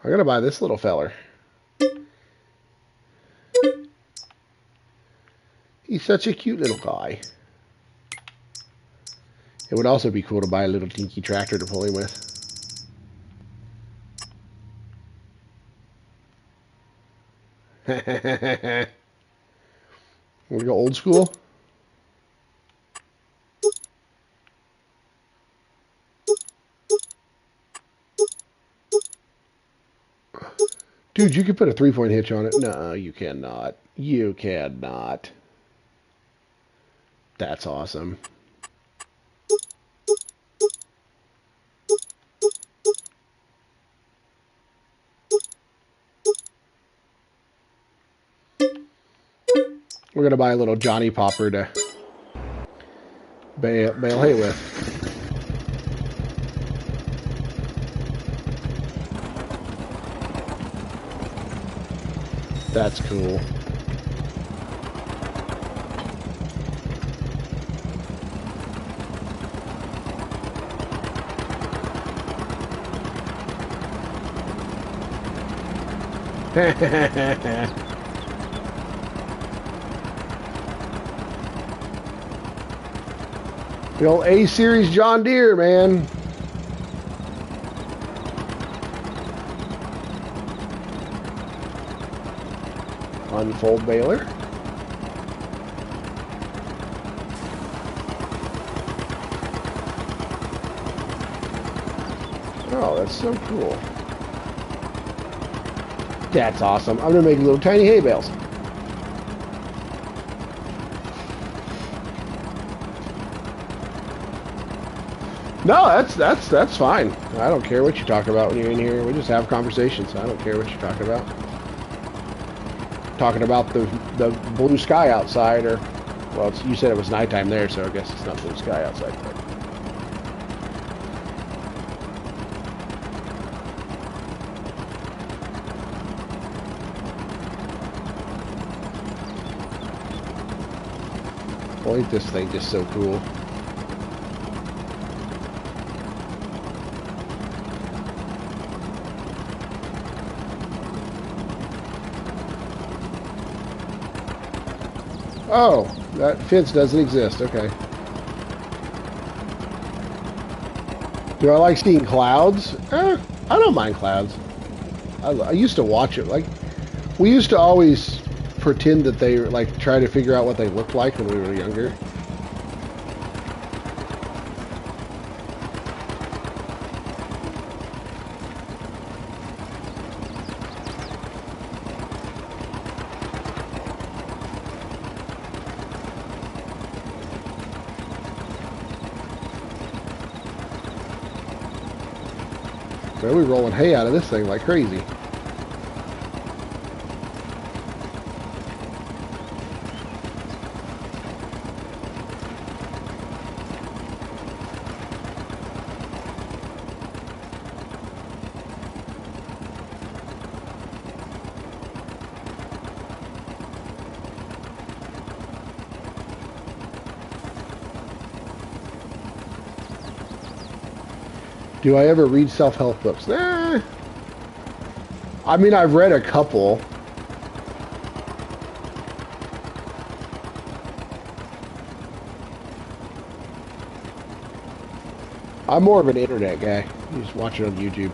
I'm going to buy this little feller. He's such a cute little guy. It would also be cool to buy a little dinky tractor to pull him with. We go old school. Dude, you could put a 3-point hitch on it. No, you cannot. You cannot. That's awesome. We're going to buy a little Johnny Popper to bale hay with. That's cool. The old A-Series John Deere, man. Unfold baler. Oh, that's so cool. That's awesome. I'm gonna make little tiny hay bales. No, that's fine. I don't care what you talk about when you're in here. We just have conversations. I don't care what you're talking about. Talking about the blue sky outside, or well, you said it was nighttime there, so I guess it's not blue sky outside. But. Boy, ain't this thing just so cool. Oh, that fence doesn't exist. Okay. Do I like seeing clouds? I don't mind clouds. I used to watch it. Like, we used to always pretend that they like try to figure out what they looked like when we were younger. Man, we rolling hay out of this thing like crazy. Do I ever read self-help books? Nah. I mean, I've read a couple. I'm more of an internet guy. You just watch it on YouTube.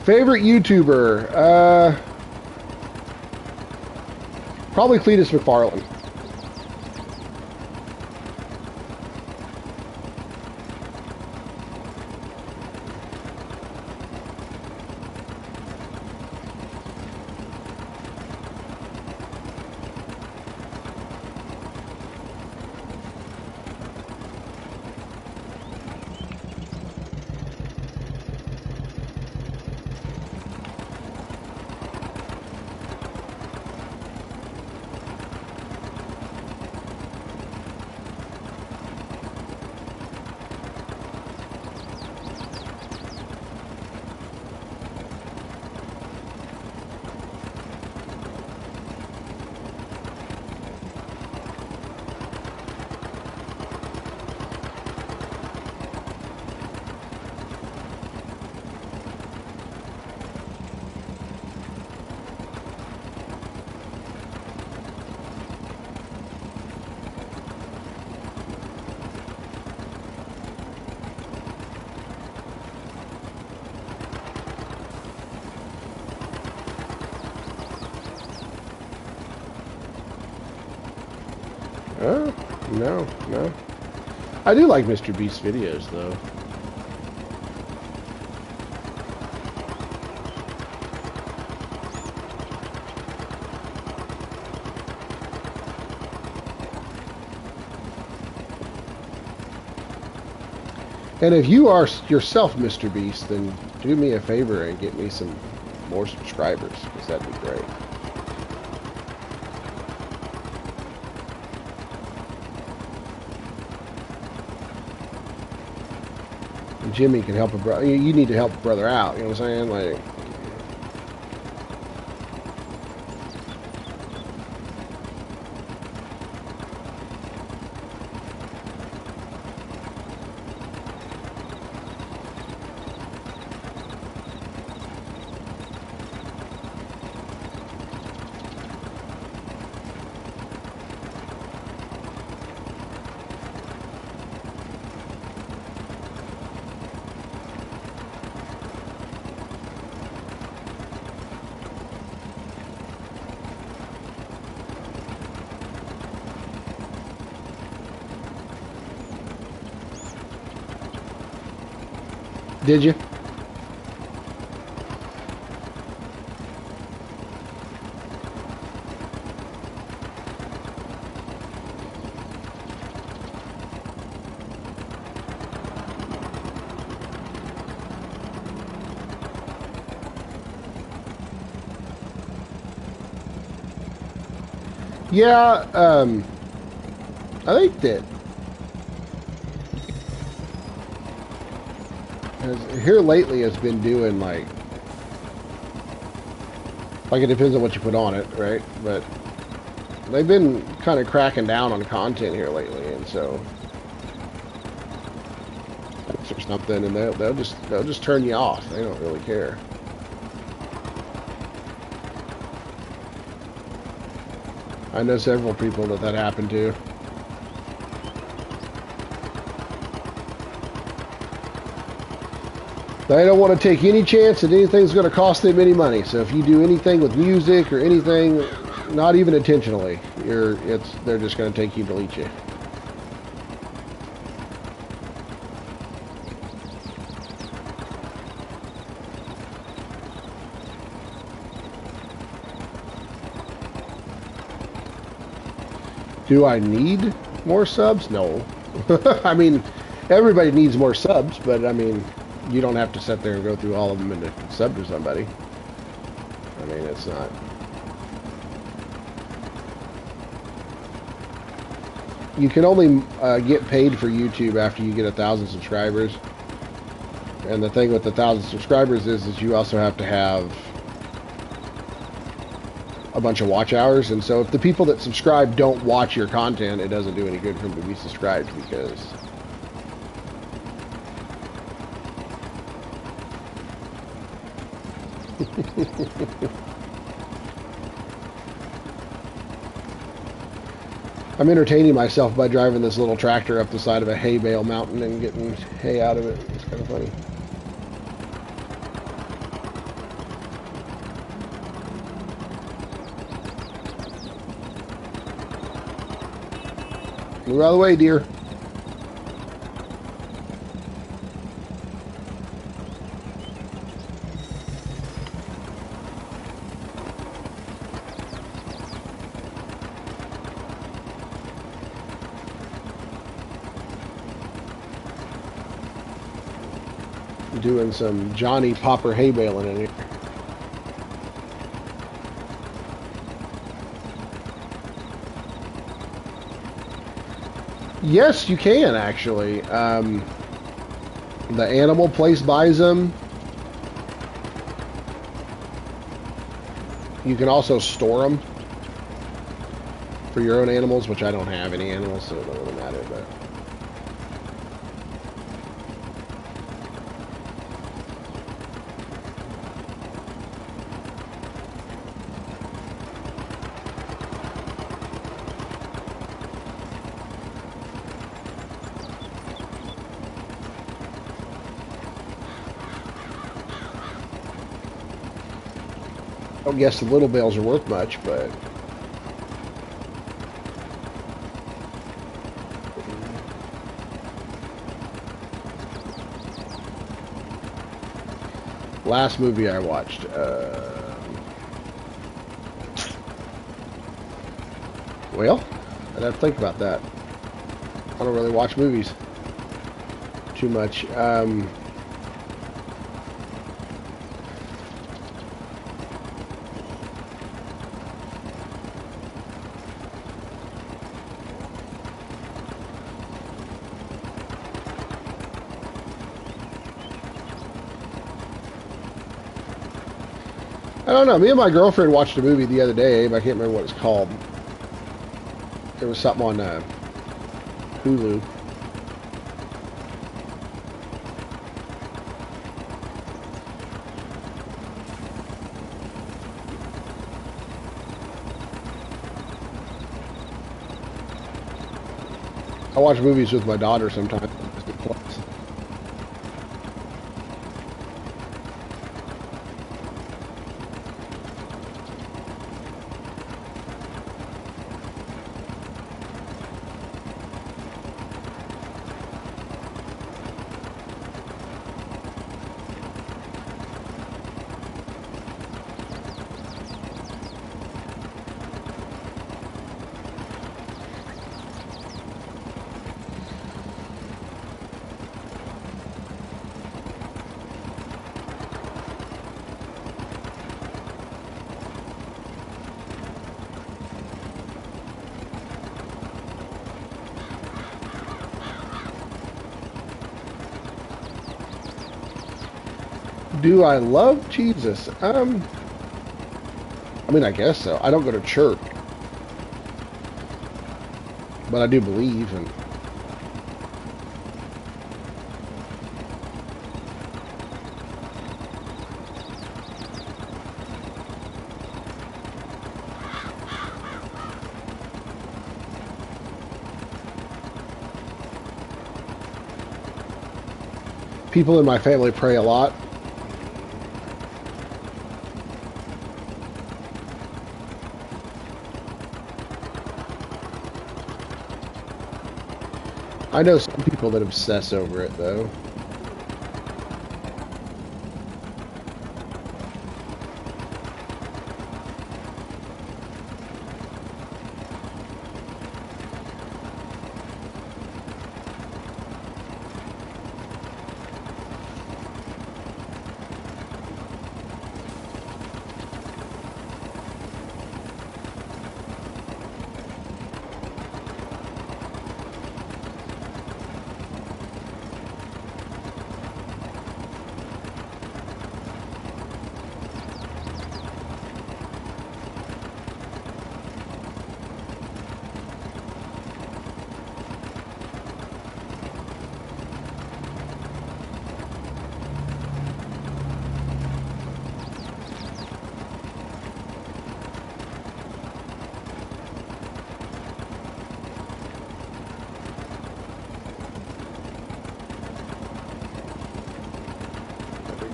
Favorite YouTuber? Probably Cletus McFarlane. Oh, no, no. I do like Mr. Beast's videos, though. And if you are yourself Mr. Beast, then do me a favor and get me some more subscribers, because that'd be great. And Jimmy can help a brother. You need to help a brother out, you know what I'm saying? Like, did you? Yeah, I think that here lately has been doing like it depends on what you put on it, right? But they've been kind of cracking down on content here lately, and so or something, and they'll just turn you off. They don't really care. I know several people that happened to. They don't want to take any chance that anything's going to cost them any money. So if you do anything with music or anything, not even intentionally, they're just going to take you and delete you. Do I need more subs? No. I mean, everybody needs more subs, but I mean, you don't have to sit there and go through all of them and to sub to somebody. I mean, it's not. You can only get paid for YouTube after you get 1,000 subscribers. And the thing with the 1,000 subscribers is you also have to have a bunch of watch hours, and so if the people that subscribe don't watch your content, it doesn't do any good for them to be subscribed, because I'm entertaining myself by driving this little tractor up the side of a hay bale mountain and getting hay out of it. It's kind of funny. Move out of the way, dear. Doing some Johnny Popper hay baling in here. Yes, you can, actually. The animal place buys them. You can also store them for your own animals, which I don't have any animals, so it doesn't really matter, but... I don't guess the little bales are worth much, but... Last movie I watched, well, I'd have to think about that. I don't really watch movies too much. I don't know. Me and my girlfriend watched a movie the other day, but I can't remember what it's called. There was something on Hulu. I watch movies with my daughter sometimes. Do I love Jesus? I mean, I guess so. I don't go to church, but I do believe, and People in my family pray a lot. I know some people that obsess over it, though.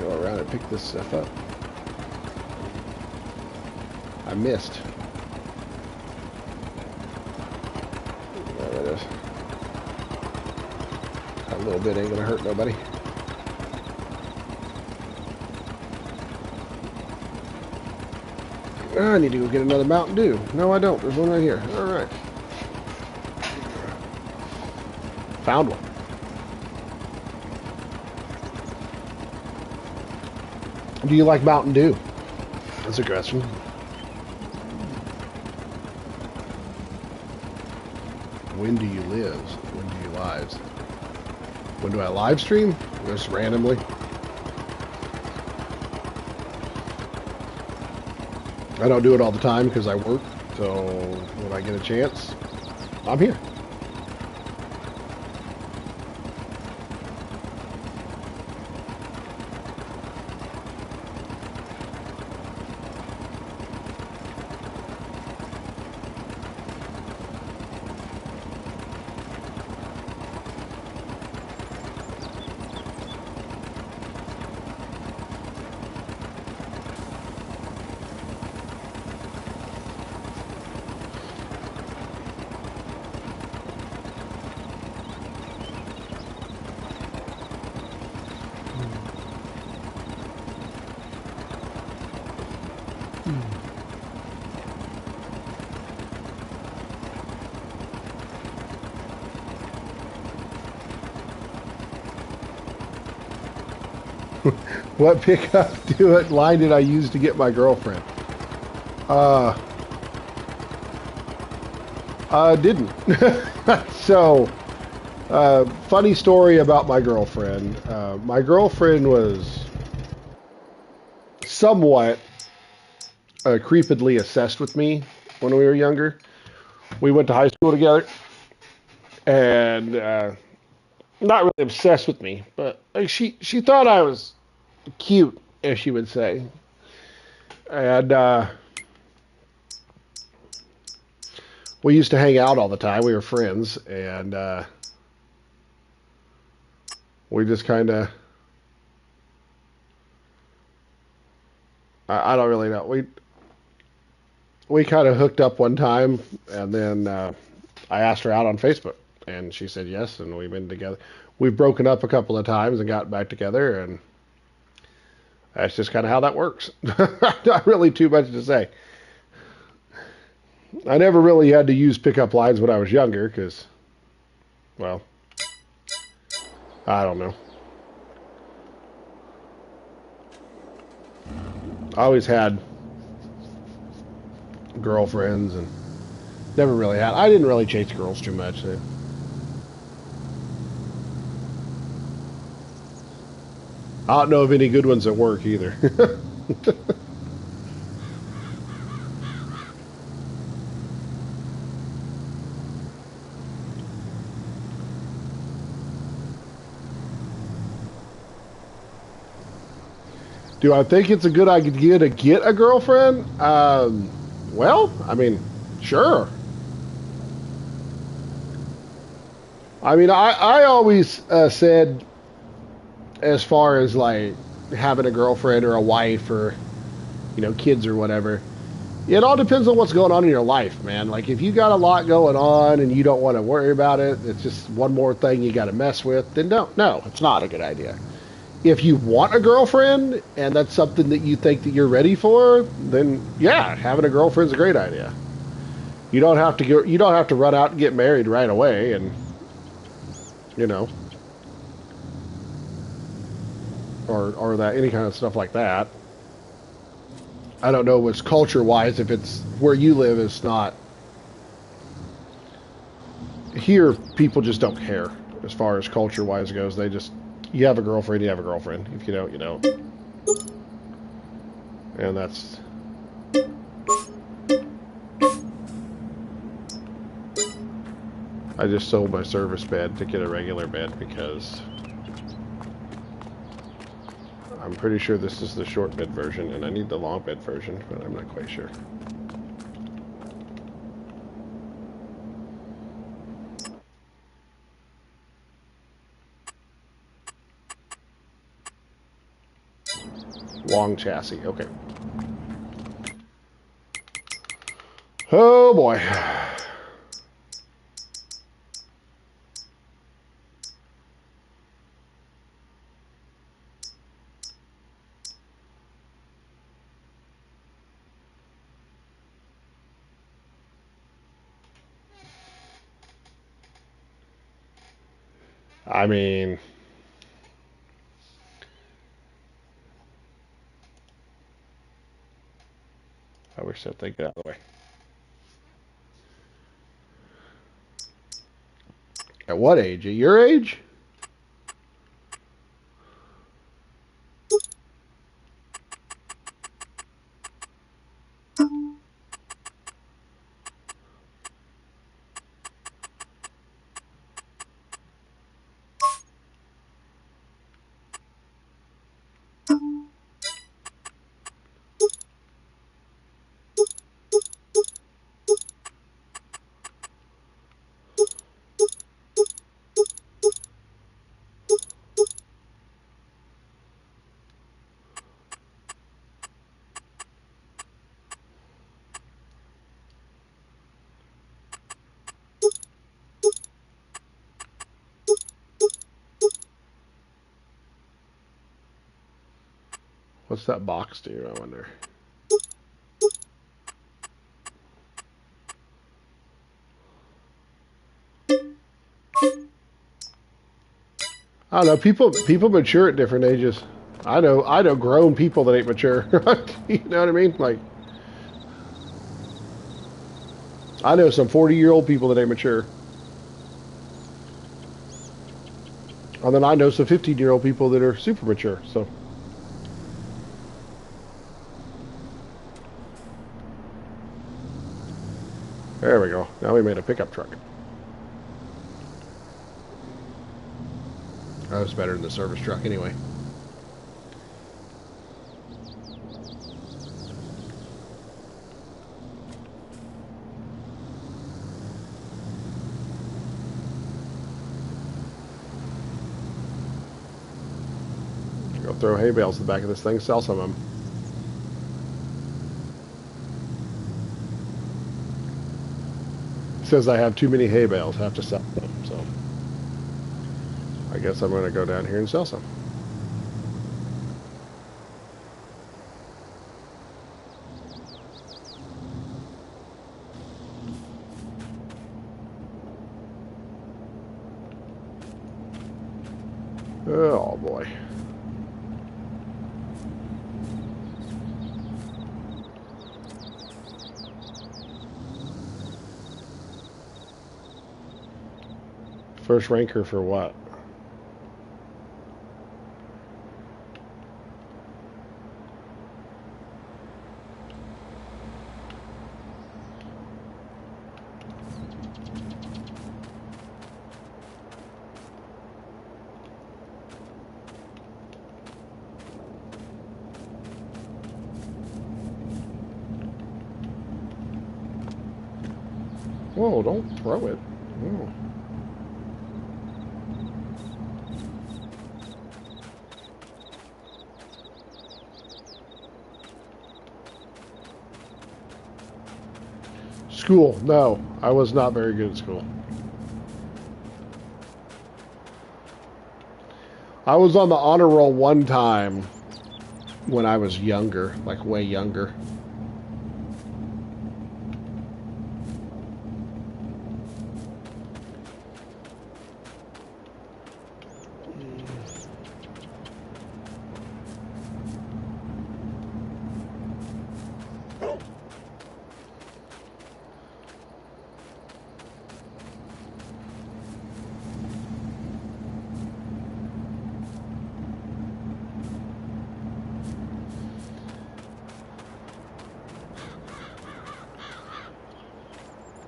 Around and pick this stuff up. I missed. There it is. A little bit ain't gonna hurt nobody. I need to go get another Mountain Dew. No, I don't. There's one right here. All right. Found one. Do you like Mountain Dew? That's a question. When do you live? When do you lives? When do I live stream? Just randomly. I don't do it all the time because I work. So when I get a chance, I'm here. What pickup line did I use to get my girlfriend? Didn't. So, funny story about my girlfriend. My girlfriend was somewhat creepily obsessed with me when we were younger. We went to high school together, and not really obsessed with me, but like she thought I was cute, as she would say. And we used to hang out all the time. We were friends, and we just kind of, I don't really know. We kind of hooked up one time, and then I asked her out on Facebook, and she said yes, and we've been together. We've broken up a couple of times and got back together, and that's just kind of how that works. Not really too much to say. I never really had to use pickup lines when I was younger because, well, I don't know. I always had girlfriends and never really had. I didn't really chase girls too much. So. I don't know of any good ones at work either. Do I think it's a good idea to get a girlfriend? Well, I mean, sure. I mean, I always said as far as like having a girlfriend or a wife or kids or whatever. It all depends on what's going on in your life, man. Like if you got a lot going on and you don't want to worry about it, it's just one more thing you got to mess with, then don't. No, it's not a good idea. If you want a girlfriend and that's something that you think that you're ready for, then yeah, having a girlfriend's a great idea. You don't have to run out and get married right away and you know or that any kind of stuff like that. I don't know what's culture wise if it's where you live. It's not here. People just don't care as far as culture wise goes. They just you have a girlfriend, you have a girlfriend. If you don't, you don't. And that's I just sold my service bed to get a regular bed because I'm pretty sure this is the short bed version, and I need the long bed version, but I'm not quite sure. Long chassis, okay. Oh boy. I mean, I wish that thing got out of the way. At what age? At your age? What's that box do, I wonder? I don't know. People mature at different ages. I know grown people that ain't mature. You know what I mean? Like I know some 40-year-old people that ain't mature. And then I know some 15-year-old people that are super mature. So there we go. Now we made a pickup truck. That was better than the service truck anyway. Go throw hay bales in the back of this thing, sell some of them. It says I have too many hay bales, have to sell them. So I guess I'm going to go down here and sell some. Oh boy. First ranker for what? Whoa, don't throw it. Oh. School. No, I was not very good at school. I was on the honor roll one time when I was younger, like way younger.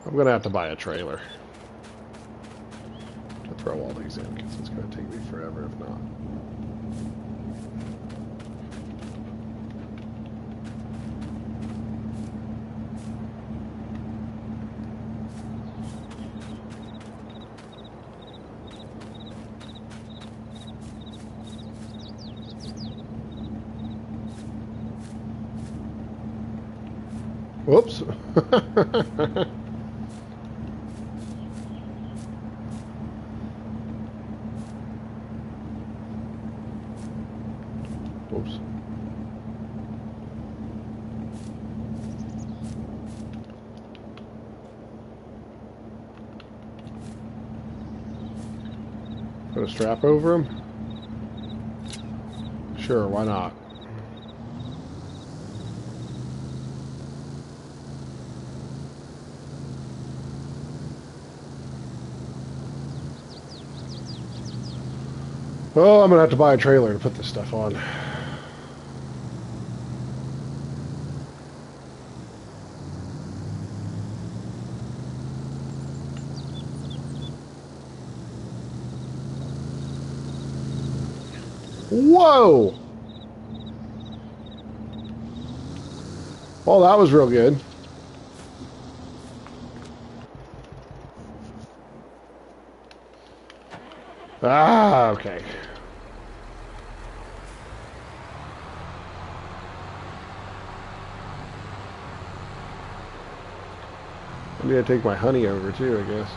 I'm going to have to buy a trailer to throw all these in because it's going to take me forever if not. Whoops. Whoops. Put a strap over him? Sure, why not? Oh, I'm going to have to buy a trailer to put this stuff on. Whoa! Well, that was real good. Ah, okay. I need to take my honey over too, I guess.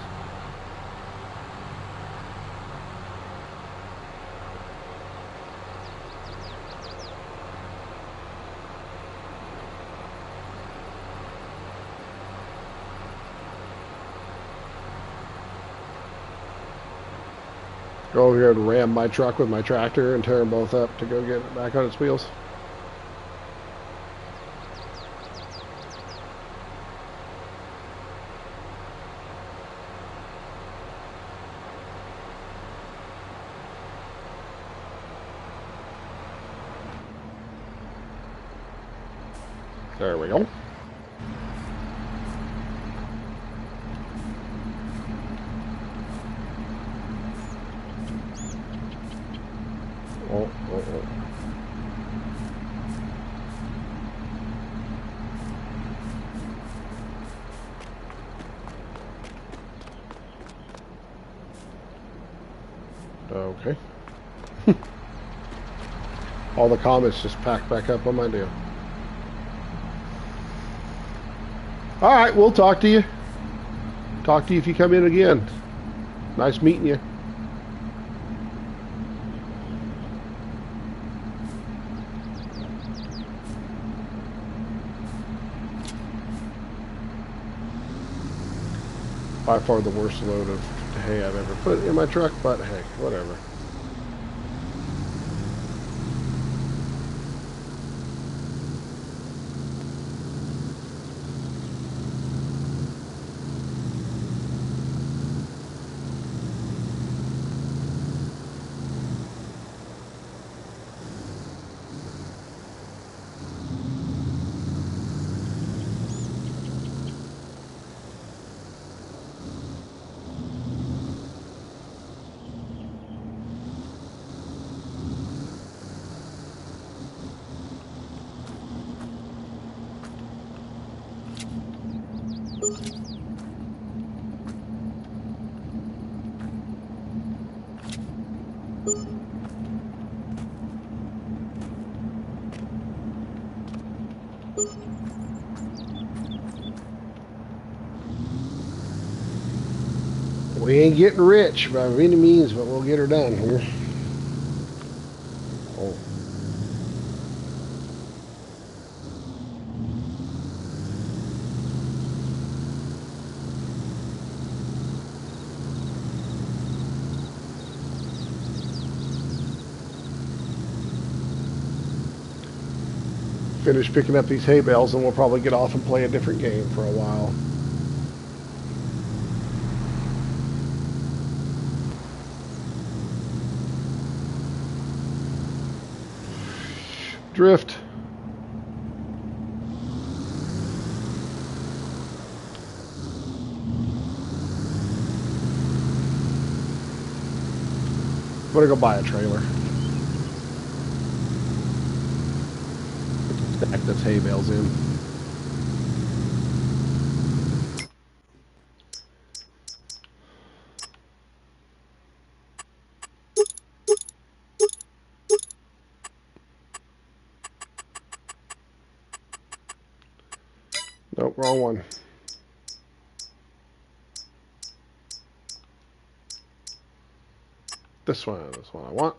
Go over here and ram my truck with my tractor and tear them both up to go get it back on its wheels. There we go. Oh, oh, oh. Okay. All the comments just packed back up on my deal. All right, we'll talk to you. Talk to you if you come in again. Nice meeting you. By far the worst load of hay I've ever put in my truck, but hey, whatever. We ain't getting rich by any means, but we'll get her done here. Oh. Finish picking up these hay bales and we'll probably get off and play a different game for a while. Drift. I'm gonna go buy a trailer. Stack those hay bales in. Nope, wrong one. This one I want.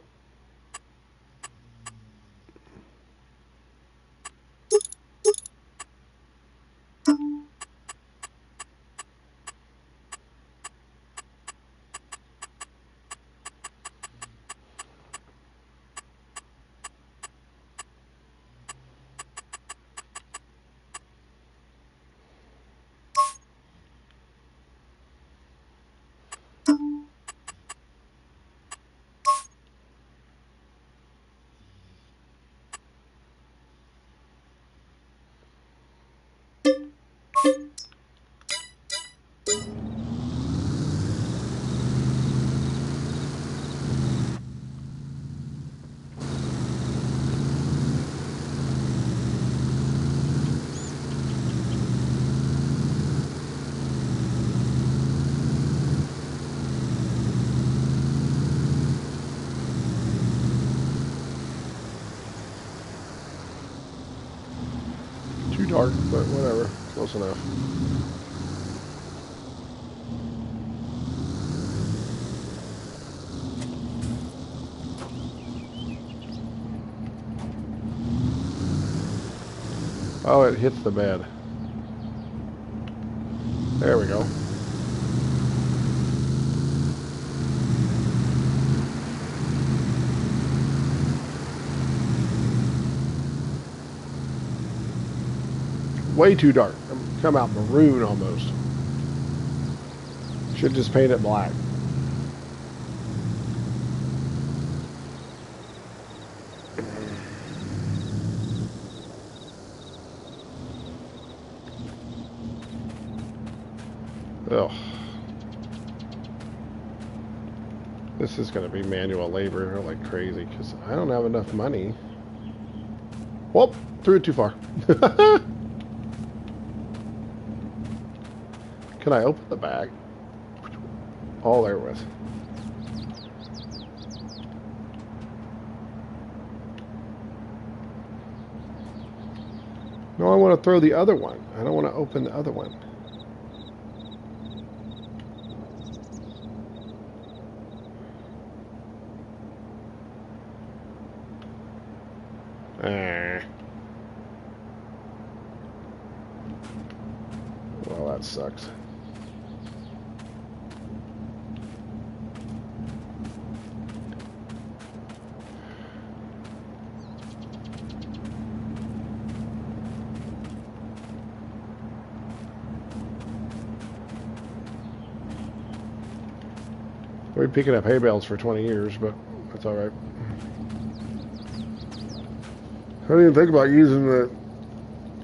Too dark, but whatever. Close enough. Oh, it hits the bed. There we go. Way too dark. Come out maroon almost. Should just paint it black. Ugh. This is going to be manual labor like crazy because I don't have enough money. Whoop! Threw it too far. Can I open the bag? Oh, there it was. No, I want to throw the other one. I don't want to open the other one. Well, that sucks. We've been picking up hay bales for 20 years, but that's all right. I didn't even think about using the...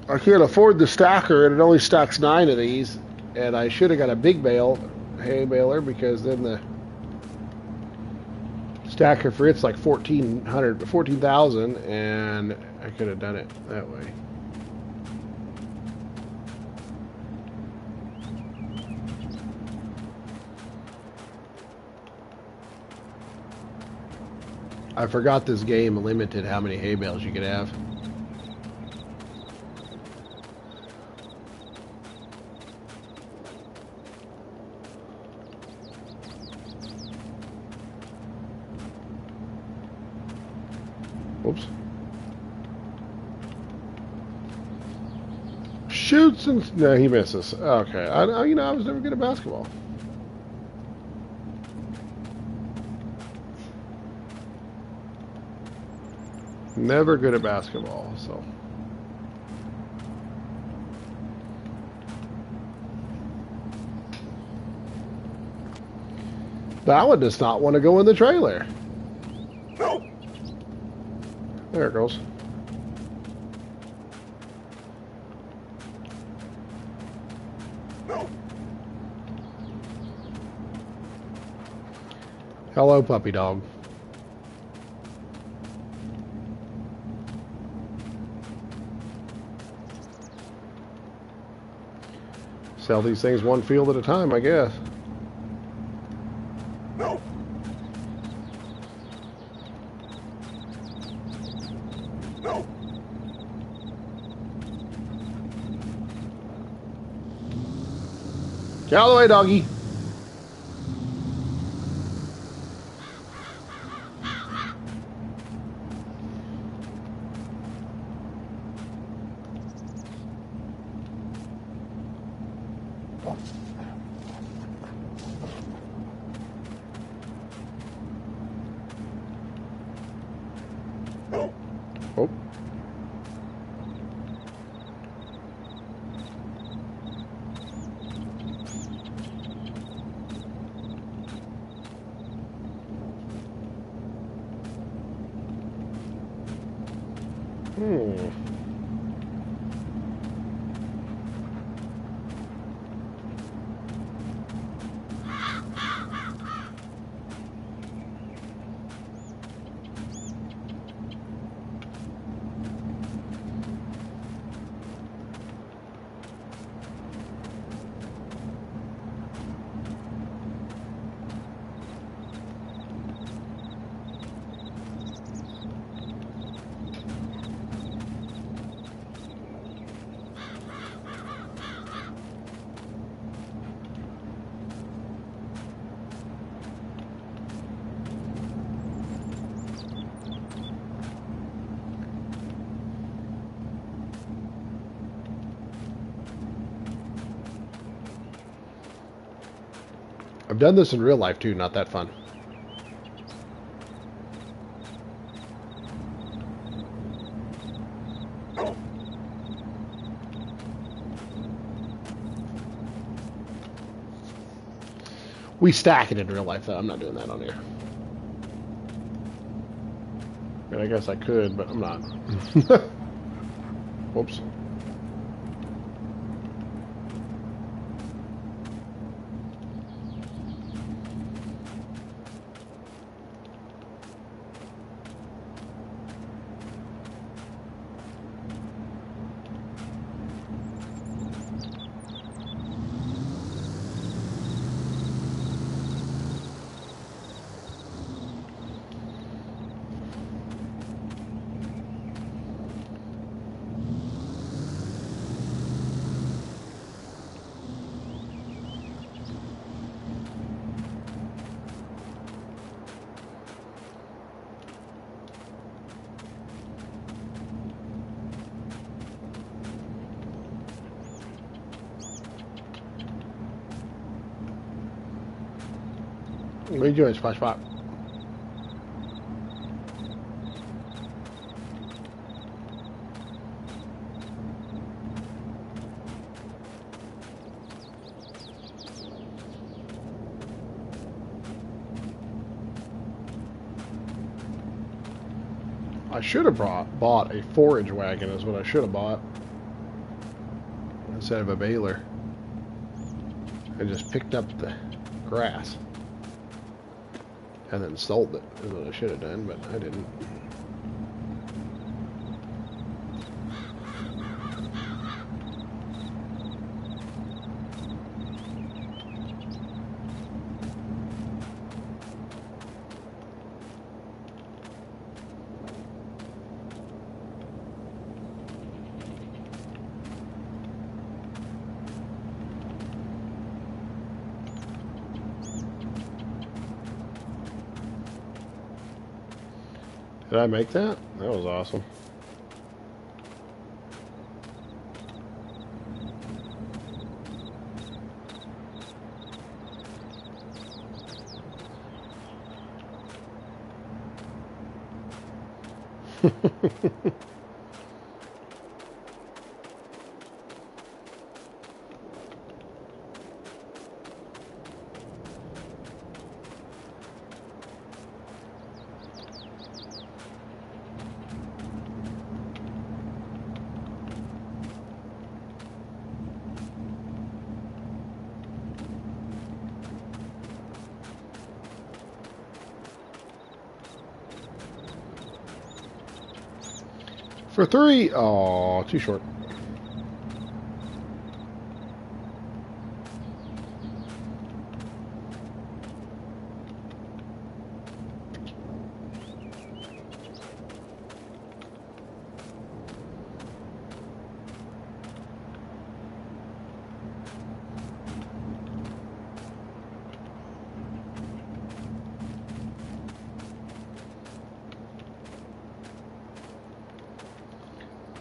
I can't afford the stacker, and it only stacks 9 of these. And I should have got a big bale, hay baler, because then the stacker for it's like 14,000, and I could have done it that way. I forgot this game limited how many hay bales you could have. Oops. Shoots and... No, he misses. Okay. I was never good at basketball. Never good at basketball, so... That one does not want to go in the trailer. There it goes. Hello, puppy dog. Sell these things one field at a time, I guess. Get out of the way, doggy. Oh. I've done this in real life too, not that fun. We stack it in real life though, I'm not doing that on here. I mean, I guess I could, but I'm not. Whoops. What are you doing, SpongeBob? I should have bought a forage wagon is what I should have bought. Instead of a baler. I just picked up the grass. And then sold it, is what I should have done, but I didn't. Did I make that? That was awesome. For 3, oh, too short.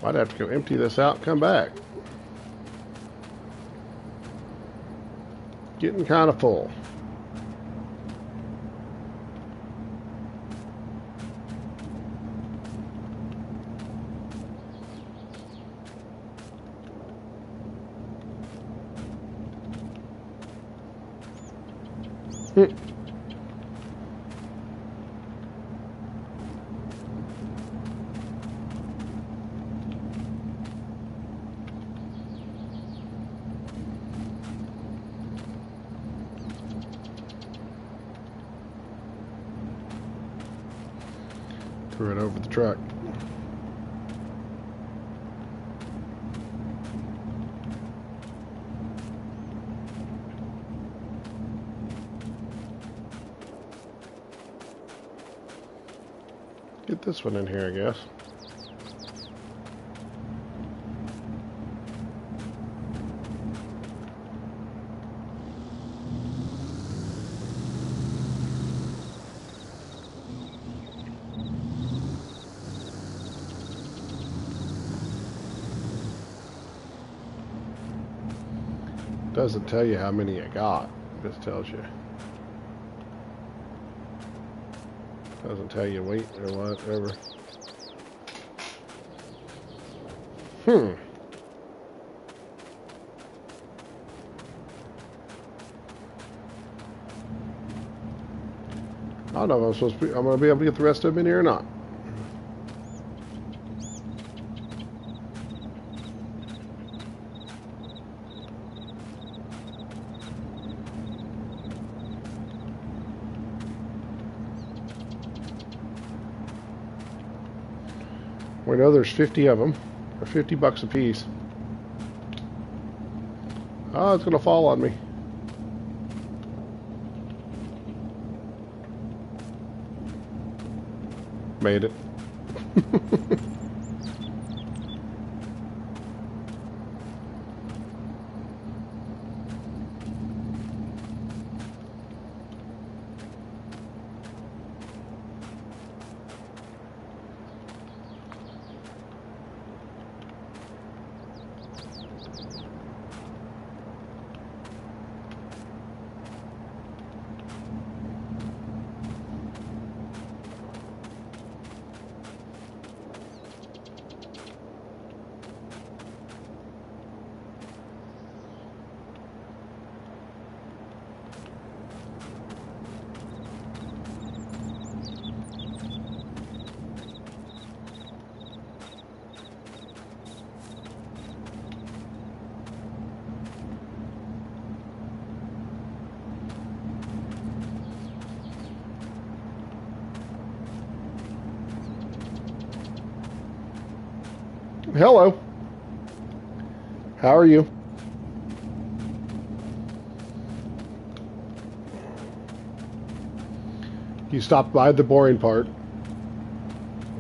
I'd have to go empty this out and come back. Getting kind of full. Threw it over the truck. Get this one in here, I guess. Doesn't tell you how many I got. It just tells you. Doesn't tell you weight or whatever. I don't know if I'm supposed to be, I'm going to be able to get the rest of them in here or not. We know there's 50 of them, or $50 a piece. Oh, it's going to fall on me. Made it. Hello. How are you? You stopped by the boring part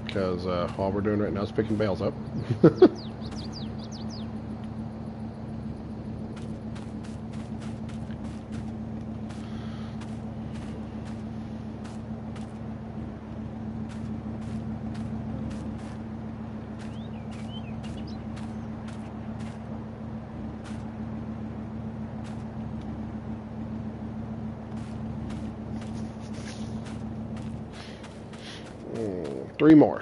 because all we're doing right now is picking bales up. 3 more.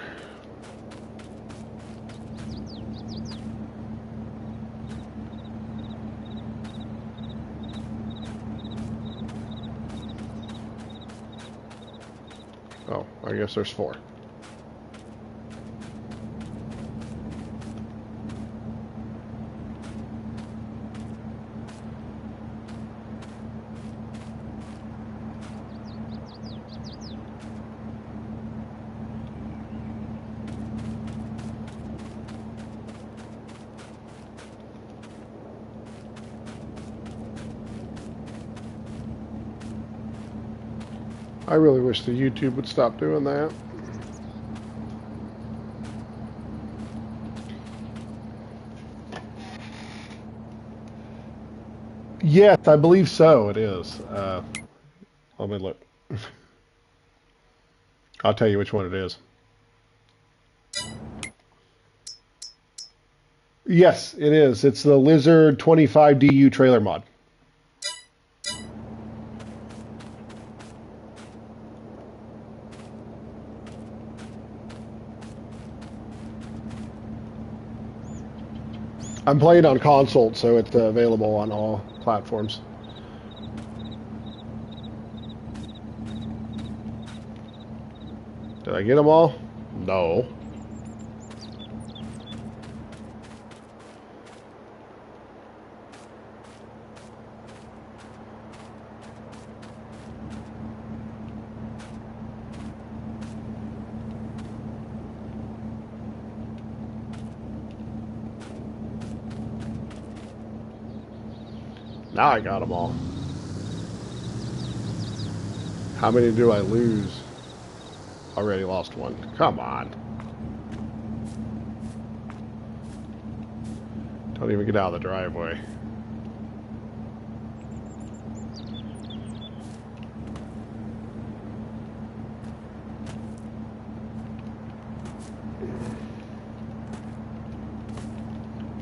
Oh, I guess there's 4. I really wish the YouTube would stop doing that. Yes, I believe so. It is. Let me look. I'll tell you which one it is. Yes, it is. It's the Lizard 25DU trailer mod. I'm playing on console, so it's available on all platforms. Did I get them all? No. Now I got them all. How many do I lose? Already lost one. Come on. Don't even get out of the driveway.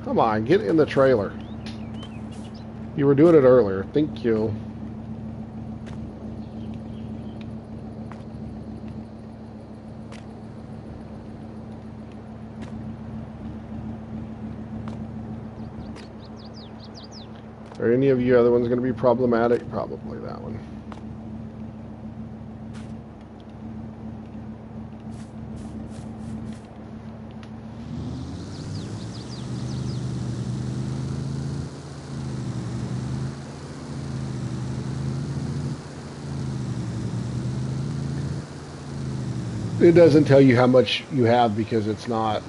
Come on, get in the trailer. You were doing it earlier. Thank you. Are any of you other ones going to be problematic? Probably that one. It doesn't tell you how much you have because it's not.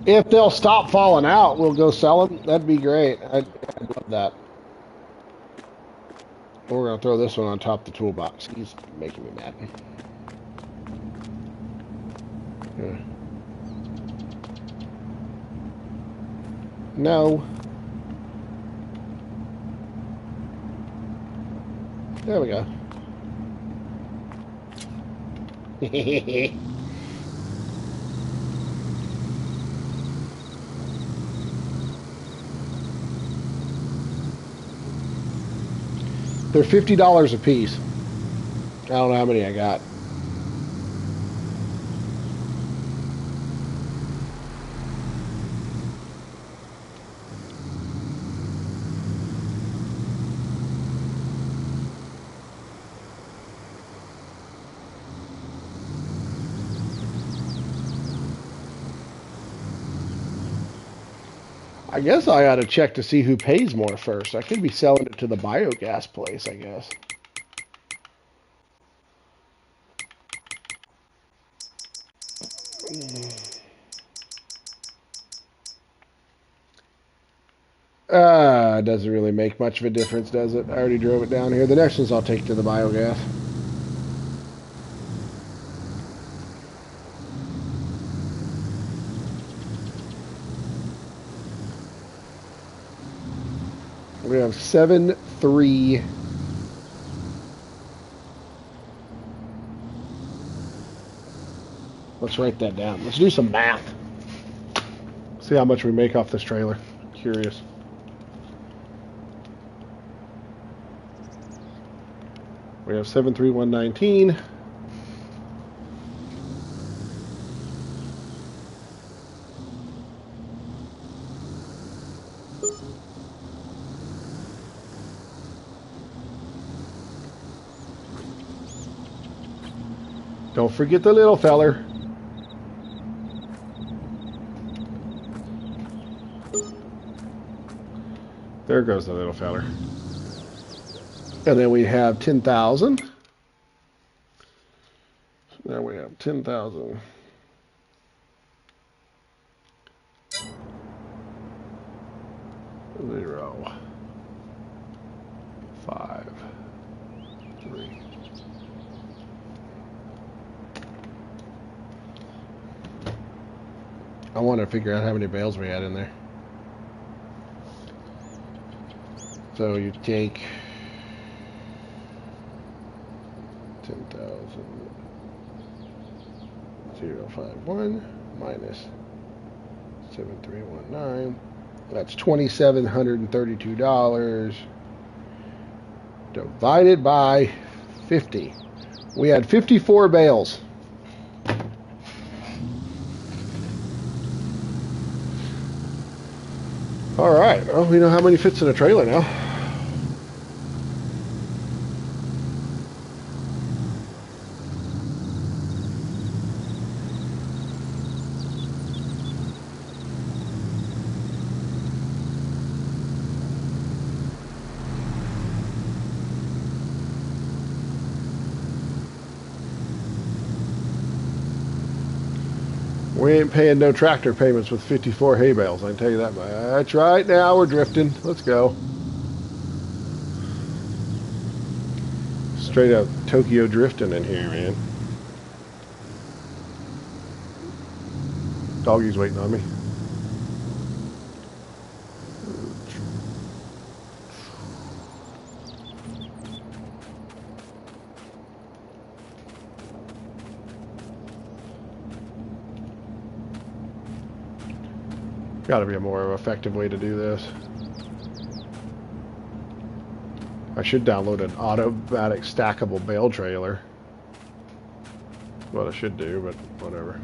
If they'll stop falling out, we'll go sell them. That'd be great. I'd love that. We're going to throw this one on top of the toolbox. He's making me mad. Yeah. No. There we go. They're $50 a piece. I don't know how many I got. I guess I ought to check to see who pays more first. I could be selling it to the biogas place, I guess. Doesn't really make much of a difference, does it? I already drove it down here. The next ones I'll take to the biogas. We have 7-3. Let's write that down. Let's do some math. See how much we make off this trailer. Curious. We have 73119. Don't forget the little feller. There goes the little feller. And then we have 10,000. Now we have 10,000. 0, 5, 3. I want to figure out how many bales we had in there. So you take 10,000, 051 minus 7319. That's $2,732 divided by 50. We had 54 bales. All right. Well, we know how many fits in a trailer now. We ain't paying no tractor payments with 54 hay bales, I can tell you that. That's right, now we're drifting. Let's go. Straight up Tokyo drifting in here, man. Doggy's waiting on me. Got to be a more effective way to do this. I should download an automatic stackable bale trailer. What I should do, but whatever.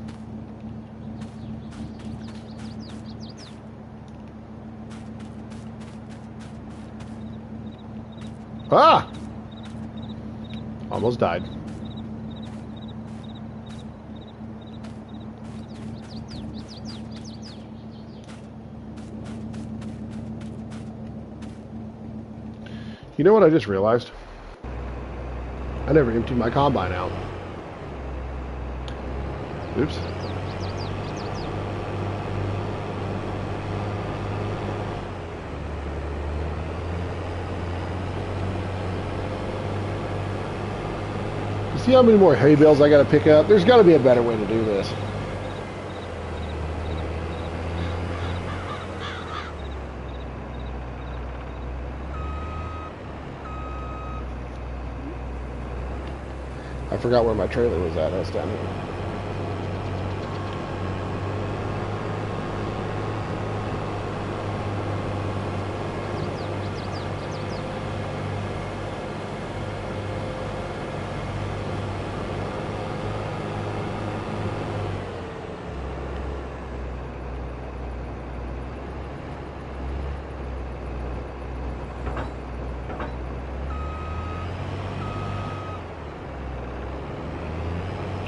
Ah! Almost died. You know what I just realized? I never emptied my combine out. Oops. You see how many more hay bales I gotta pick up? There's gotta be a better way to do this. I forgot where my trailer was at. I was down here.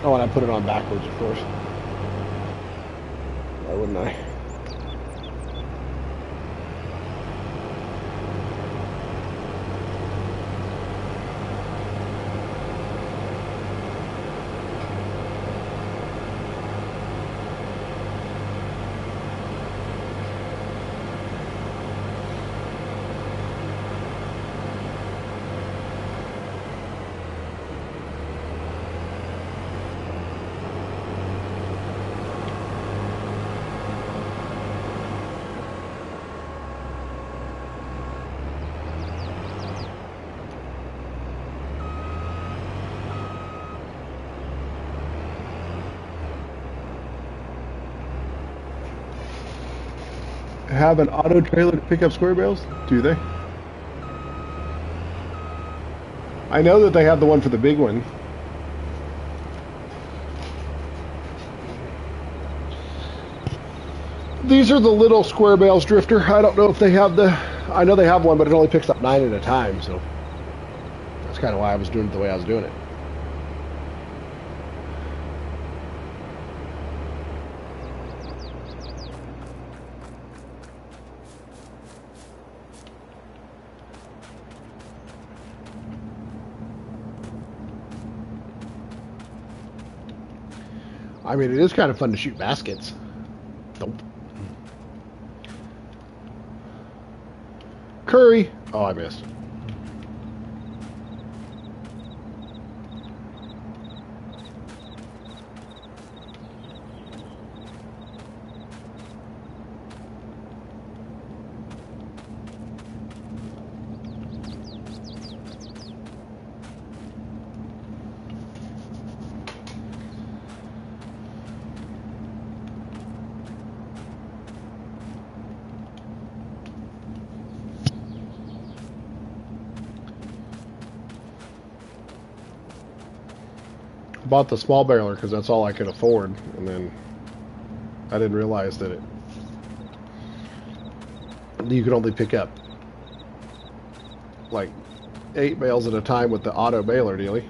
Oh, and I put it on backwards, of course. Why wouldn't I? Have an auto trailer to pick up square bales? Do they? I know that they have the one for the big one. These are the little square bales drifter. I don't know if they have the... I know they have one, but it only picks up 9 at a time, so... That's kind of why I was doing it the way I was doing it. I mean, it is kind of fun to shoot baskets. Nope. Curry. Oh, I missed. Bought the small baler because that's all I could afford, and then I didn't realize that you could only pick up like 8 bales at a time with the auto baler dealie.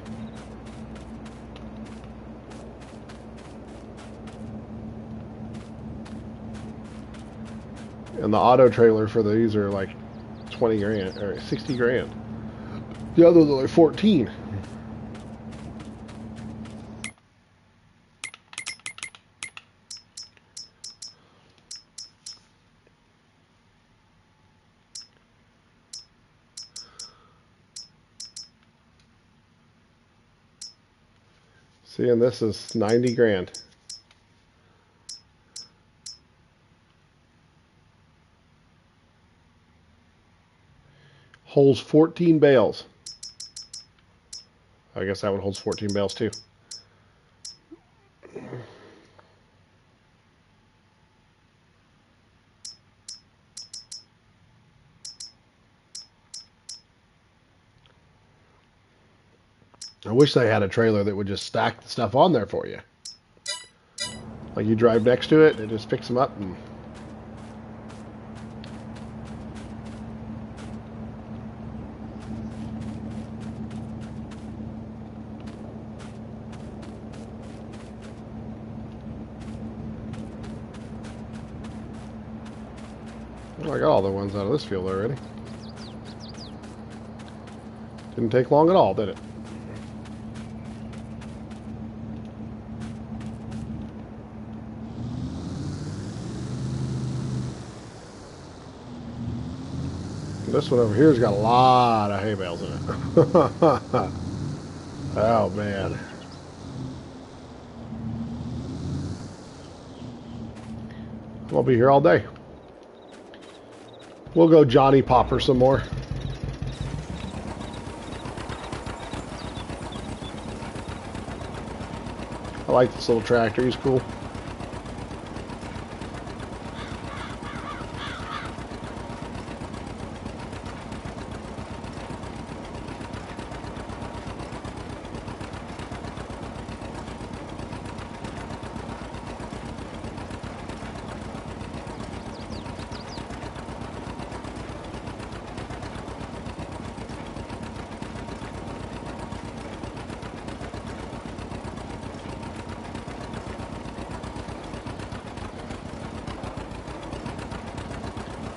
And the auto trailer for these are like 20 grand or 60 grand. The others are like 14. See, and this is 90 grand. Holds 14 bales. I guess that one holds 14 bales too. I wish they had a trailer that would just stack the stuff on there for you. Like you drive next to it, it just picks them up and... Well, I got all the ones out of this field already. Didn't take long at all, did it? This one over here's got a lot of hay bales in it. Oh man. I'll be here all day. We'll go Johnny Popper some more. I like this little tractor, he's cool.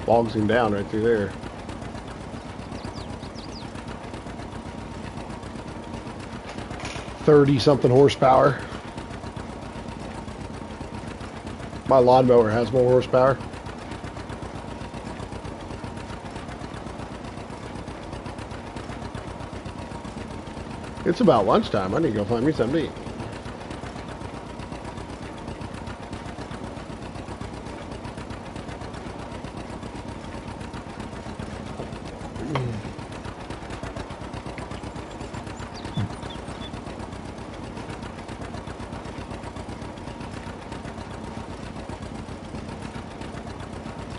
Bogs him down right through there. $30-something horsepower. My lawnmower has more horsepower. It's about lunchtime. I need to go find me something to eat.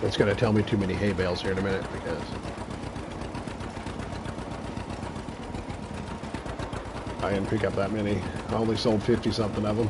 It's going to tell me too many hay bales here in a minute because I didn't pick up that many. I only sold 50 something of them.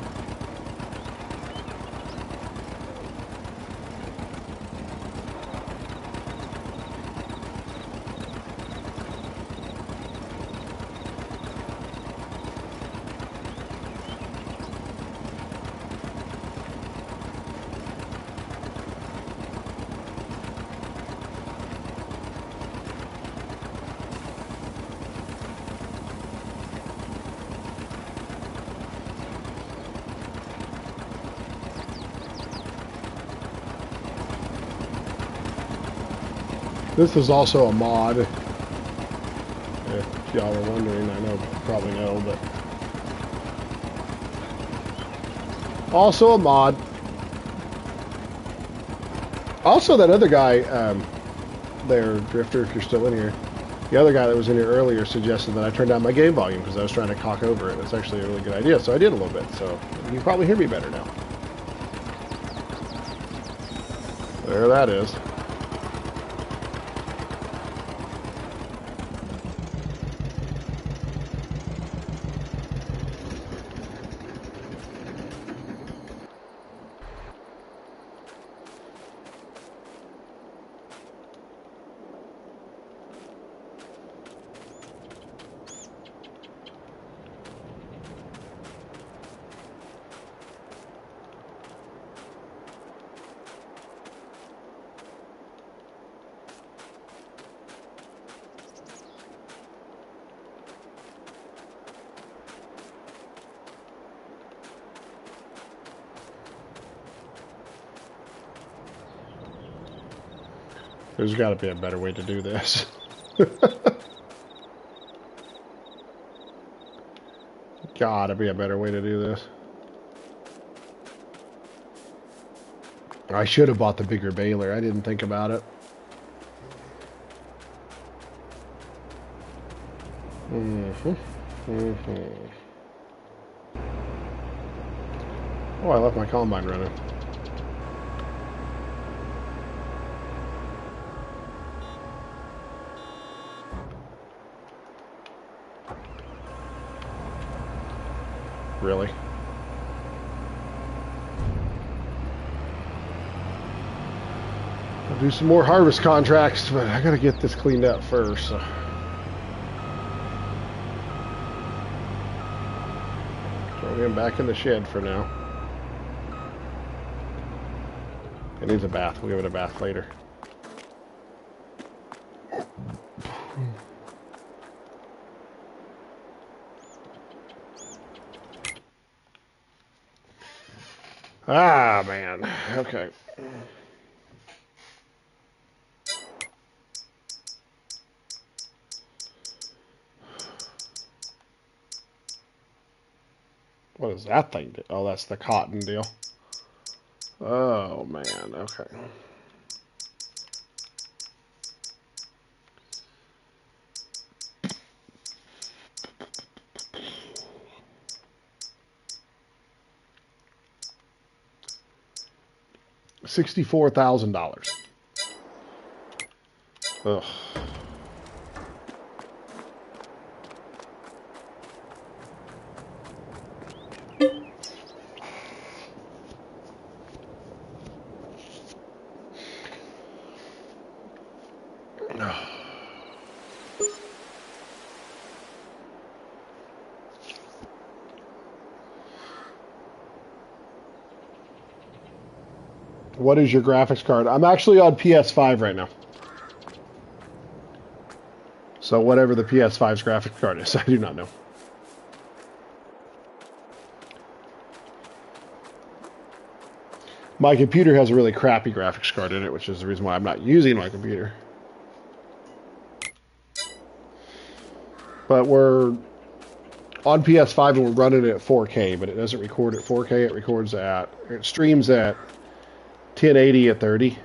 This is also a mod. If y'all are wondering, I know, probably know, but also a mod. Also, that other guy there, Drifter, if you're still in here, the other guy that was in here earlier suggested that I turn down my game volume because I was trying to cock over it. It's actually a really good idea, so I did a little bit. So you can probably hear me better now. There that is. There's got to be a better way to do this. Gotta be a better way to do this. I should have bought the bigger baler. I didn't think about it. Oh, I left my combine running. Really? I'll do some more harvest contracts, but I gotta get this cleaned up first. So. Throw him back in the shed for now. It needs a bath. We'll give it a bath later. Ah, man. Okay. What is that thing? Oh, that's the cotton deal. Oh, man. Okay. $64,000. Ugh. What is your graphics card? I'm actually on PS5 right now. So whatever the PS5's graphics card is, I do not know. My computer has a really crappy graphics card in it, which is the reason why I'm not using my computer. But we're on PS5 and we're running it at 4K, but it doesn't record at 4K. It streams at 1080 at 30.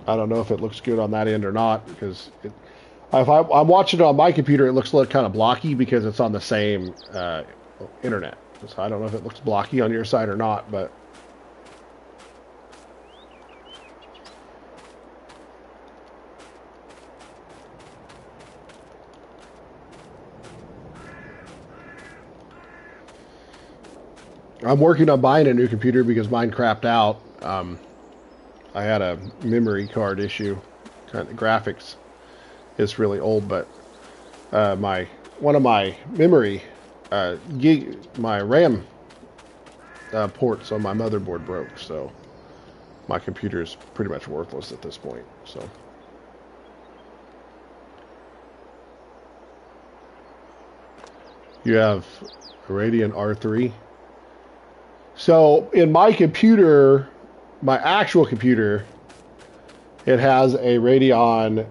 I don't know if it looks good on that end or not, because if I'm watching it on my computer, it looks kind of blocky because it's on the same internet. So I don't know if it looks blocky on your side or not, but I'm working on buying a new computer because mine crapped out. I had a memory card issue. Kind of graphics is really old, but my one of my memory my RAM ports on my motherboard broke, so my computer is pretty much worthless at this point. So you have a Radeon R3. So in my computer, my actual computer, it has a Radeon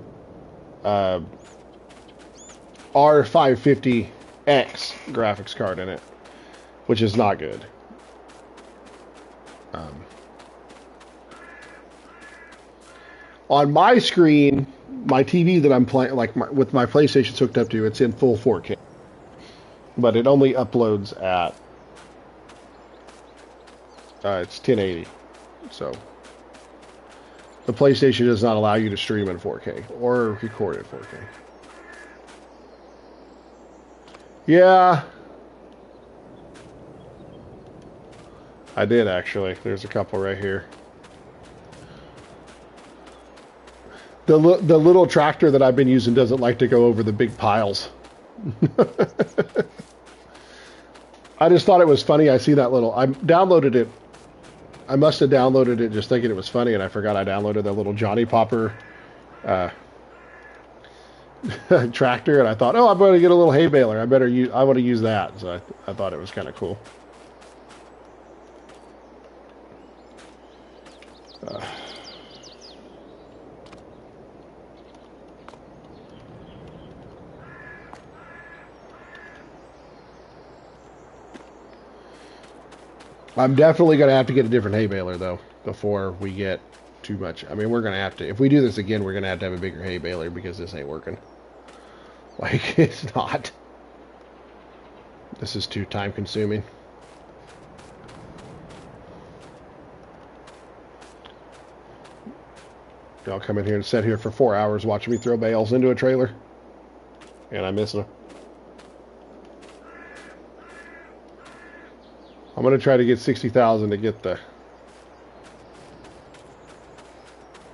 R550X graphics card in it, which is not good. On my screen, my TV that I'm playing, with my PlayStation hooked up to, it's in full 4K, but it only uploads at it's 1080. So the PlayStation does not allow you to stream in 4K or record in 4K. Yeah, I did actually. There's a couple right here. The little tractor that I've been using doesn't like to go over the big piles. I just thought it was funny. I see that little. I downloaded it. I must have downloaded it just thinking it was funny, and I forgot I downloaded that little Johnny Popper tractor, and I thought, oh, I'm going to get a little hay baler. I want to use that. So I thought it was kind of cool. I'm definitely going to have to get a different hay baler, though, before we get too much. I mean, we're going to have to, if we do this again, we're going to have a bigger hay baler because this ain't working. Like, it's not. This is too time consuming. Y'all come in here and sit here for 4 hours watching me throw bales into a trailer. And I miss them. I'm going to try to get 60,000 to get the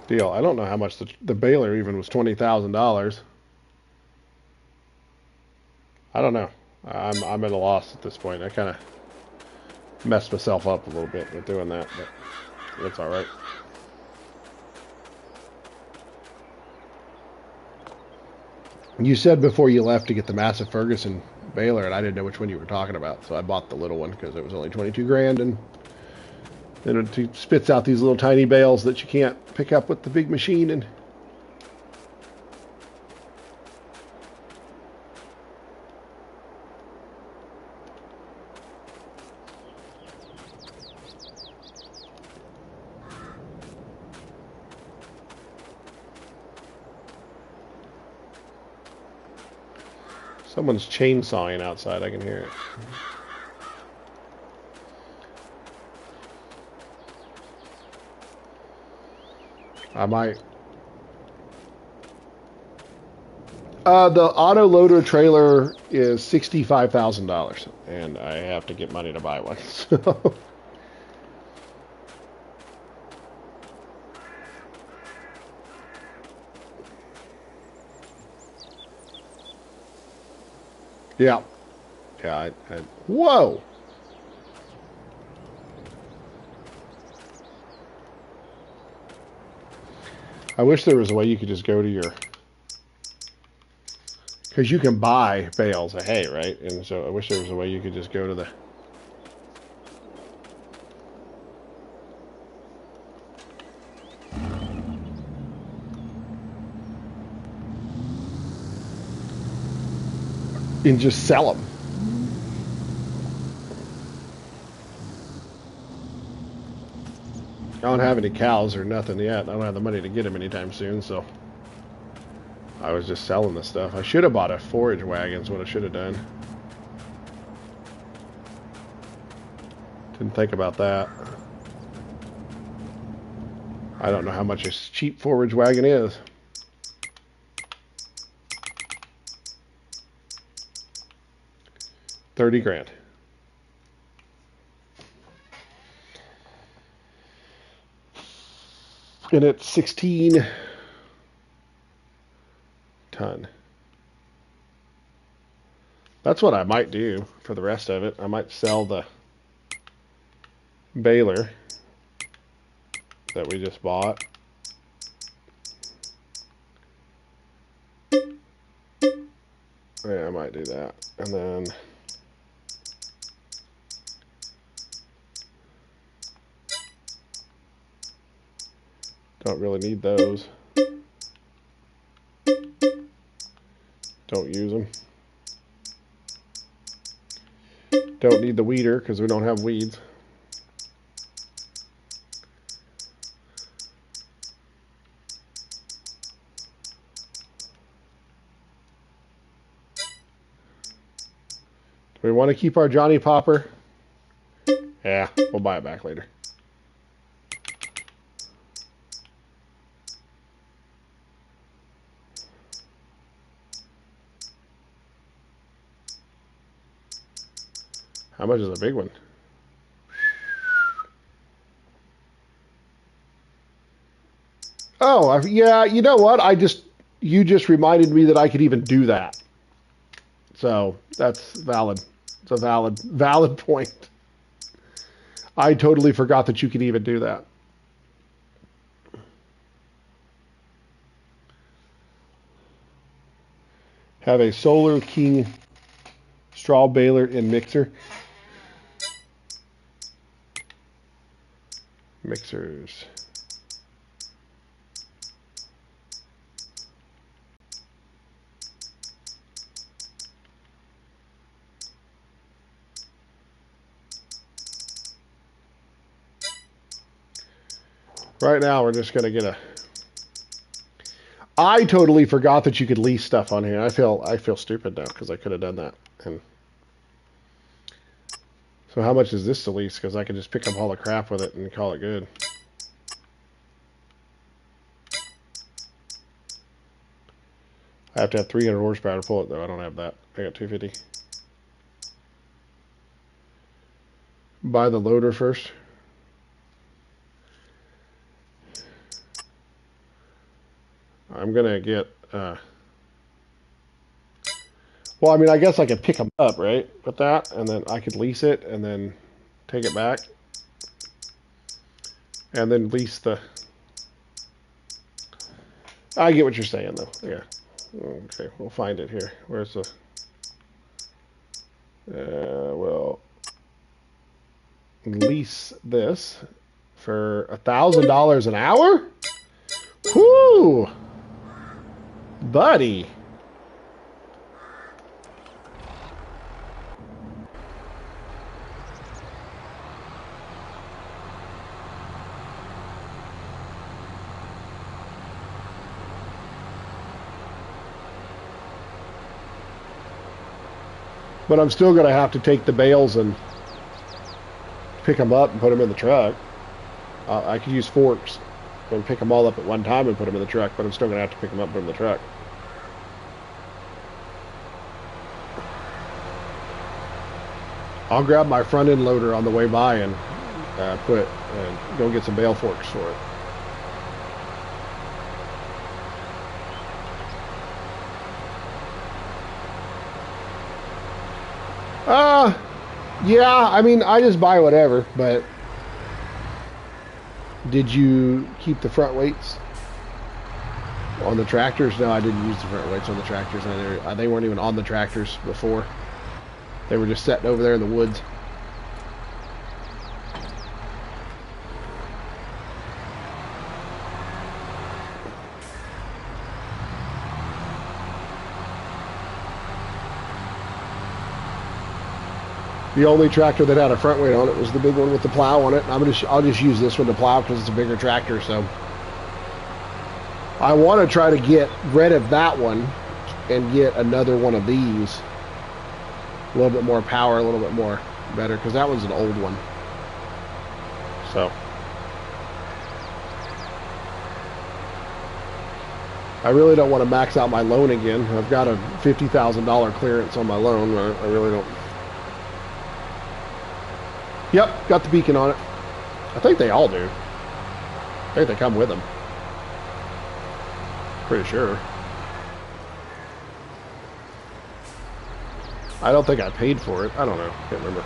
deal. I don't know how much the baler even was. $20,000. I don't know. I'm at a loss at this point. I kind of messed myself up a little bit with doing that, but it's all right. You said before you left to get the massive Ferguson baler, and I didn't know which one you were talking about, so I bought the little one because it was only 22 grand, and then it spits out these little tiny bales that you can't pick up with the big machine. And someone's chainsawing outside. I can hear it. I might. The auto loader trailer is $65,000, and I have to get money to buy one. So. Yeah. Yeah. Whoa. I wish there was a way you could just go to your... Because you can buy bales of hay, right? And so I wish there was a way you could just go to the... and just sell them. I don't have any cows or nothing yet. I don't have the money to get them anytime soon, so I was just selling this stuff. I should have bought a forage wagon is what I should have done. Didn't think about that. I don't know how much a cheap forage wagon is. $30 grand. And it's 16 ton. That's what I might do for the rest of it. I might sell the baler that we just bought. Yeah, I might do that. And then don't really need those. Don't use them. Don't need the weeder because we don't have weeds. Do we want to keep our Johnny Popper? Yeah, we'll buy it back later. How much is a big one? Oh, yeah, you know what? You just reminded me that I could even do that. So, that's valid. It's a valid point. I totally forgot that you could even do that. Have a Solar King straw baler and mixer. Mixers. Right now, we're just going to get a... I totally forgot that you could lease stuff on here. I feel stupid now because I could have done that. And so how much is this to lease? Because I could just pick up all the crap with it and call it good. I have to have 300 horsepower to pull it, though. I don't have that. I got 250. Buy the loader first. I'm going to get... well, I mean, I guess I could pick them up, right? With that, and then I could lease it, and then take it back. And then lease the... I get what you're saying, though. Yeah. Okay, we'll find it here. Where's the... we'll lease this for $1,000 an hour? Whoo! Buddy. But I'm still going to have to take the bales and pick them up and put them in the truck. I could use forks and pick them all up at one time and put them in the truck, but I'm still going to have to pick them up and put them in the truck. I'll grab my front end loader on the way by and go get some bale forks for it. Yeah, I mean, I just buy whatever, but did you keep the front weights on the tractors? No, I didn't use the front weights on the tractors. They weren't even on the tractors before. They were just sitting over there in the woods. The only tractor that had a front weight on it was the big one with the plow on it. I'll just use this one to plow because it's a bigger tractor. So I want to try to get rid of that one and get another one of these. A little bit more power, a little bit more better, because that one's an old one. So I really don't want to max out my loan again. I've got a $50,000 clearance on my loan. I really don't. Yep, got the beacon on it. I think they all do. I think they come with them. Pretty sure. I don't think I paid for it. I don't know. Can't remember.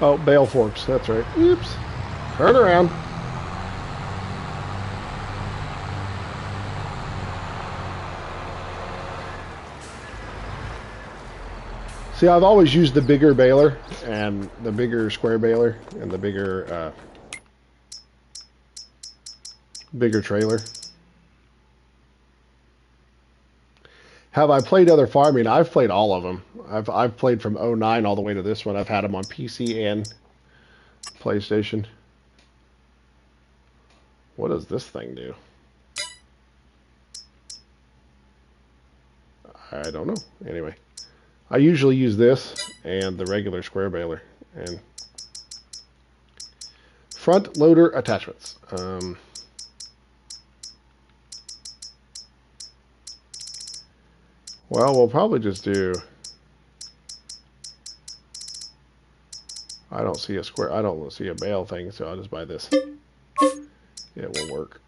Oh, bale forks. That's right. Oops. Turn around. See, I've always used the bigger baler and the bigger square baler and the bigger trailer. Have I played other farming? I've played all of them. I've played from '09 all the way to this one. I've had them on PC and PlayStation. What does this thing do? I don't know. Anyway, I usually use this and the regular square baler and front loader attachments. Well, we'll probably just do. I don't see a square. I don't see a bale thing, so I'll just buy this. It will work.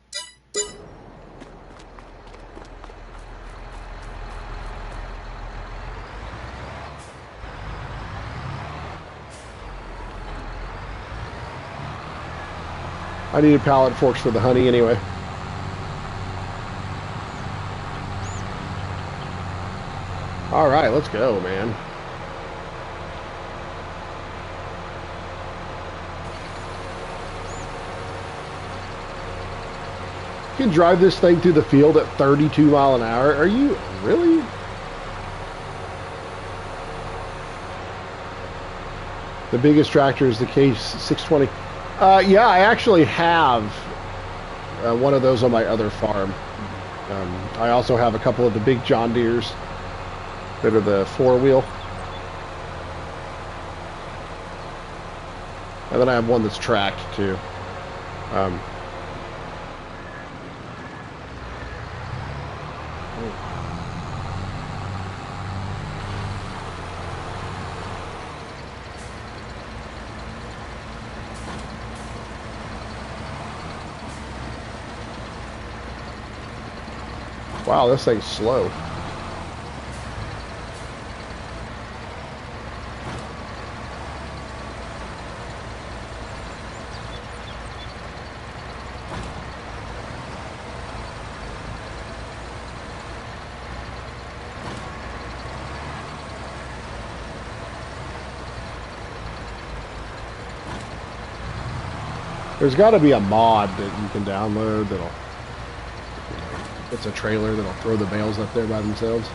I needed pallet forks for the honey anyway. All right, let's go, man. You can drive this thing through the field at 32 miles an hour. Are you really? The biggest tractor is the Case 620. Yeah, I actually have one of those on my other farm. I also have a couple of the big John Deeres that are the four-wheel. And then I have one that's tracked, too. Wow, this thing's slow. There's got to be a mod that you can download that'll. It's a trailer that'll throw the bales up there by themselves.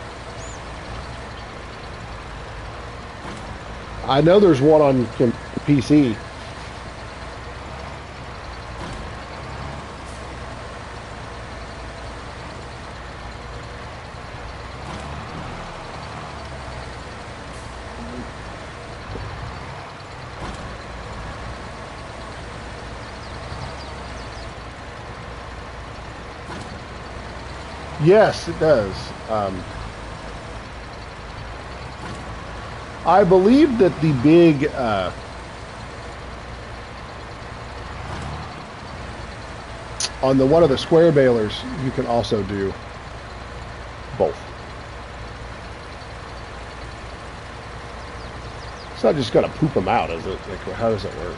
I know there's one on PC. Yes, it does. I believe that the big on the one of the square balers, you can also do both. It's not just gonna poop them out, is it? Like, how does it work?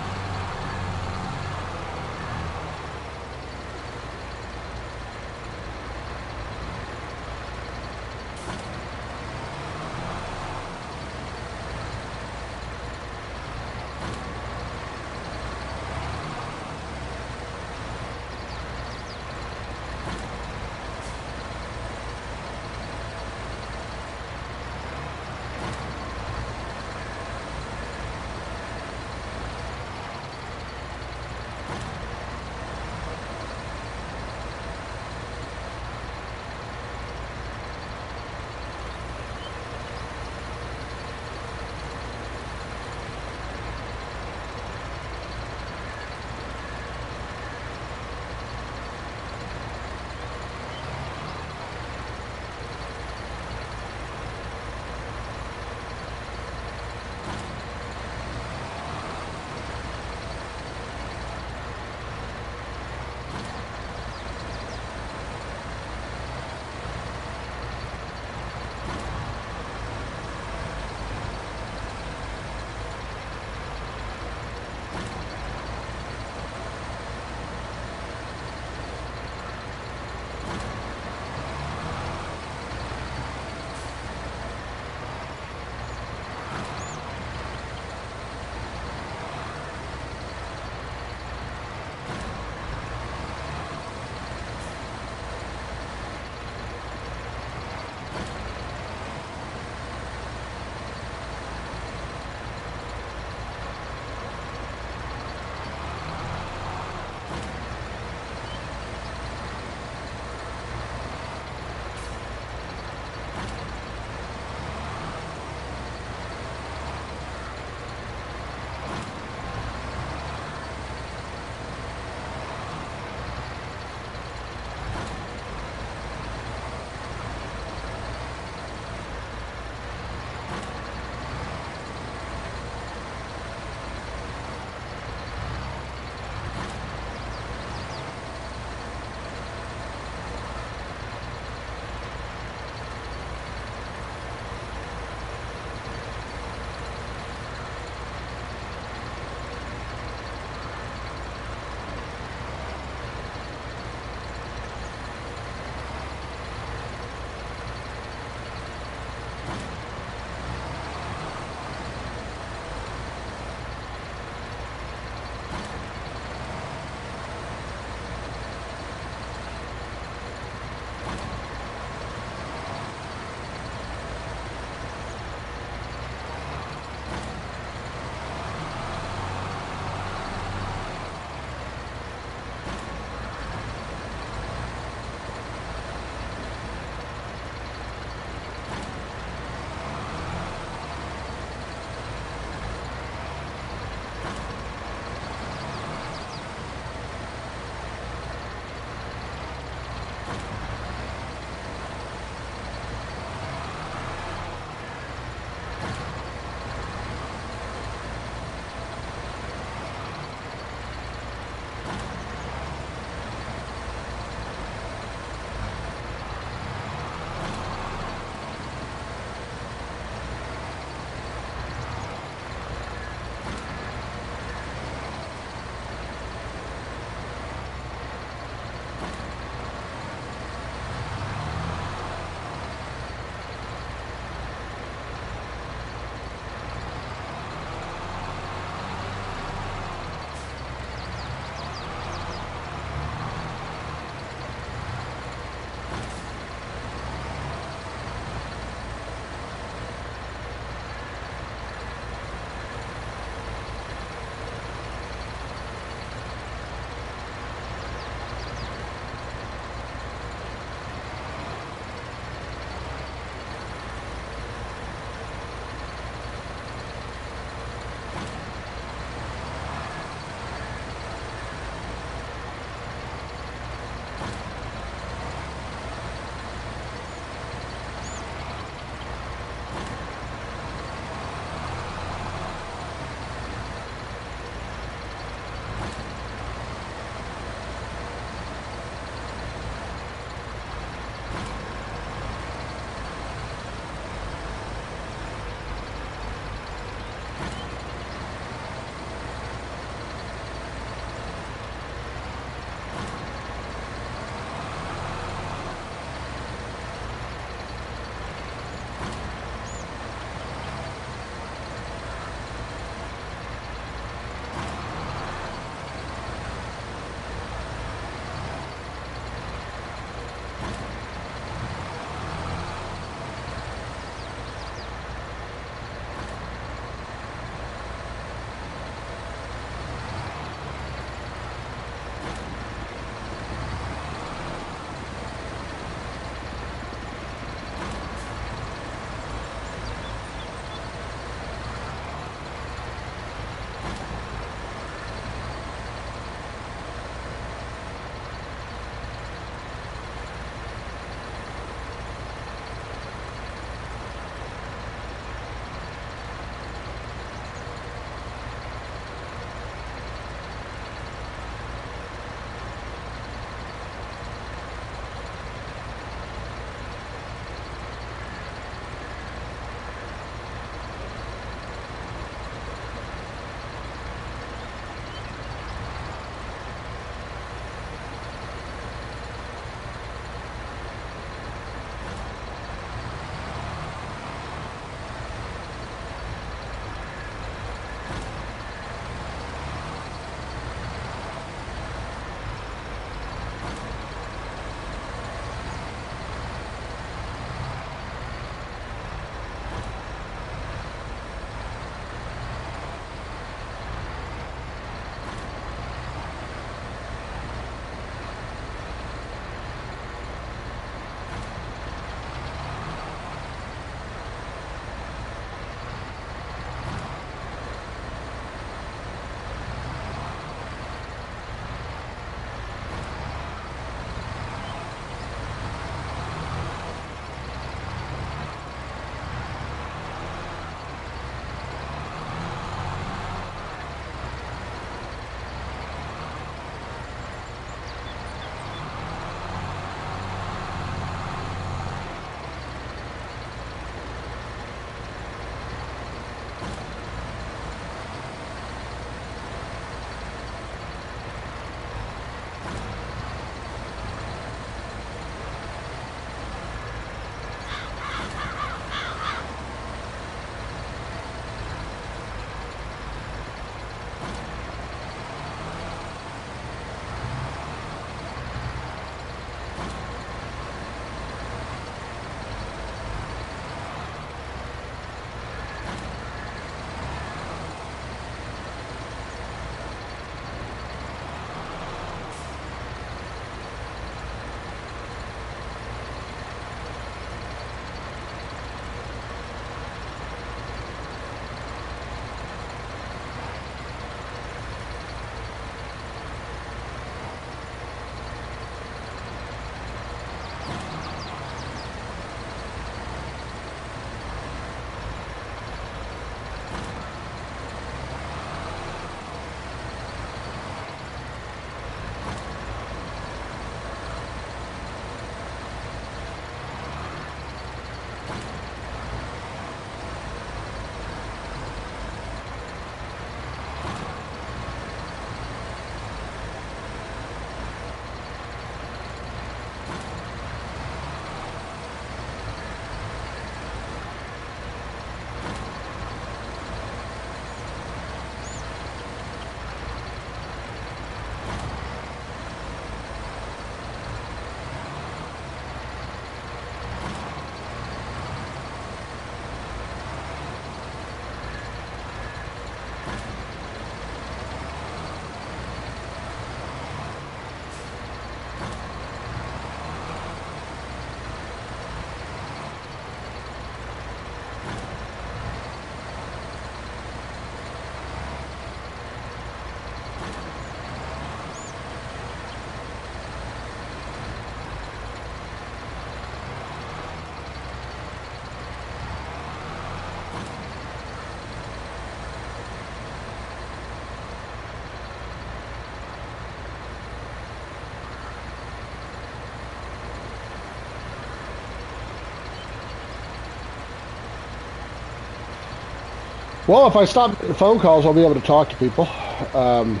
Well, if I stop getting phone calls, I'll be able to talk to people. Um,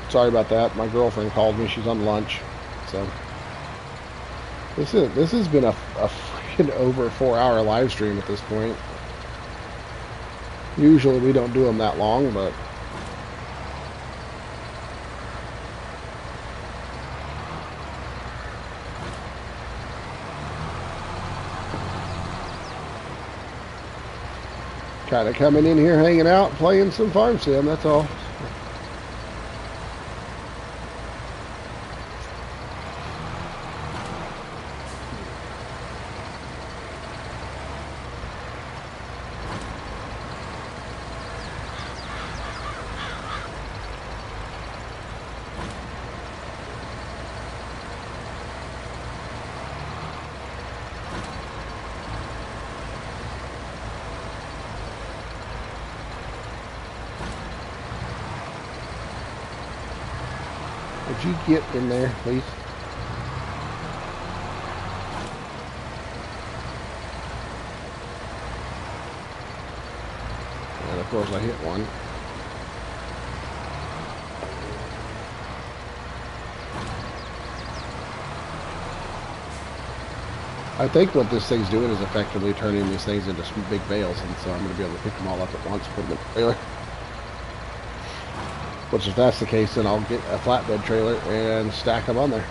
Sorry about that. My girlfriend called me. She's on lunch. So this has been a freaking over 4-hour live stream at this point. Usually we don't do them that long, but kind of coming in here, hanging out, playing some farm sim. That's all. Would you get in there, please? And of course I hit one. I think what this thing's doing is effectively turning these things into some big bales, and so I'm going to be able to pick them all up at once, put them in the trailer. Which, if that's the case, then I'll get a flatbed trailer and stack them on there.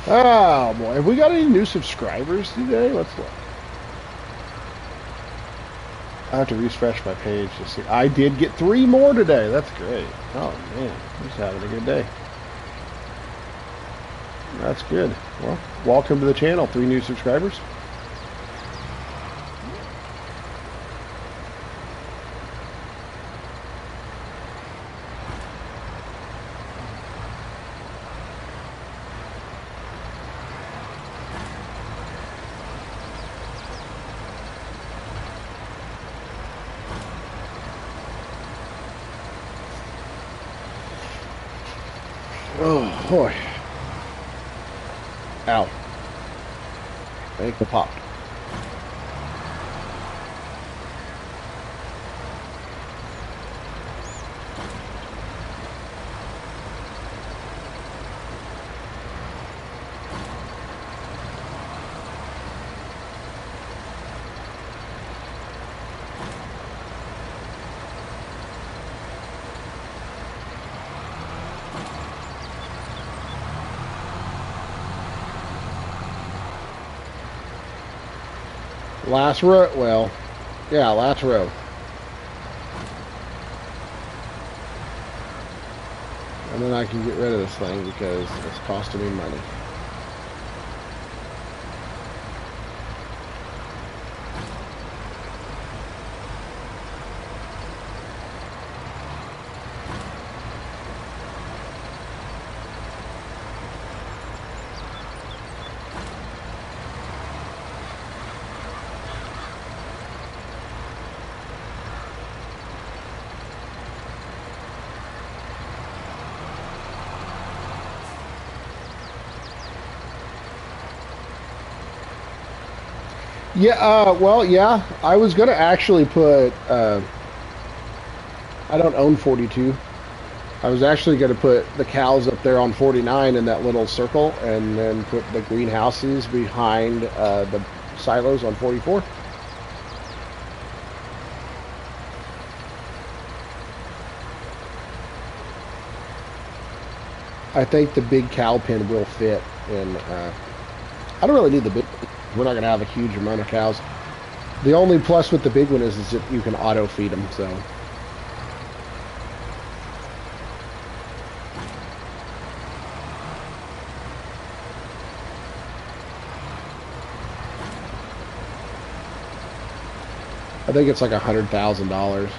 Oh boy, have we got any new subscribers today? Let's look. I have to refresh my page to see. I did get 3 more today. That's great. Oh man, he's having a good day. That's good. Well, welcome to the channel. 3 new subscribers. Oh boy. Ow. Ankle popped. Last row, well, yeah, last row. And then I can get rid of this thing because it's costing me money. Yeah, well, yeah, I was going to actually put, I don't own 42. I was actually going to put the cows up there on 49 in that little circle and then put the greenhouses behind the silos on 44. I think the big cow pen will fit, and I don't really need the big. We're not going to have a huge amount of cows. The only plus with the big one is that you can auto feed them. So I think it's like $100,000.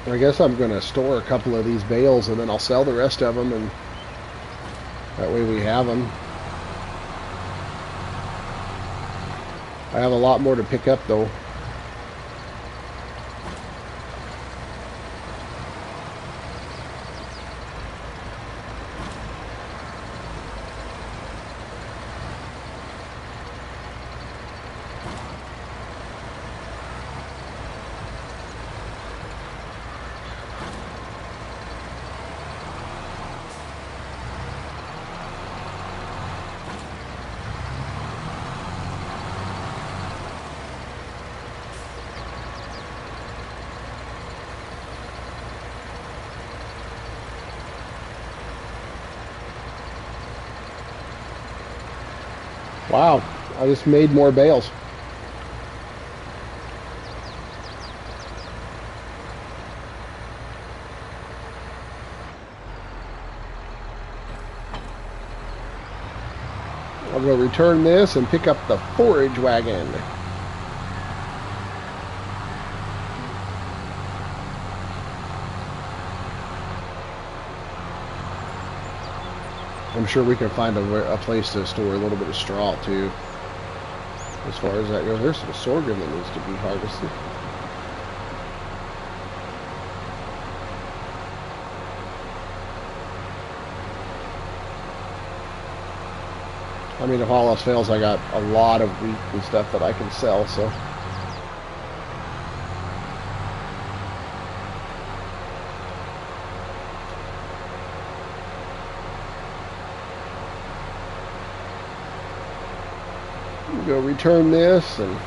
I guess I'm going to store a couple of these bales and then I'll sell the rest of them, and that way we have them. I have a lot more to pick up though. Wow, I just made more bales. I'll go return this and pick up the forage wagon. I'm sure we can find a place to store a little bit of straw too. As far as that goes, there's some sorghum that needs to be harvested. I mean, if all else fails, I got a lot of wheat and stuff that I can sell, so. Go return this and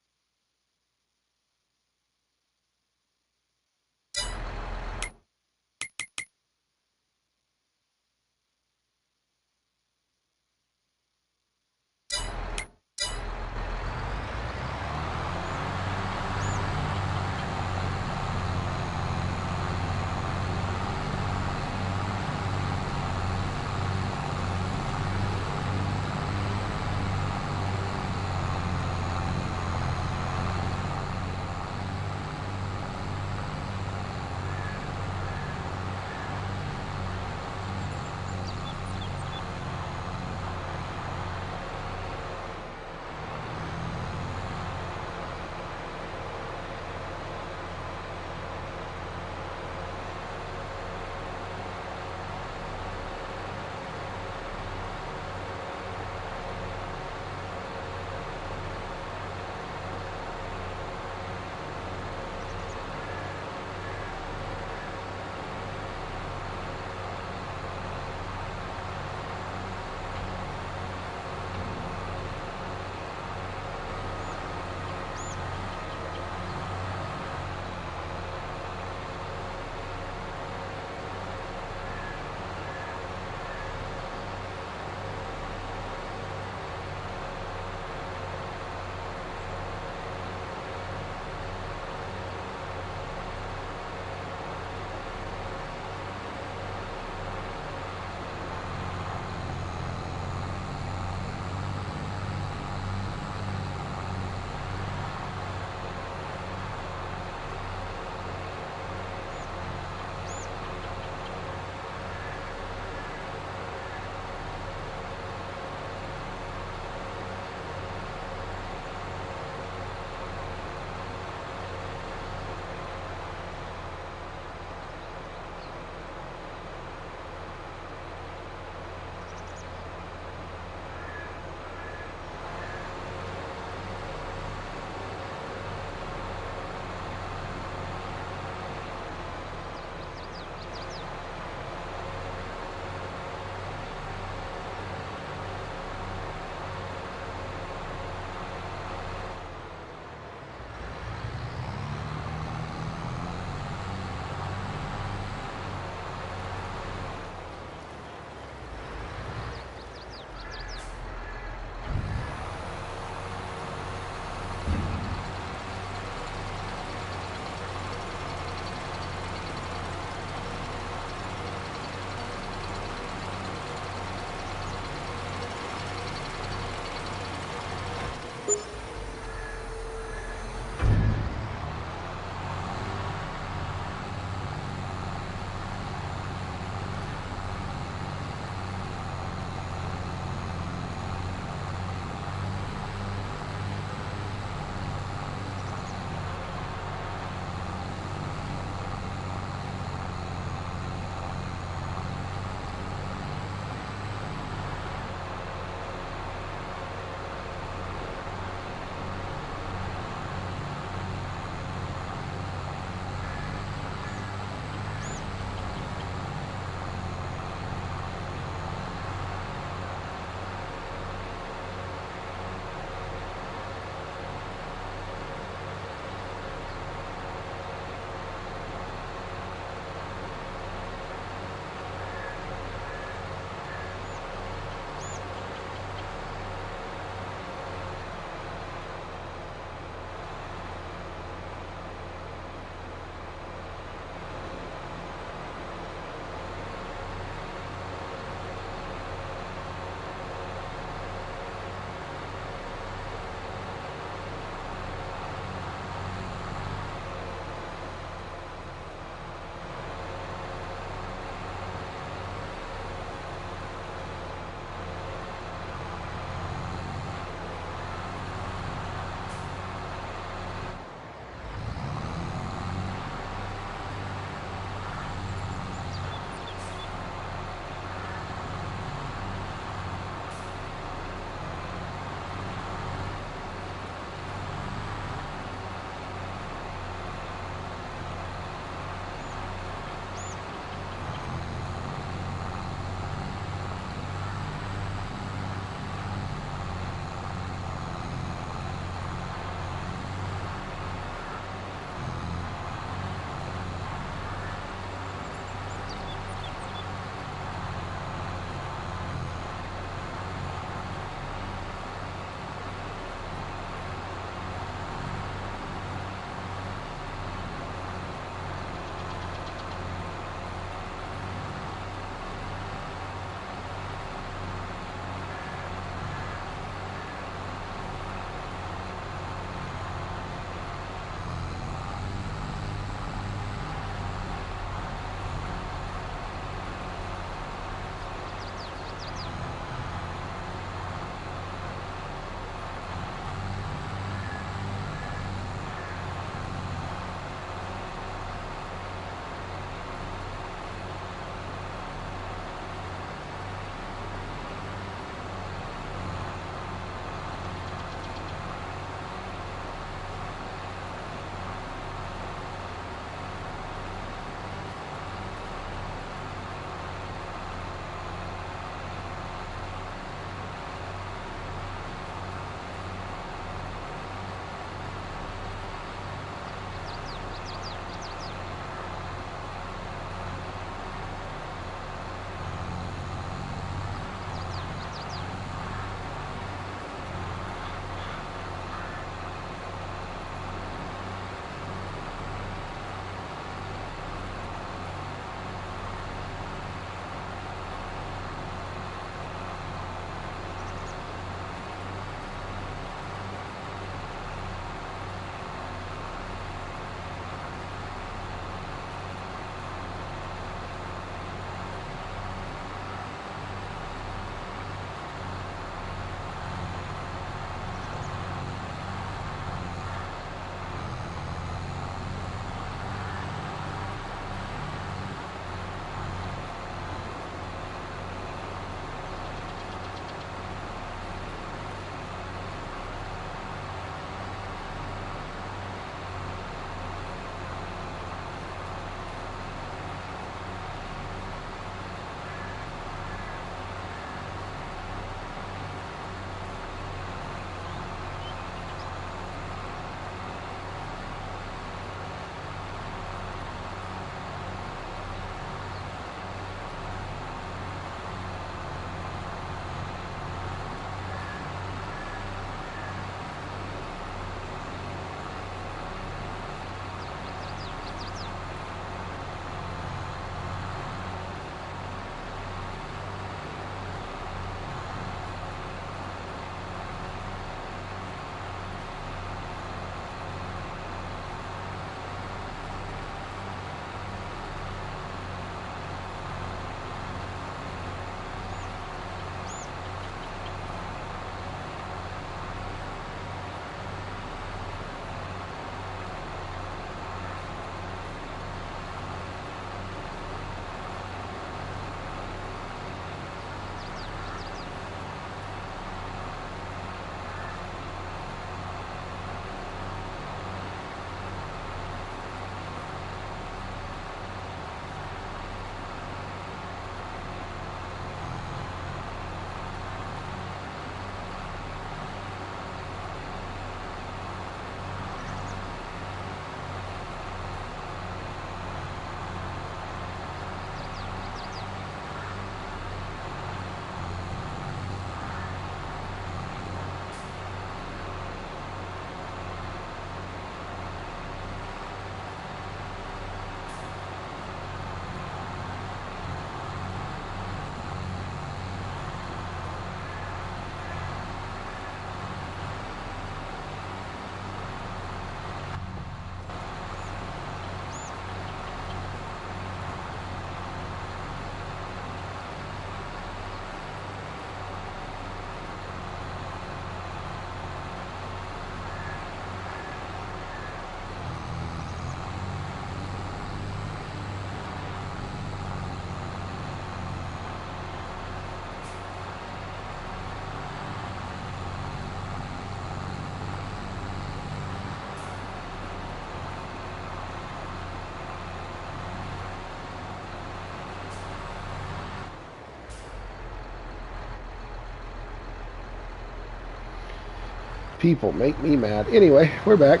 People make me mad. Anyway, we're back.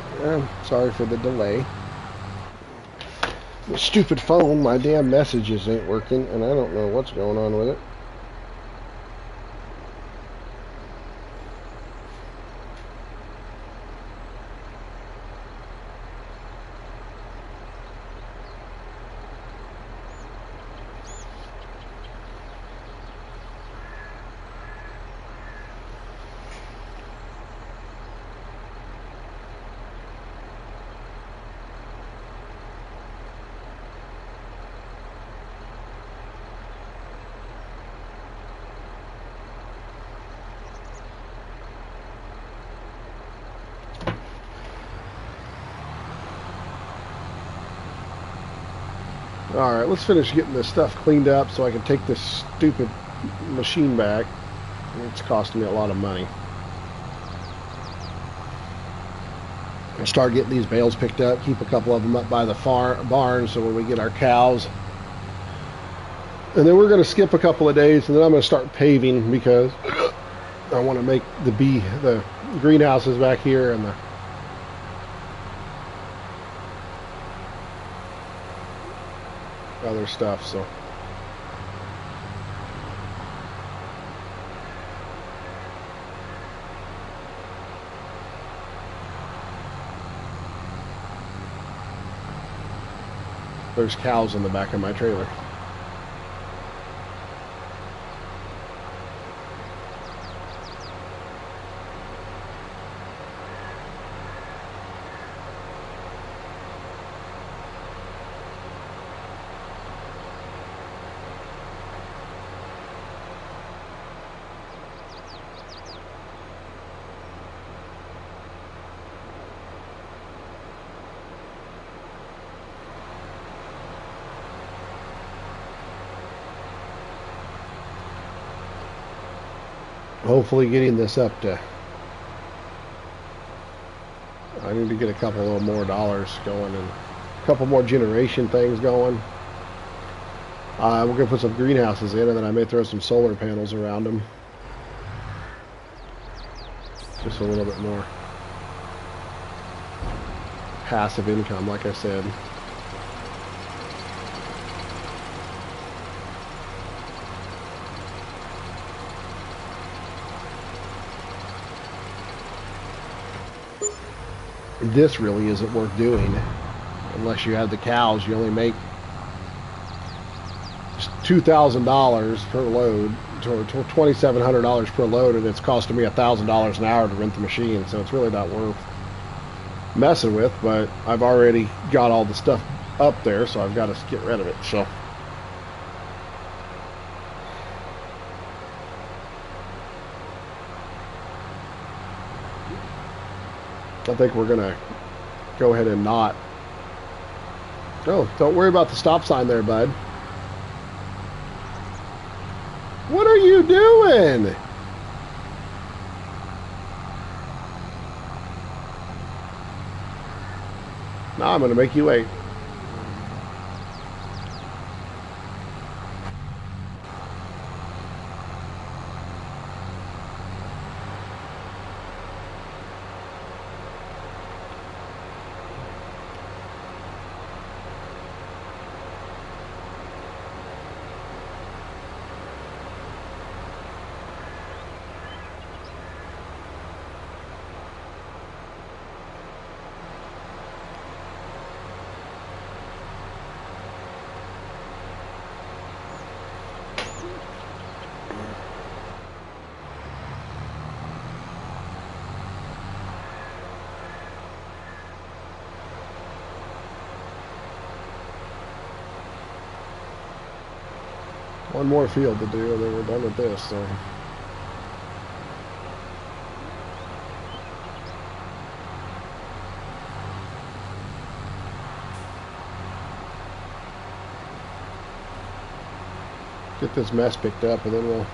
Sorry for the delay. The stupid phone, my damn messages ain't working, and I don't know what's going on with it. Alright, let's finish getting this stuff cleaned up so I can take this stupid machine back. It's costing me a lot of money. I'll start getting these bales picked up, keep a couple of them up by the barn so when we get our cows. And then we're going to skip a couple of days and then I'm going to start paving because I want to make the greenhouses back here and the other stuff, so there's cows in the back of my trailer. Hopefully getting this up to, I need to get a couple of more dollars going and a couple more generation things going. We're going to put some greenhouses in and then I may throw some solar panels around them. Just a little bit more passive income, like I said. This really isn't worth doing unless you have the cows. You only make $2,000 per load, or $2,700 per load, and it's costing me $1,000 an hour to rent the machine. So it's really not worth messing with. But I've already got all the stuff up there, so I've got to get rid of it. So I think we're gonna go ahead and not. Oh, don't worry about the stop sign there, bud. What are you doing? Now I'm gonna make you wait. One more field to do, and then we're done with this. So. Get this mess picked up, and then we'll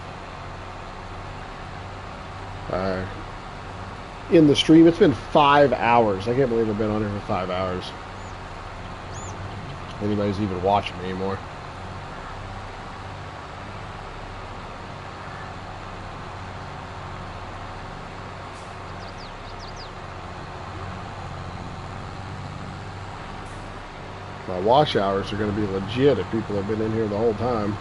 in the stream. It's been 5 hours. I can't believe I've been on here for 5 hours. Anybody's even watching me anymore. My wash hours are going to be legit if people have been in here the whole time.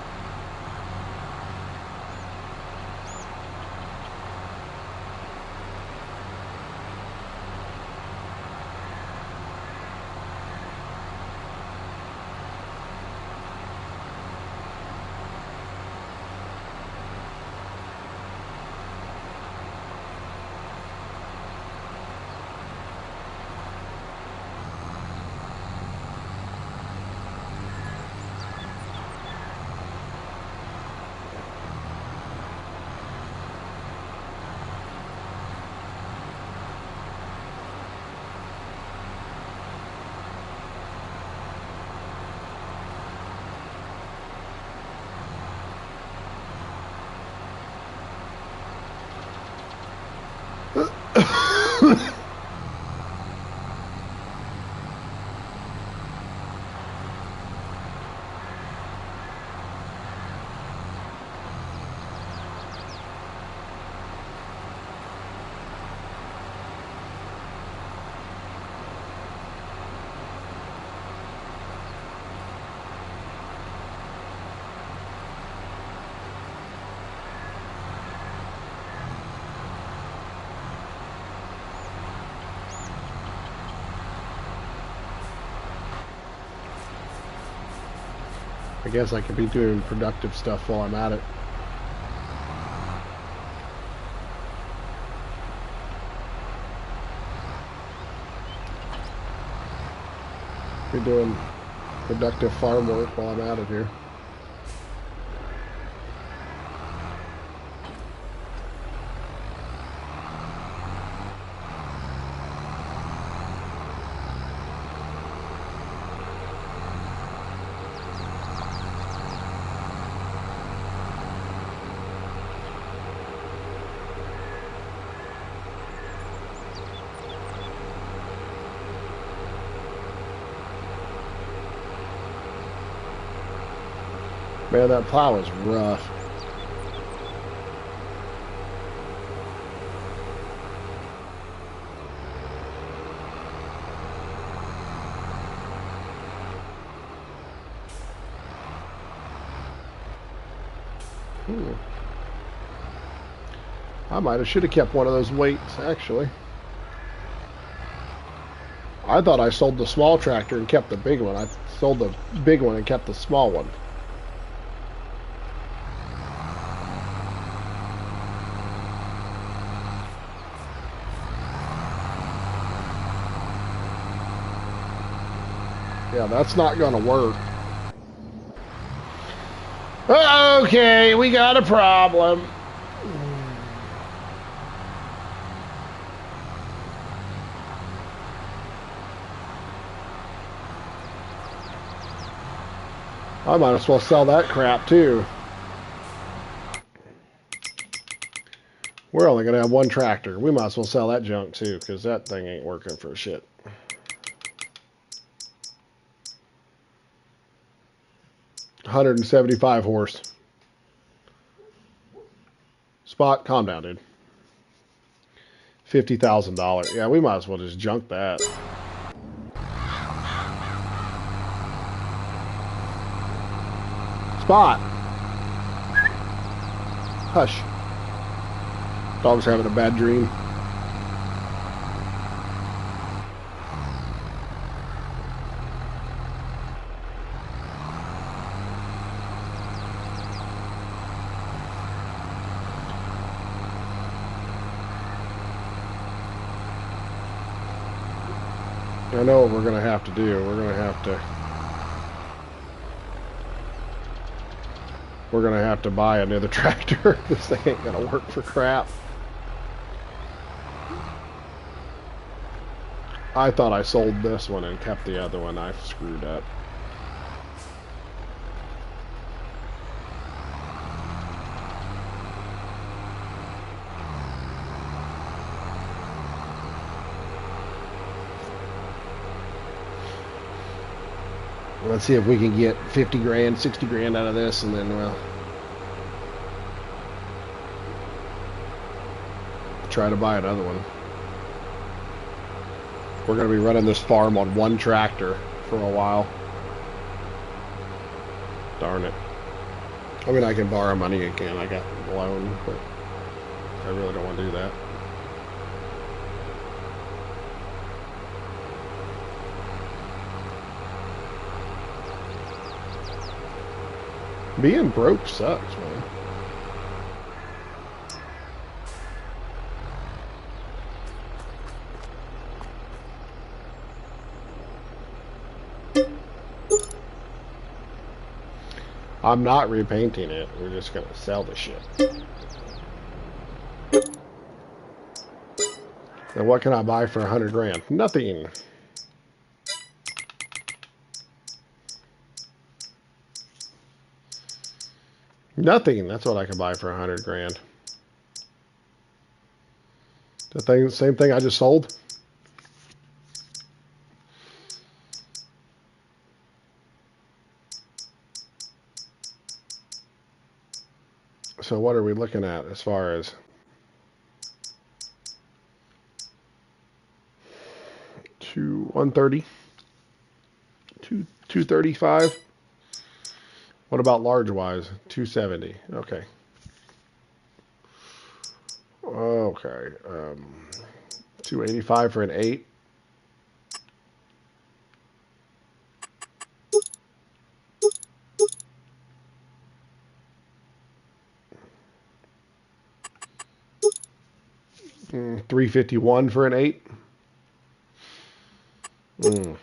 I guess I could be doing productive stuff while I'm at it. Be doing productive farm work while I'm at it here. Man, that plow is rough. I should have kept one of those weights, actually. I thought I sold the small tractor and kept the big one. I sold the big one and kept the small one. Yeah, that's not gonna work. Okay, we got a problem. I might as well sell that crap too. We're only gonna have one tractor. We might as well sell that junk too, because that thing ain't working for shit. $175 horse. Spot, calm down, dude. $50,000. Yeah, we might as well just junk that. Spot. Hush. Dog's having a bad dream. I know what we're going to have to do. We're going to have to buy another tractor. This thing ain't going to work for crap. I thought I sold this one and kept the other one. I screwed up. Let's see if we can get 50 grand, 60 grand out of this, and then we'll try to buy another one. We're going to be running this farm on one tractor for a while. Darn it. I mean, I can borrow money again. I got a loan, but I really don't want to do that. Being broke sucks, man. I'm not repainting it. We're just gonna sell the shit. Now, what can I buy for 100 grand? Nothing. Nothing. That's what I can buy for 100 grand. The same thing I just sold. So what are we looking at as far as 130, 235? What about large wise? 270. Okay. Okay. 285 for an 8. Mm, 351 for an 8. Mm.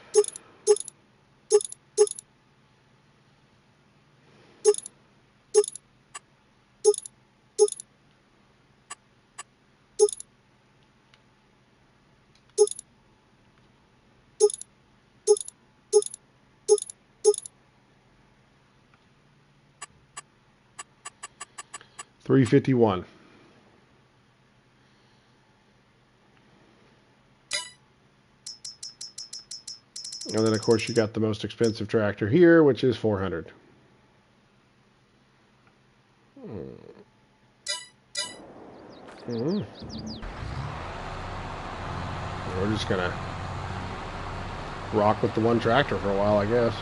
$351. And then, of course, you got the most expensive tractor here, which is 400. Mm. We're just going to rock with the one tractor for a while, I guess.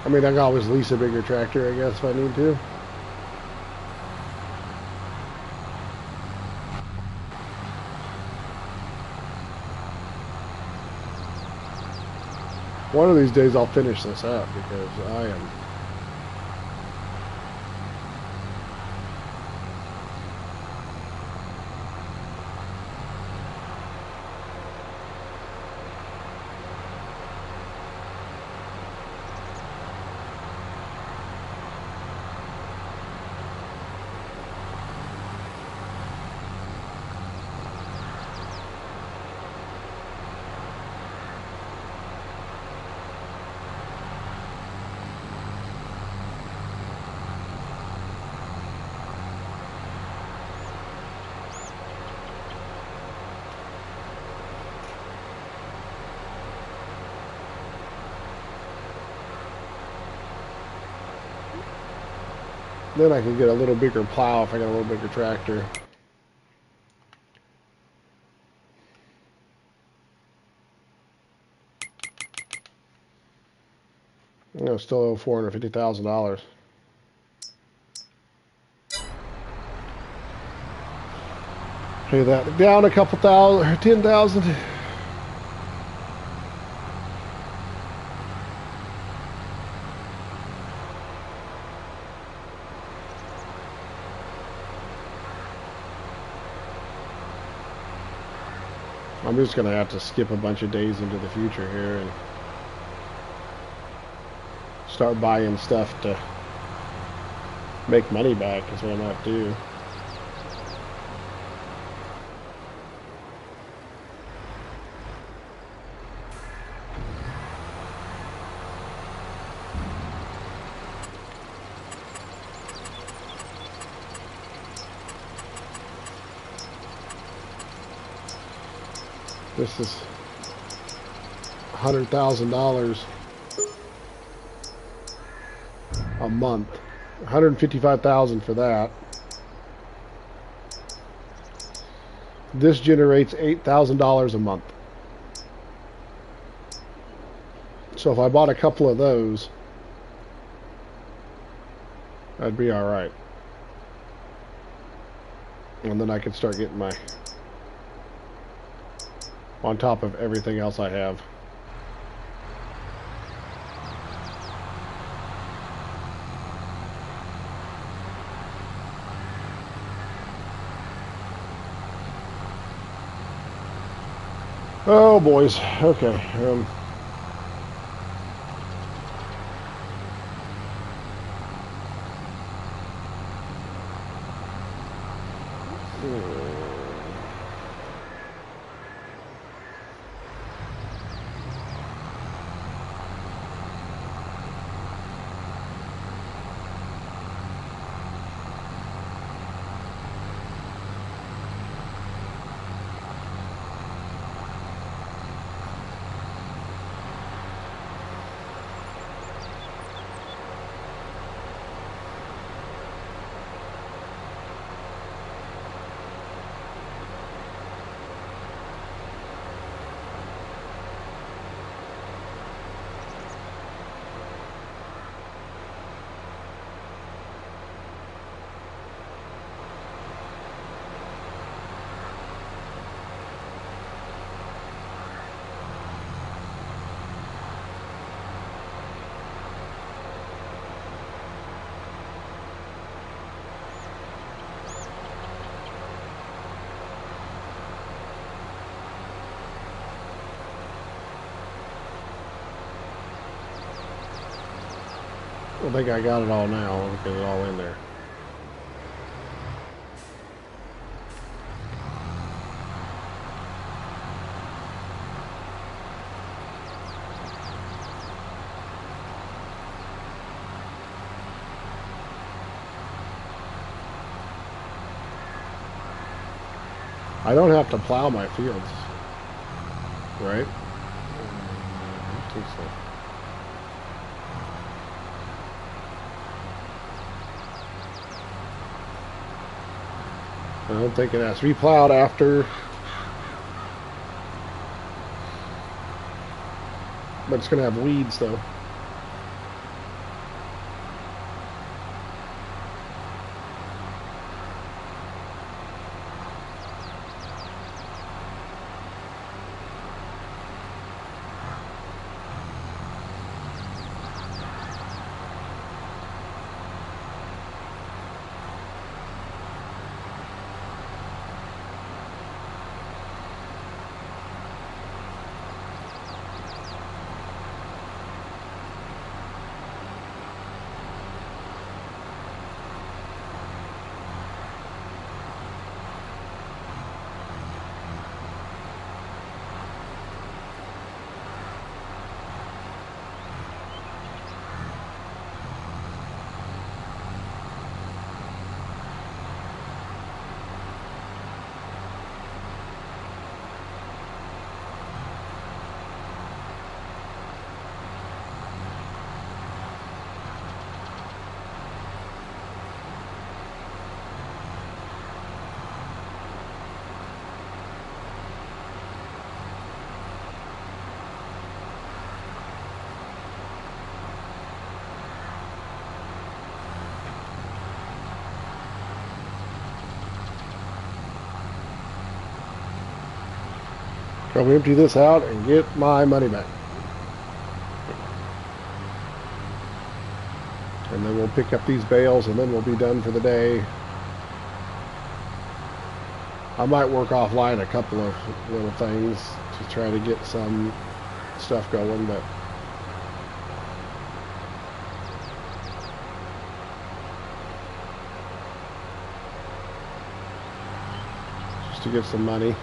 I mean, I can always lease a bigger tractor, I guess, if I need to. One of these days I'll finish this up because I am... Then I can get a little bigger plow if I got a little bigger tractor. I still owe $450,000. Pay that down a couple thousand, 10,000. I'm just going to have to skip a bunch of days into the future here and start buying stuff to make money back is what I'm going to have to do. This is $100,000 a month. $155,000 for that. This generates $8,000 a month. So if I bought a couple of those, I'd be all right. And then I could start getting my, on top of everything else I have. Oh, boys. Okay. I think I got it all now. I'll get it all in there. I don't have to plow my fields, right? I don't think so. I don't think it has to be plowed after, but it's going to have weeds though. I'll empty this out and get my money back. And then we'll pick up these bales and then we'll be done for the day. I might work offline a couple of little things to try to get some stuff going, but just to get some money.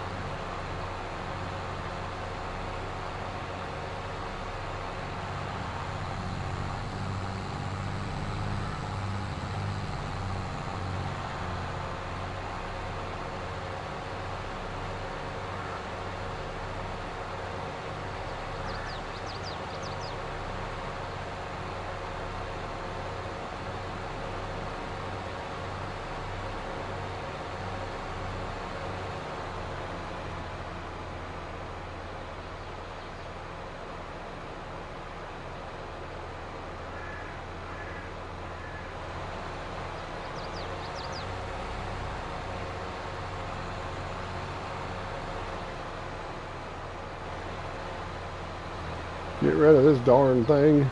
Get rid of this darn thing.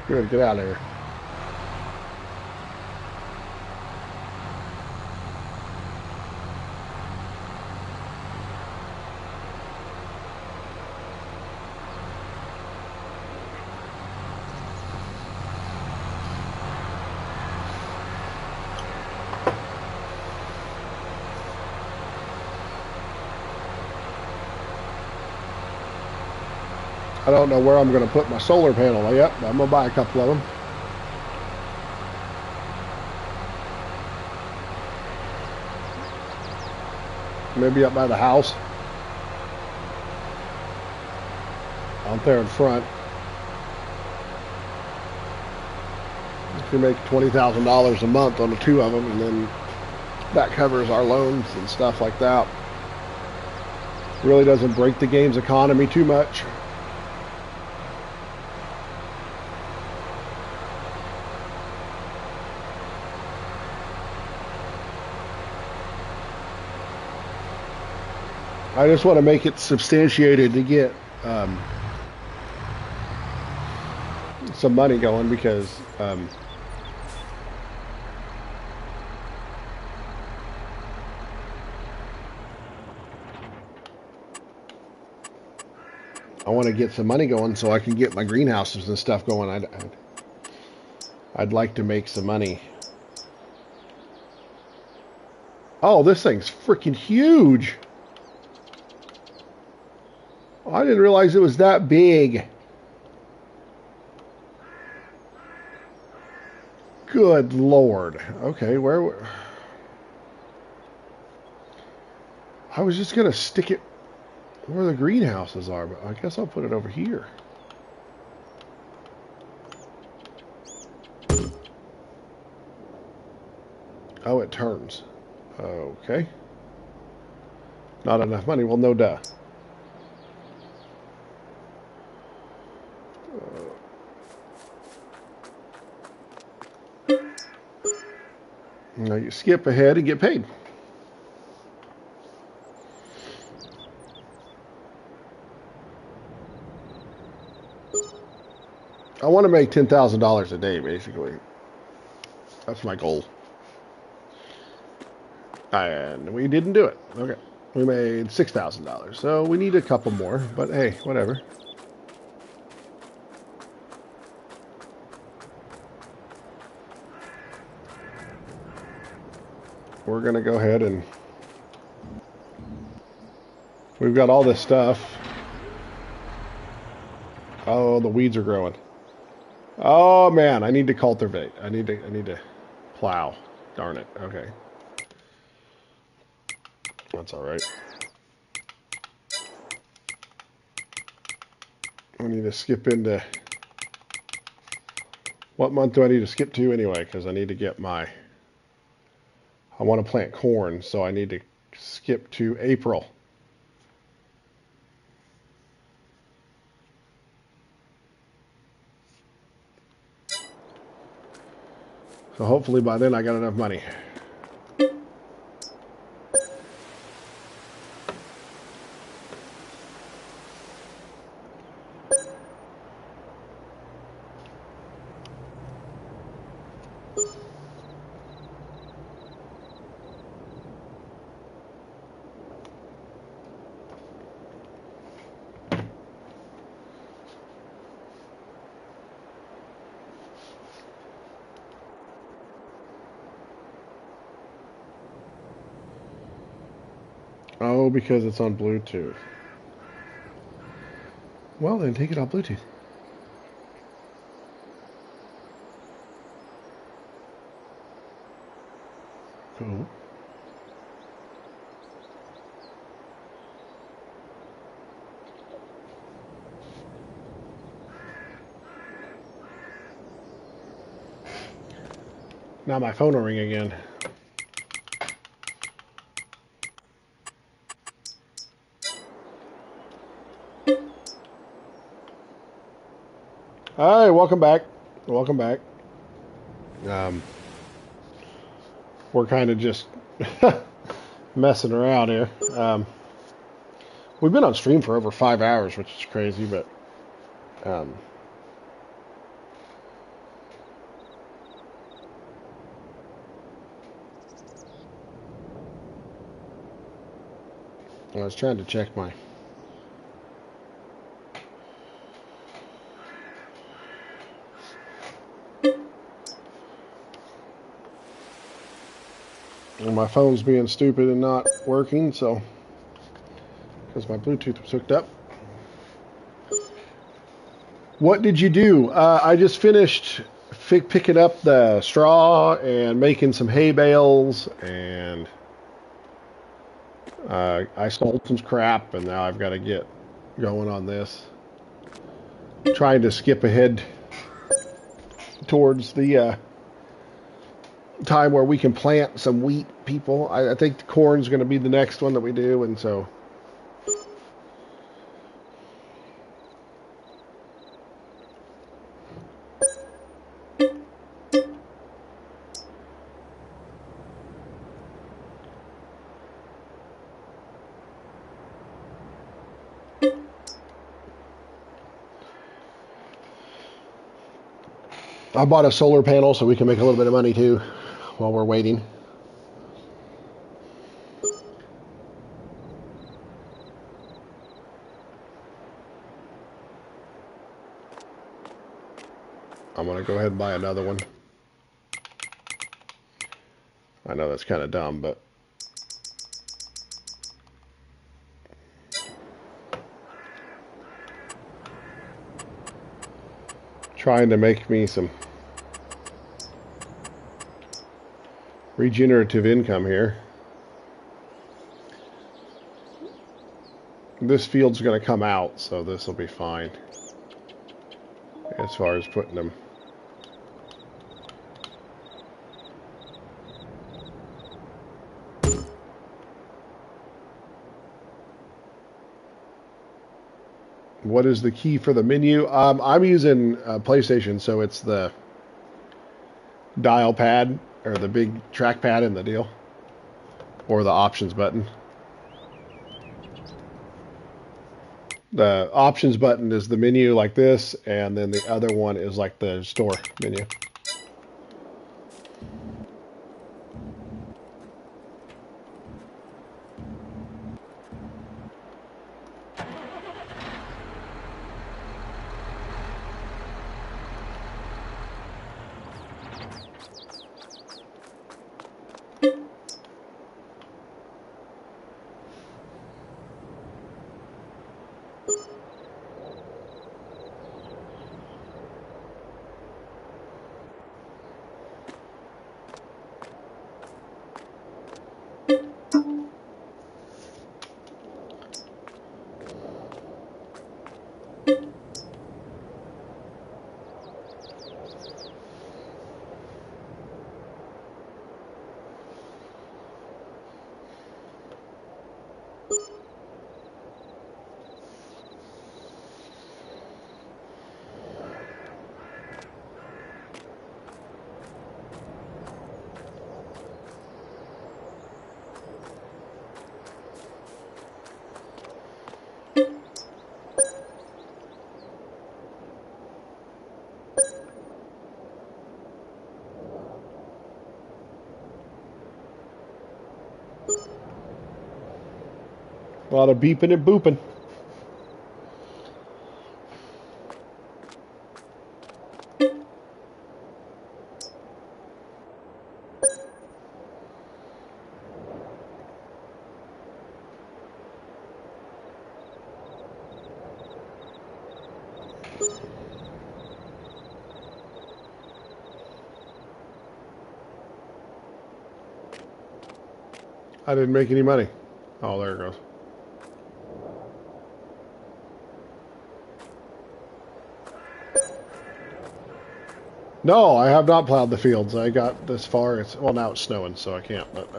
Good, get out of here. I don't know where I'm going to put my solar panel. Yep, I'm going to buy a couple of them. Maybe up by the house. Out there in front. If you make $20,000 a month on the two of them, and then that covers our loans and stuff like that. Really doesn't break the game's economy too much. I just want to make it substantiated to get some money going, because I want to get some money going so I can get my greenhouses and stuff going. I'd like to make some money. Oh, this thing's freaking huge. I didn't realize it was that big. Good Lord. Okay, where... I was just going to stick it where the greenhouses are, but I guess I'll put it over here. Oh, it turns. Okay. Not enough money. Well, no duh. Now you skip ahead and get paid. I want to make $10,000 a day, basically. That's my goal. And we didn't do it. Okay. We made $6,000. So we need a couple more, but hey, whatever. We're going to go ahead and... We've got all this stuff. Oh, the weeds are growing. Oh man, I need to cultivate. I need to plow. Darn it. Okay. That's all right. I need to skip into... What month do I need to skip to anyway? Because I need to get my... I want to plant corn, so I need to skip to April. So hopefully by then I got enough money. Oh, because it's on Bluetooth. Well, then take it off Bluetooth. Cool. Now my phone will ring again. All right, welcome back. Welcome back. We're kind of just messing around here. We've been on stream for over 5 hours, which is crazy, but I was trying to check my... Well, my phone's being stupid and not working, so... Because my Bluetooth was hooked up. What did you do? I just finished picking up the straw and making some hay bales, and I sold some crap, and now I've got to get going on this. Trying to skip ahead towards the time where we can plant some wheat, people. I think the corn's going to be the next one that we do, and so... I bought a solar panel so we can make a little bit of money too while we're waiting. I'm going to go ahead and buy another one. I know that's kind of dumb, but... Trying to make me some regenerative income here. This field's going to come out, so this will be fine as far as putting them. What is the key for the menu? I'm using PlayStation, so it's the dial pad, or the big trackpad in the deal, or the options button. The options button is the menu like this, and then the other one is like the store menu. A lot of beeping and booping. I didn't make any money. Oh, there it goes. No, I have not plowed the fields. I got this far. It's well now it's snowing, so I can't. But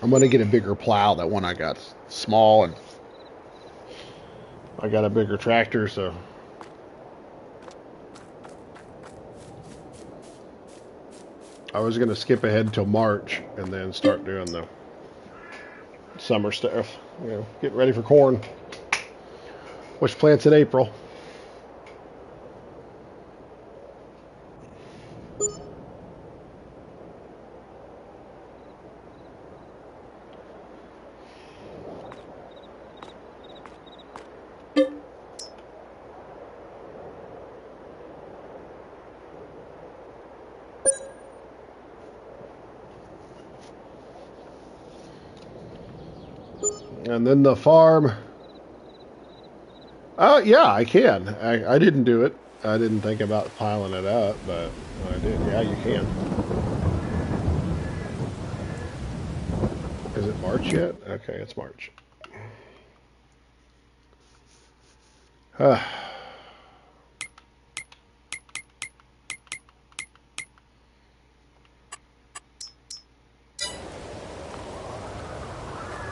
I'm gonna get a bigger plow. That one I got small, and I got a bigger tractor, so. I was going to skip ahead till March and then start doing the summer stuff. You know, getting ready for corn, which plants in April. And then the farm. Yeah, I can. I didn't do it. I didn't think about piling it up, but I did. Yeah, you can. Is it March yet? Okay, it's March.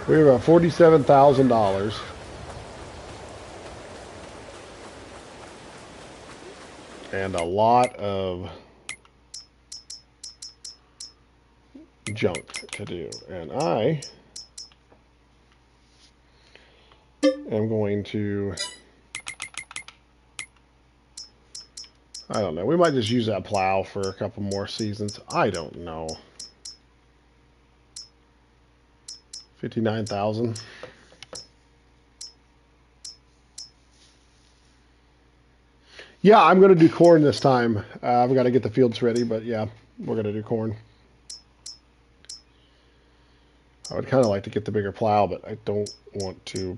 We have about $47,000. And a lot of junk to do. And I am going to, I don't know, we might just use that plow for a couple more seasons. I don't know. 59,000. Yeah, I'm going to do corn this time. I've got to get the fields ready, but yeah, we're going to do corn. I would kind of like to get the bigger plow, but I don't want to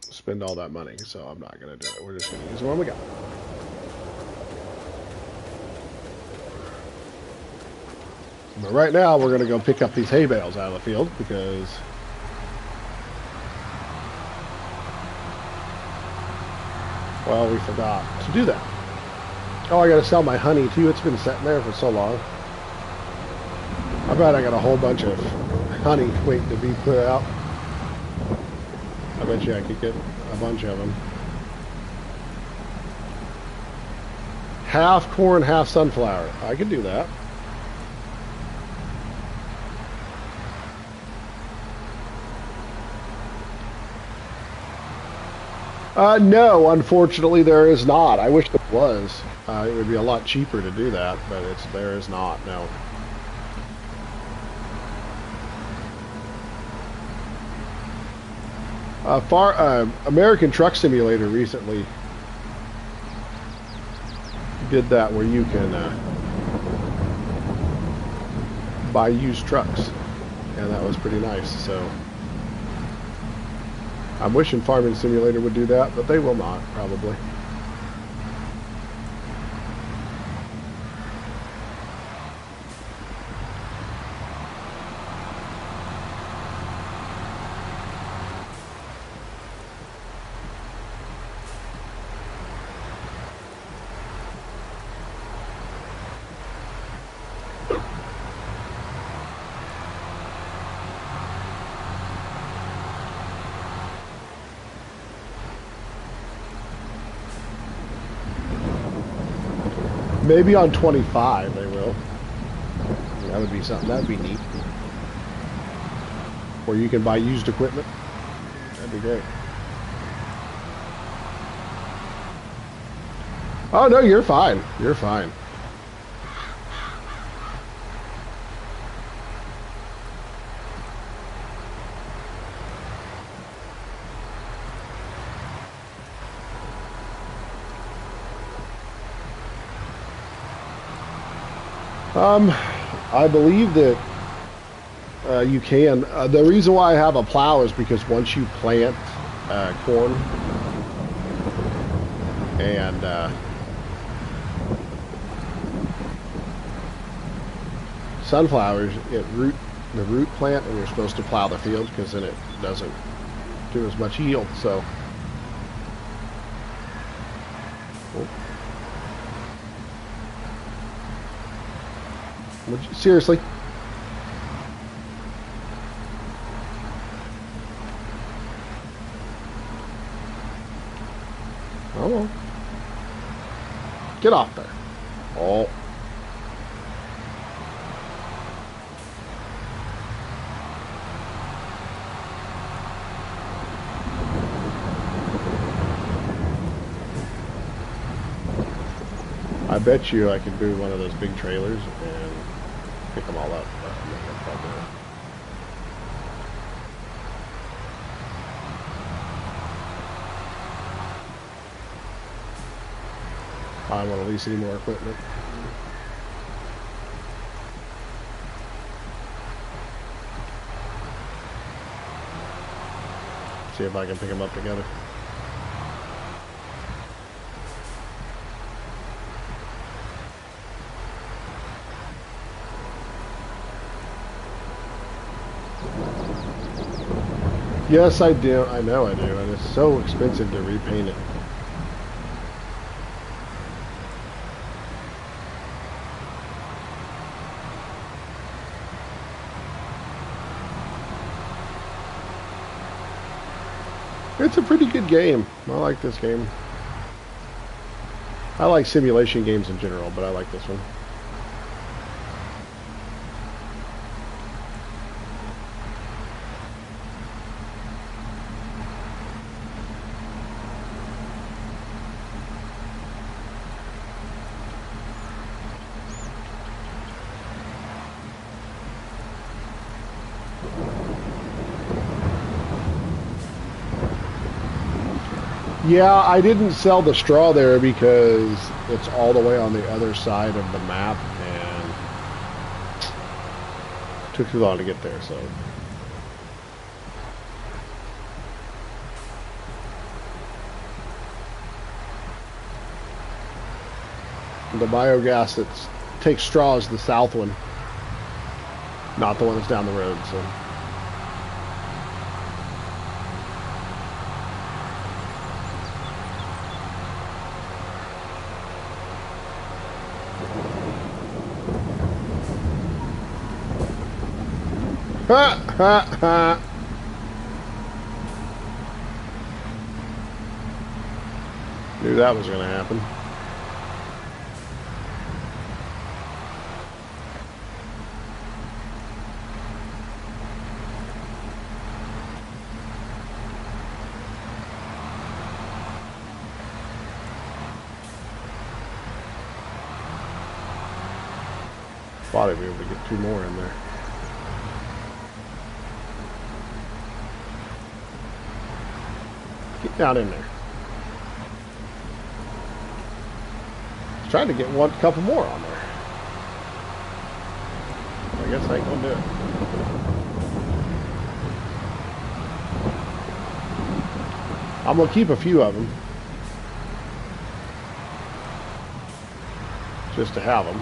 spend all that money, so I'm not going to do it. We're just going to use the one we got. But right now, we're going to go pick up these hay bales out of the field because well, we forgot to do that. Oh, I got to sell my honey too. It's been sitting there for so long. I bet I got a whole bunch of honey waiting to be put out. I bet you I could get a bunch of them. Half corn, half sunflower. I could do that. No, unfortunately there is not. I wish there was. It would be a lot cheaper to do that, but there is not, no. American Truck Simulator recently did that where you can buy used trucks, and that was pretty nice, so I'm wishing Farming Simulator would do that, but they will not, probably. Maybe on 25 they will. That would be something. That would be neat. Where you can buy used equipment. That'd be great. Oh, no, you're fine. You're fine. I believe that you can. The reason why I have a plow is because once you plant corn and sunflowers, the root plant, and you're supposed to plow the field because then it doesn't do as much yield. So, seriously. Oh, get off there. Oh. I bet you I could do one of those big trailers and pick them all up. But I'm not gonna try that. I don't want to lease any more equipment. See if I can pick them up together. Yes, I do. I know I do. And it's so expensive to repaint it. It's a pretty good game. I like this game. I like simulation games in general, but I like this one. Yeah, I didn't sell the straw there because it's all the way on the other side of the map and it took too long to get there, so. The biogas that takes straw is the south one, not the one that's down the road, so. Ha ha ha. Knew that was going to happen. Thought I'd be able to get two more in there. Get down in there. Trying to get one couple more on there. I guess I ain't gonna do it. I'm gonna keep a few of them just to have them.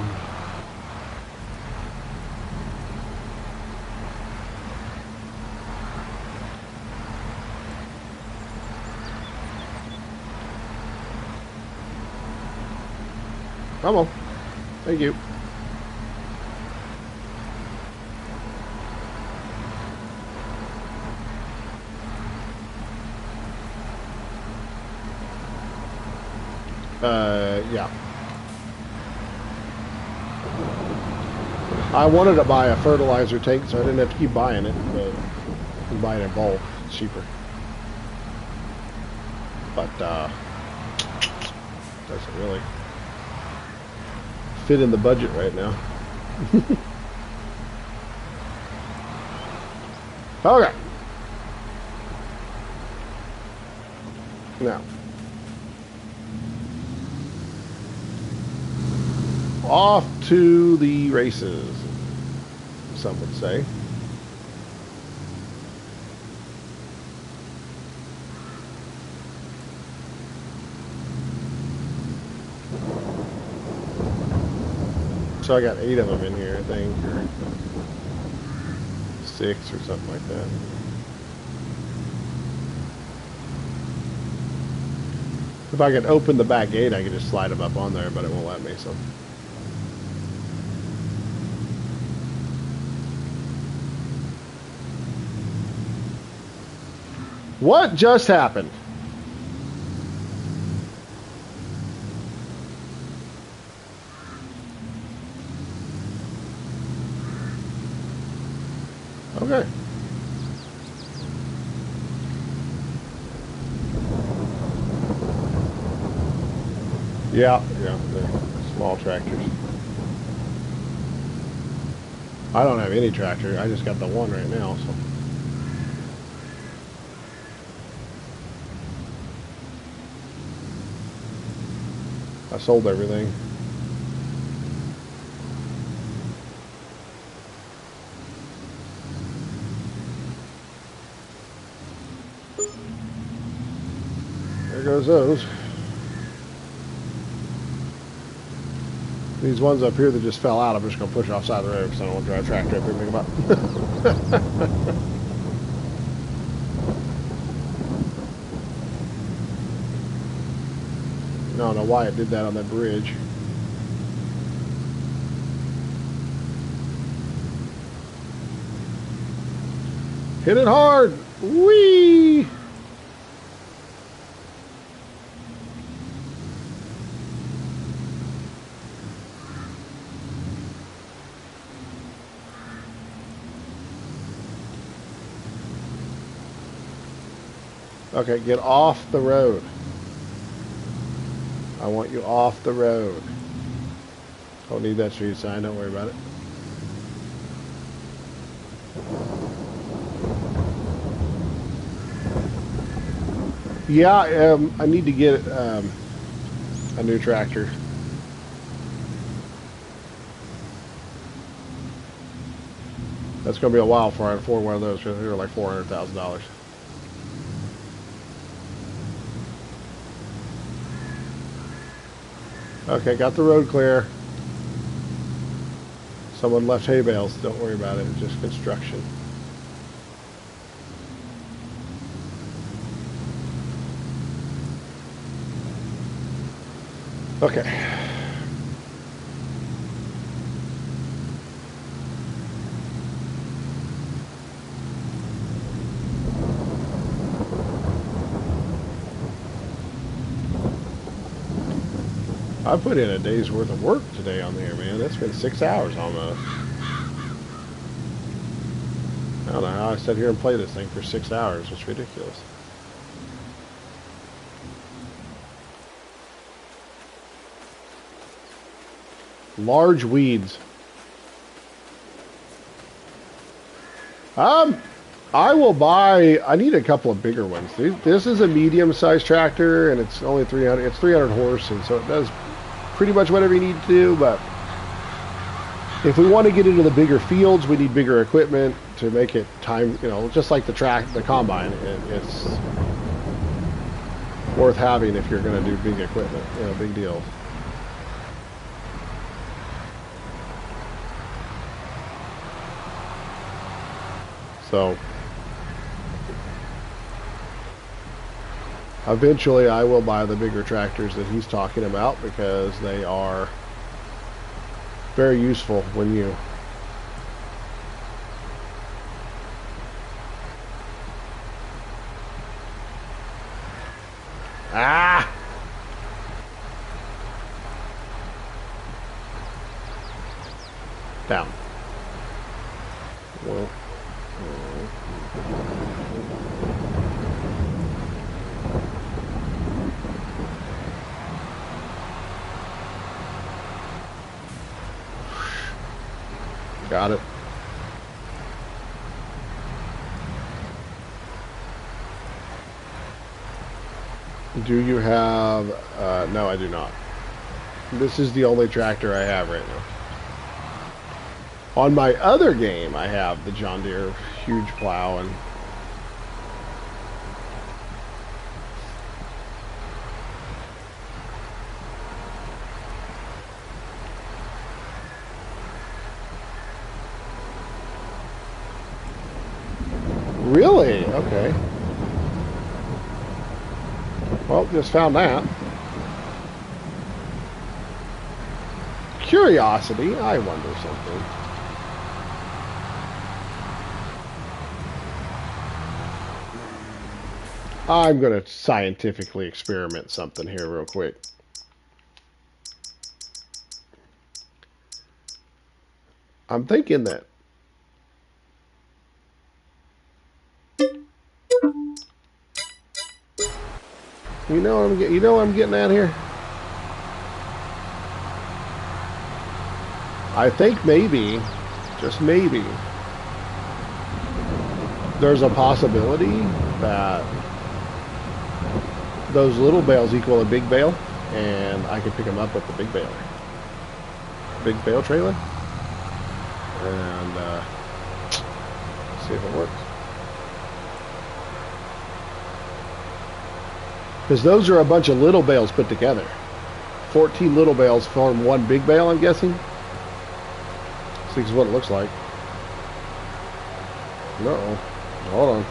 Come on. Thank you. Yeah. I wanted to buy a fertilizer tank so I didn't have to keep buying it, but you can buy it in bulk. It's cheaper. But, doesn't really fit in the budget right now. Okay. Now. Off to the races, some would say. so I got 8 of them in here, I think, or 6 or something like that. If I could open the back gate, I could just slide them up on there, but it won't let me, so. What just happened? Okay. Yeah, they're small tractors. I don't have any tractor. I just got the one right now, so. I sold everything. There goes those. These ones up here that just fell out, I'm just going to push off side of the road because I don't want to drive a tractor up there and think about. I don't know why it did that on that bridge. Hit it hard! Whee! Okay, get off the road. I want you off the road. Don't need that street sign, don't worry about it. Yeah, I need to get a new tractor. That's going to be a while before I afford one of those because they're like $400,000. Okay, got the road clear. Someone left hay bales. Don't worry about it. It's just construction. Okay. I put in a day's worth of work today on there, man. That's been 6 hours almost. I don't know how I sat here and played this thing for 6 hours. It's ridiculous. Large weeds. I will buy. I need a couple of bigger ones. This is a medium-sized tractor, and it's only 300. It's 300 horses, so it does pretty much whatever you need to do. But if we want to get into the bigger fields, we need bigger equipment to make it time. You know, just like the combine. It's worth having if you're going to do big equipment. You know, big deal. So eventually I will buy the bigger tractors that he's talking about because they are very useful when you down. Well, got it. Do you have... no, I do not. This is the only tractor I have right now. On my other game, I have the John Deere huge plow and... Okay. Well, just found that. Curiosity, I wonder something. I'm going to scientifically experiment something here real quick. I'm thinking that you know what I'm getting at here? I think maybe, just maybe, there's a possibility that those little bales equal a big bale, and I could pick them up with the big bale. Big bale trailer. And see if it works. Because those are a bunch of little bales put together. 14 little bales form one big bale, I'm guessing. See what it looks like. No. Hold on.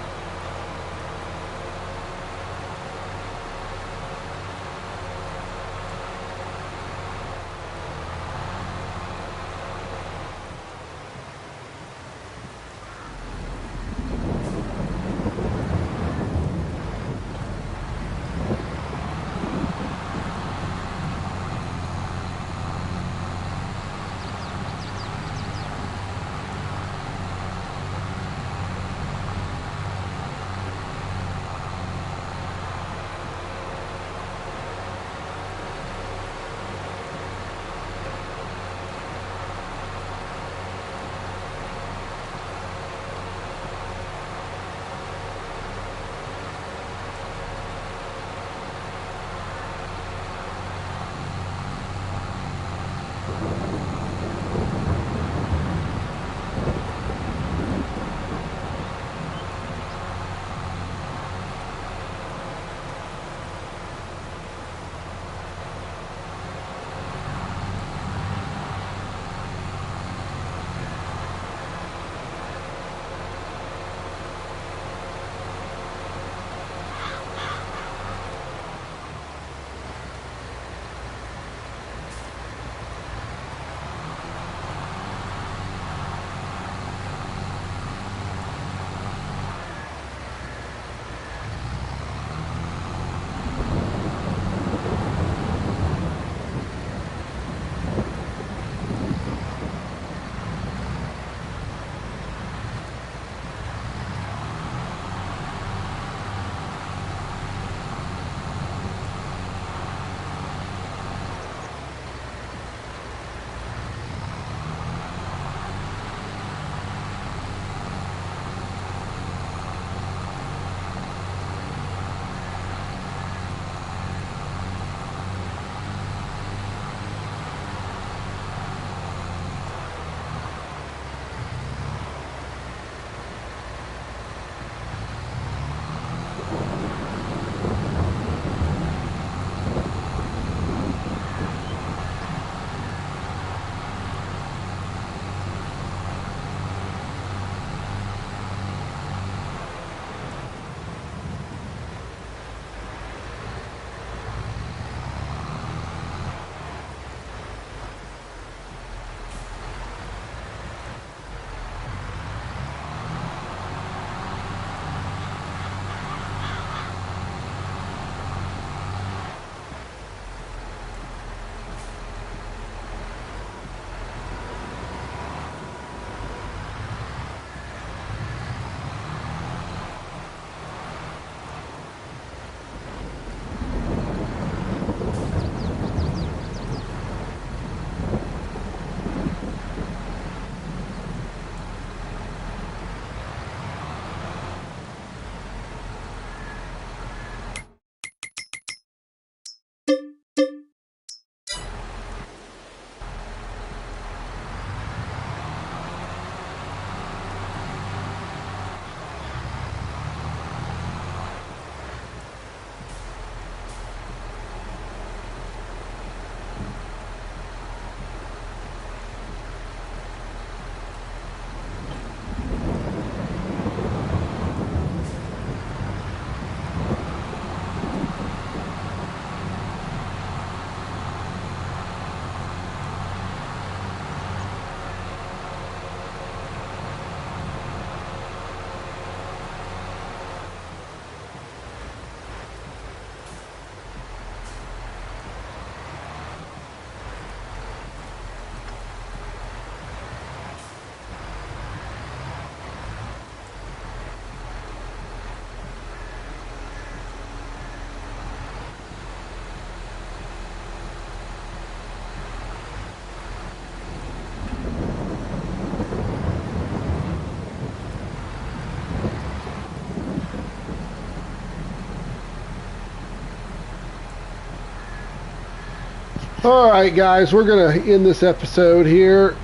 All right, guys, we're gonna end this episode here.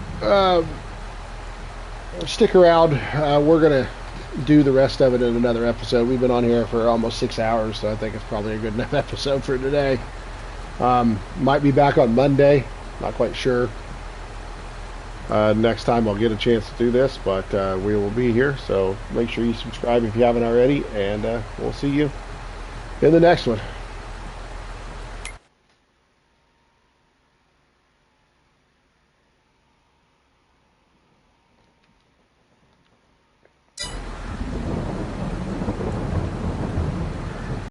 Stick around. We're gonna do the rest of it in another episode. We've been on here for almost 6 hours, so I think it's probably a good enough episode for today. Might be back on Monday. Not quite sure. Next time I'll get a chance to do this, but we will be here. So make sure you subscribe if you haven't already, and we'll see you in the next one.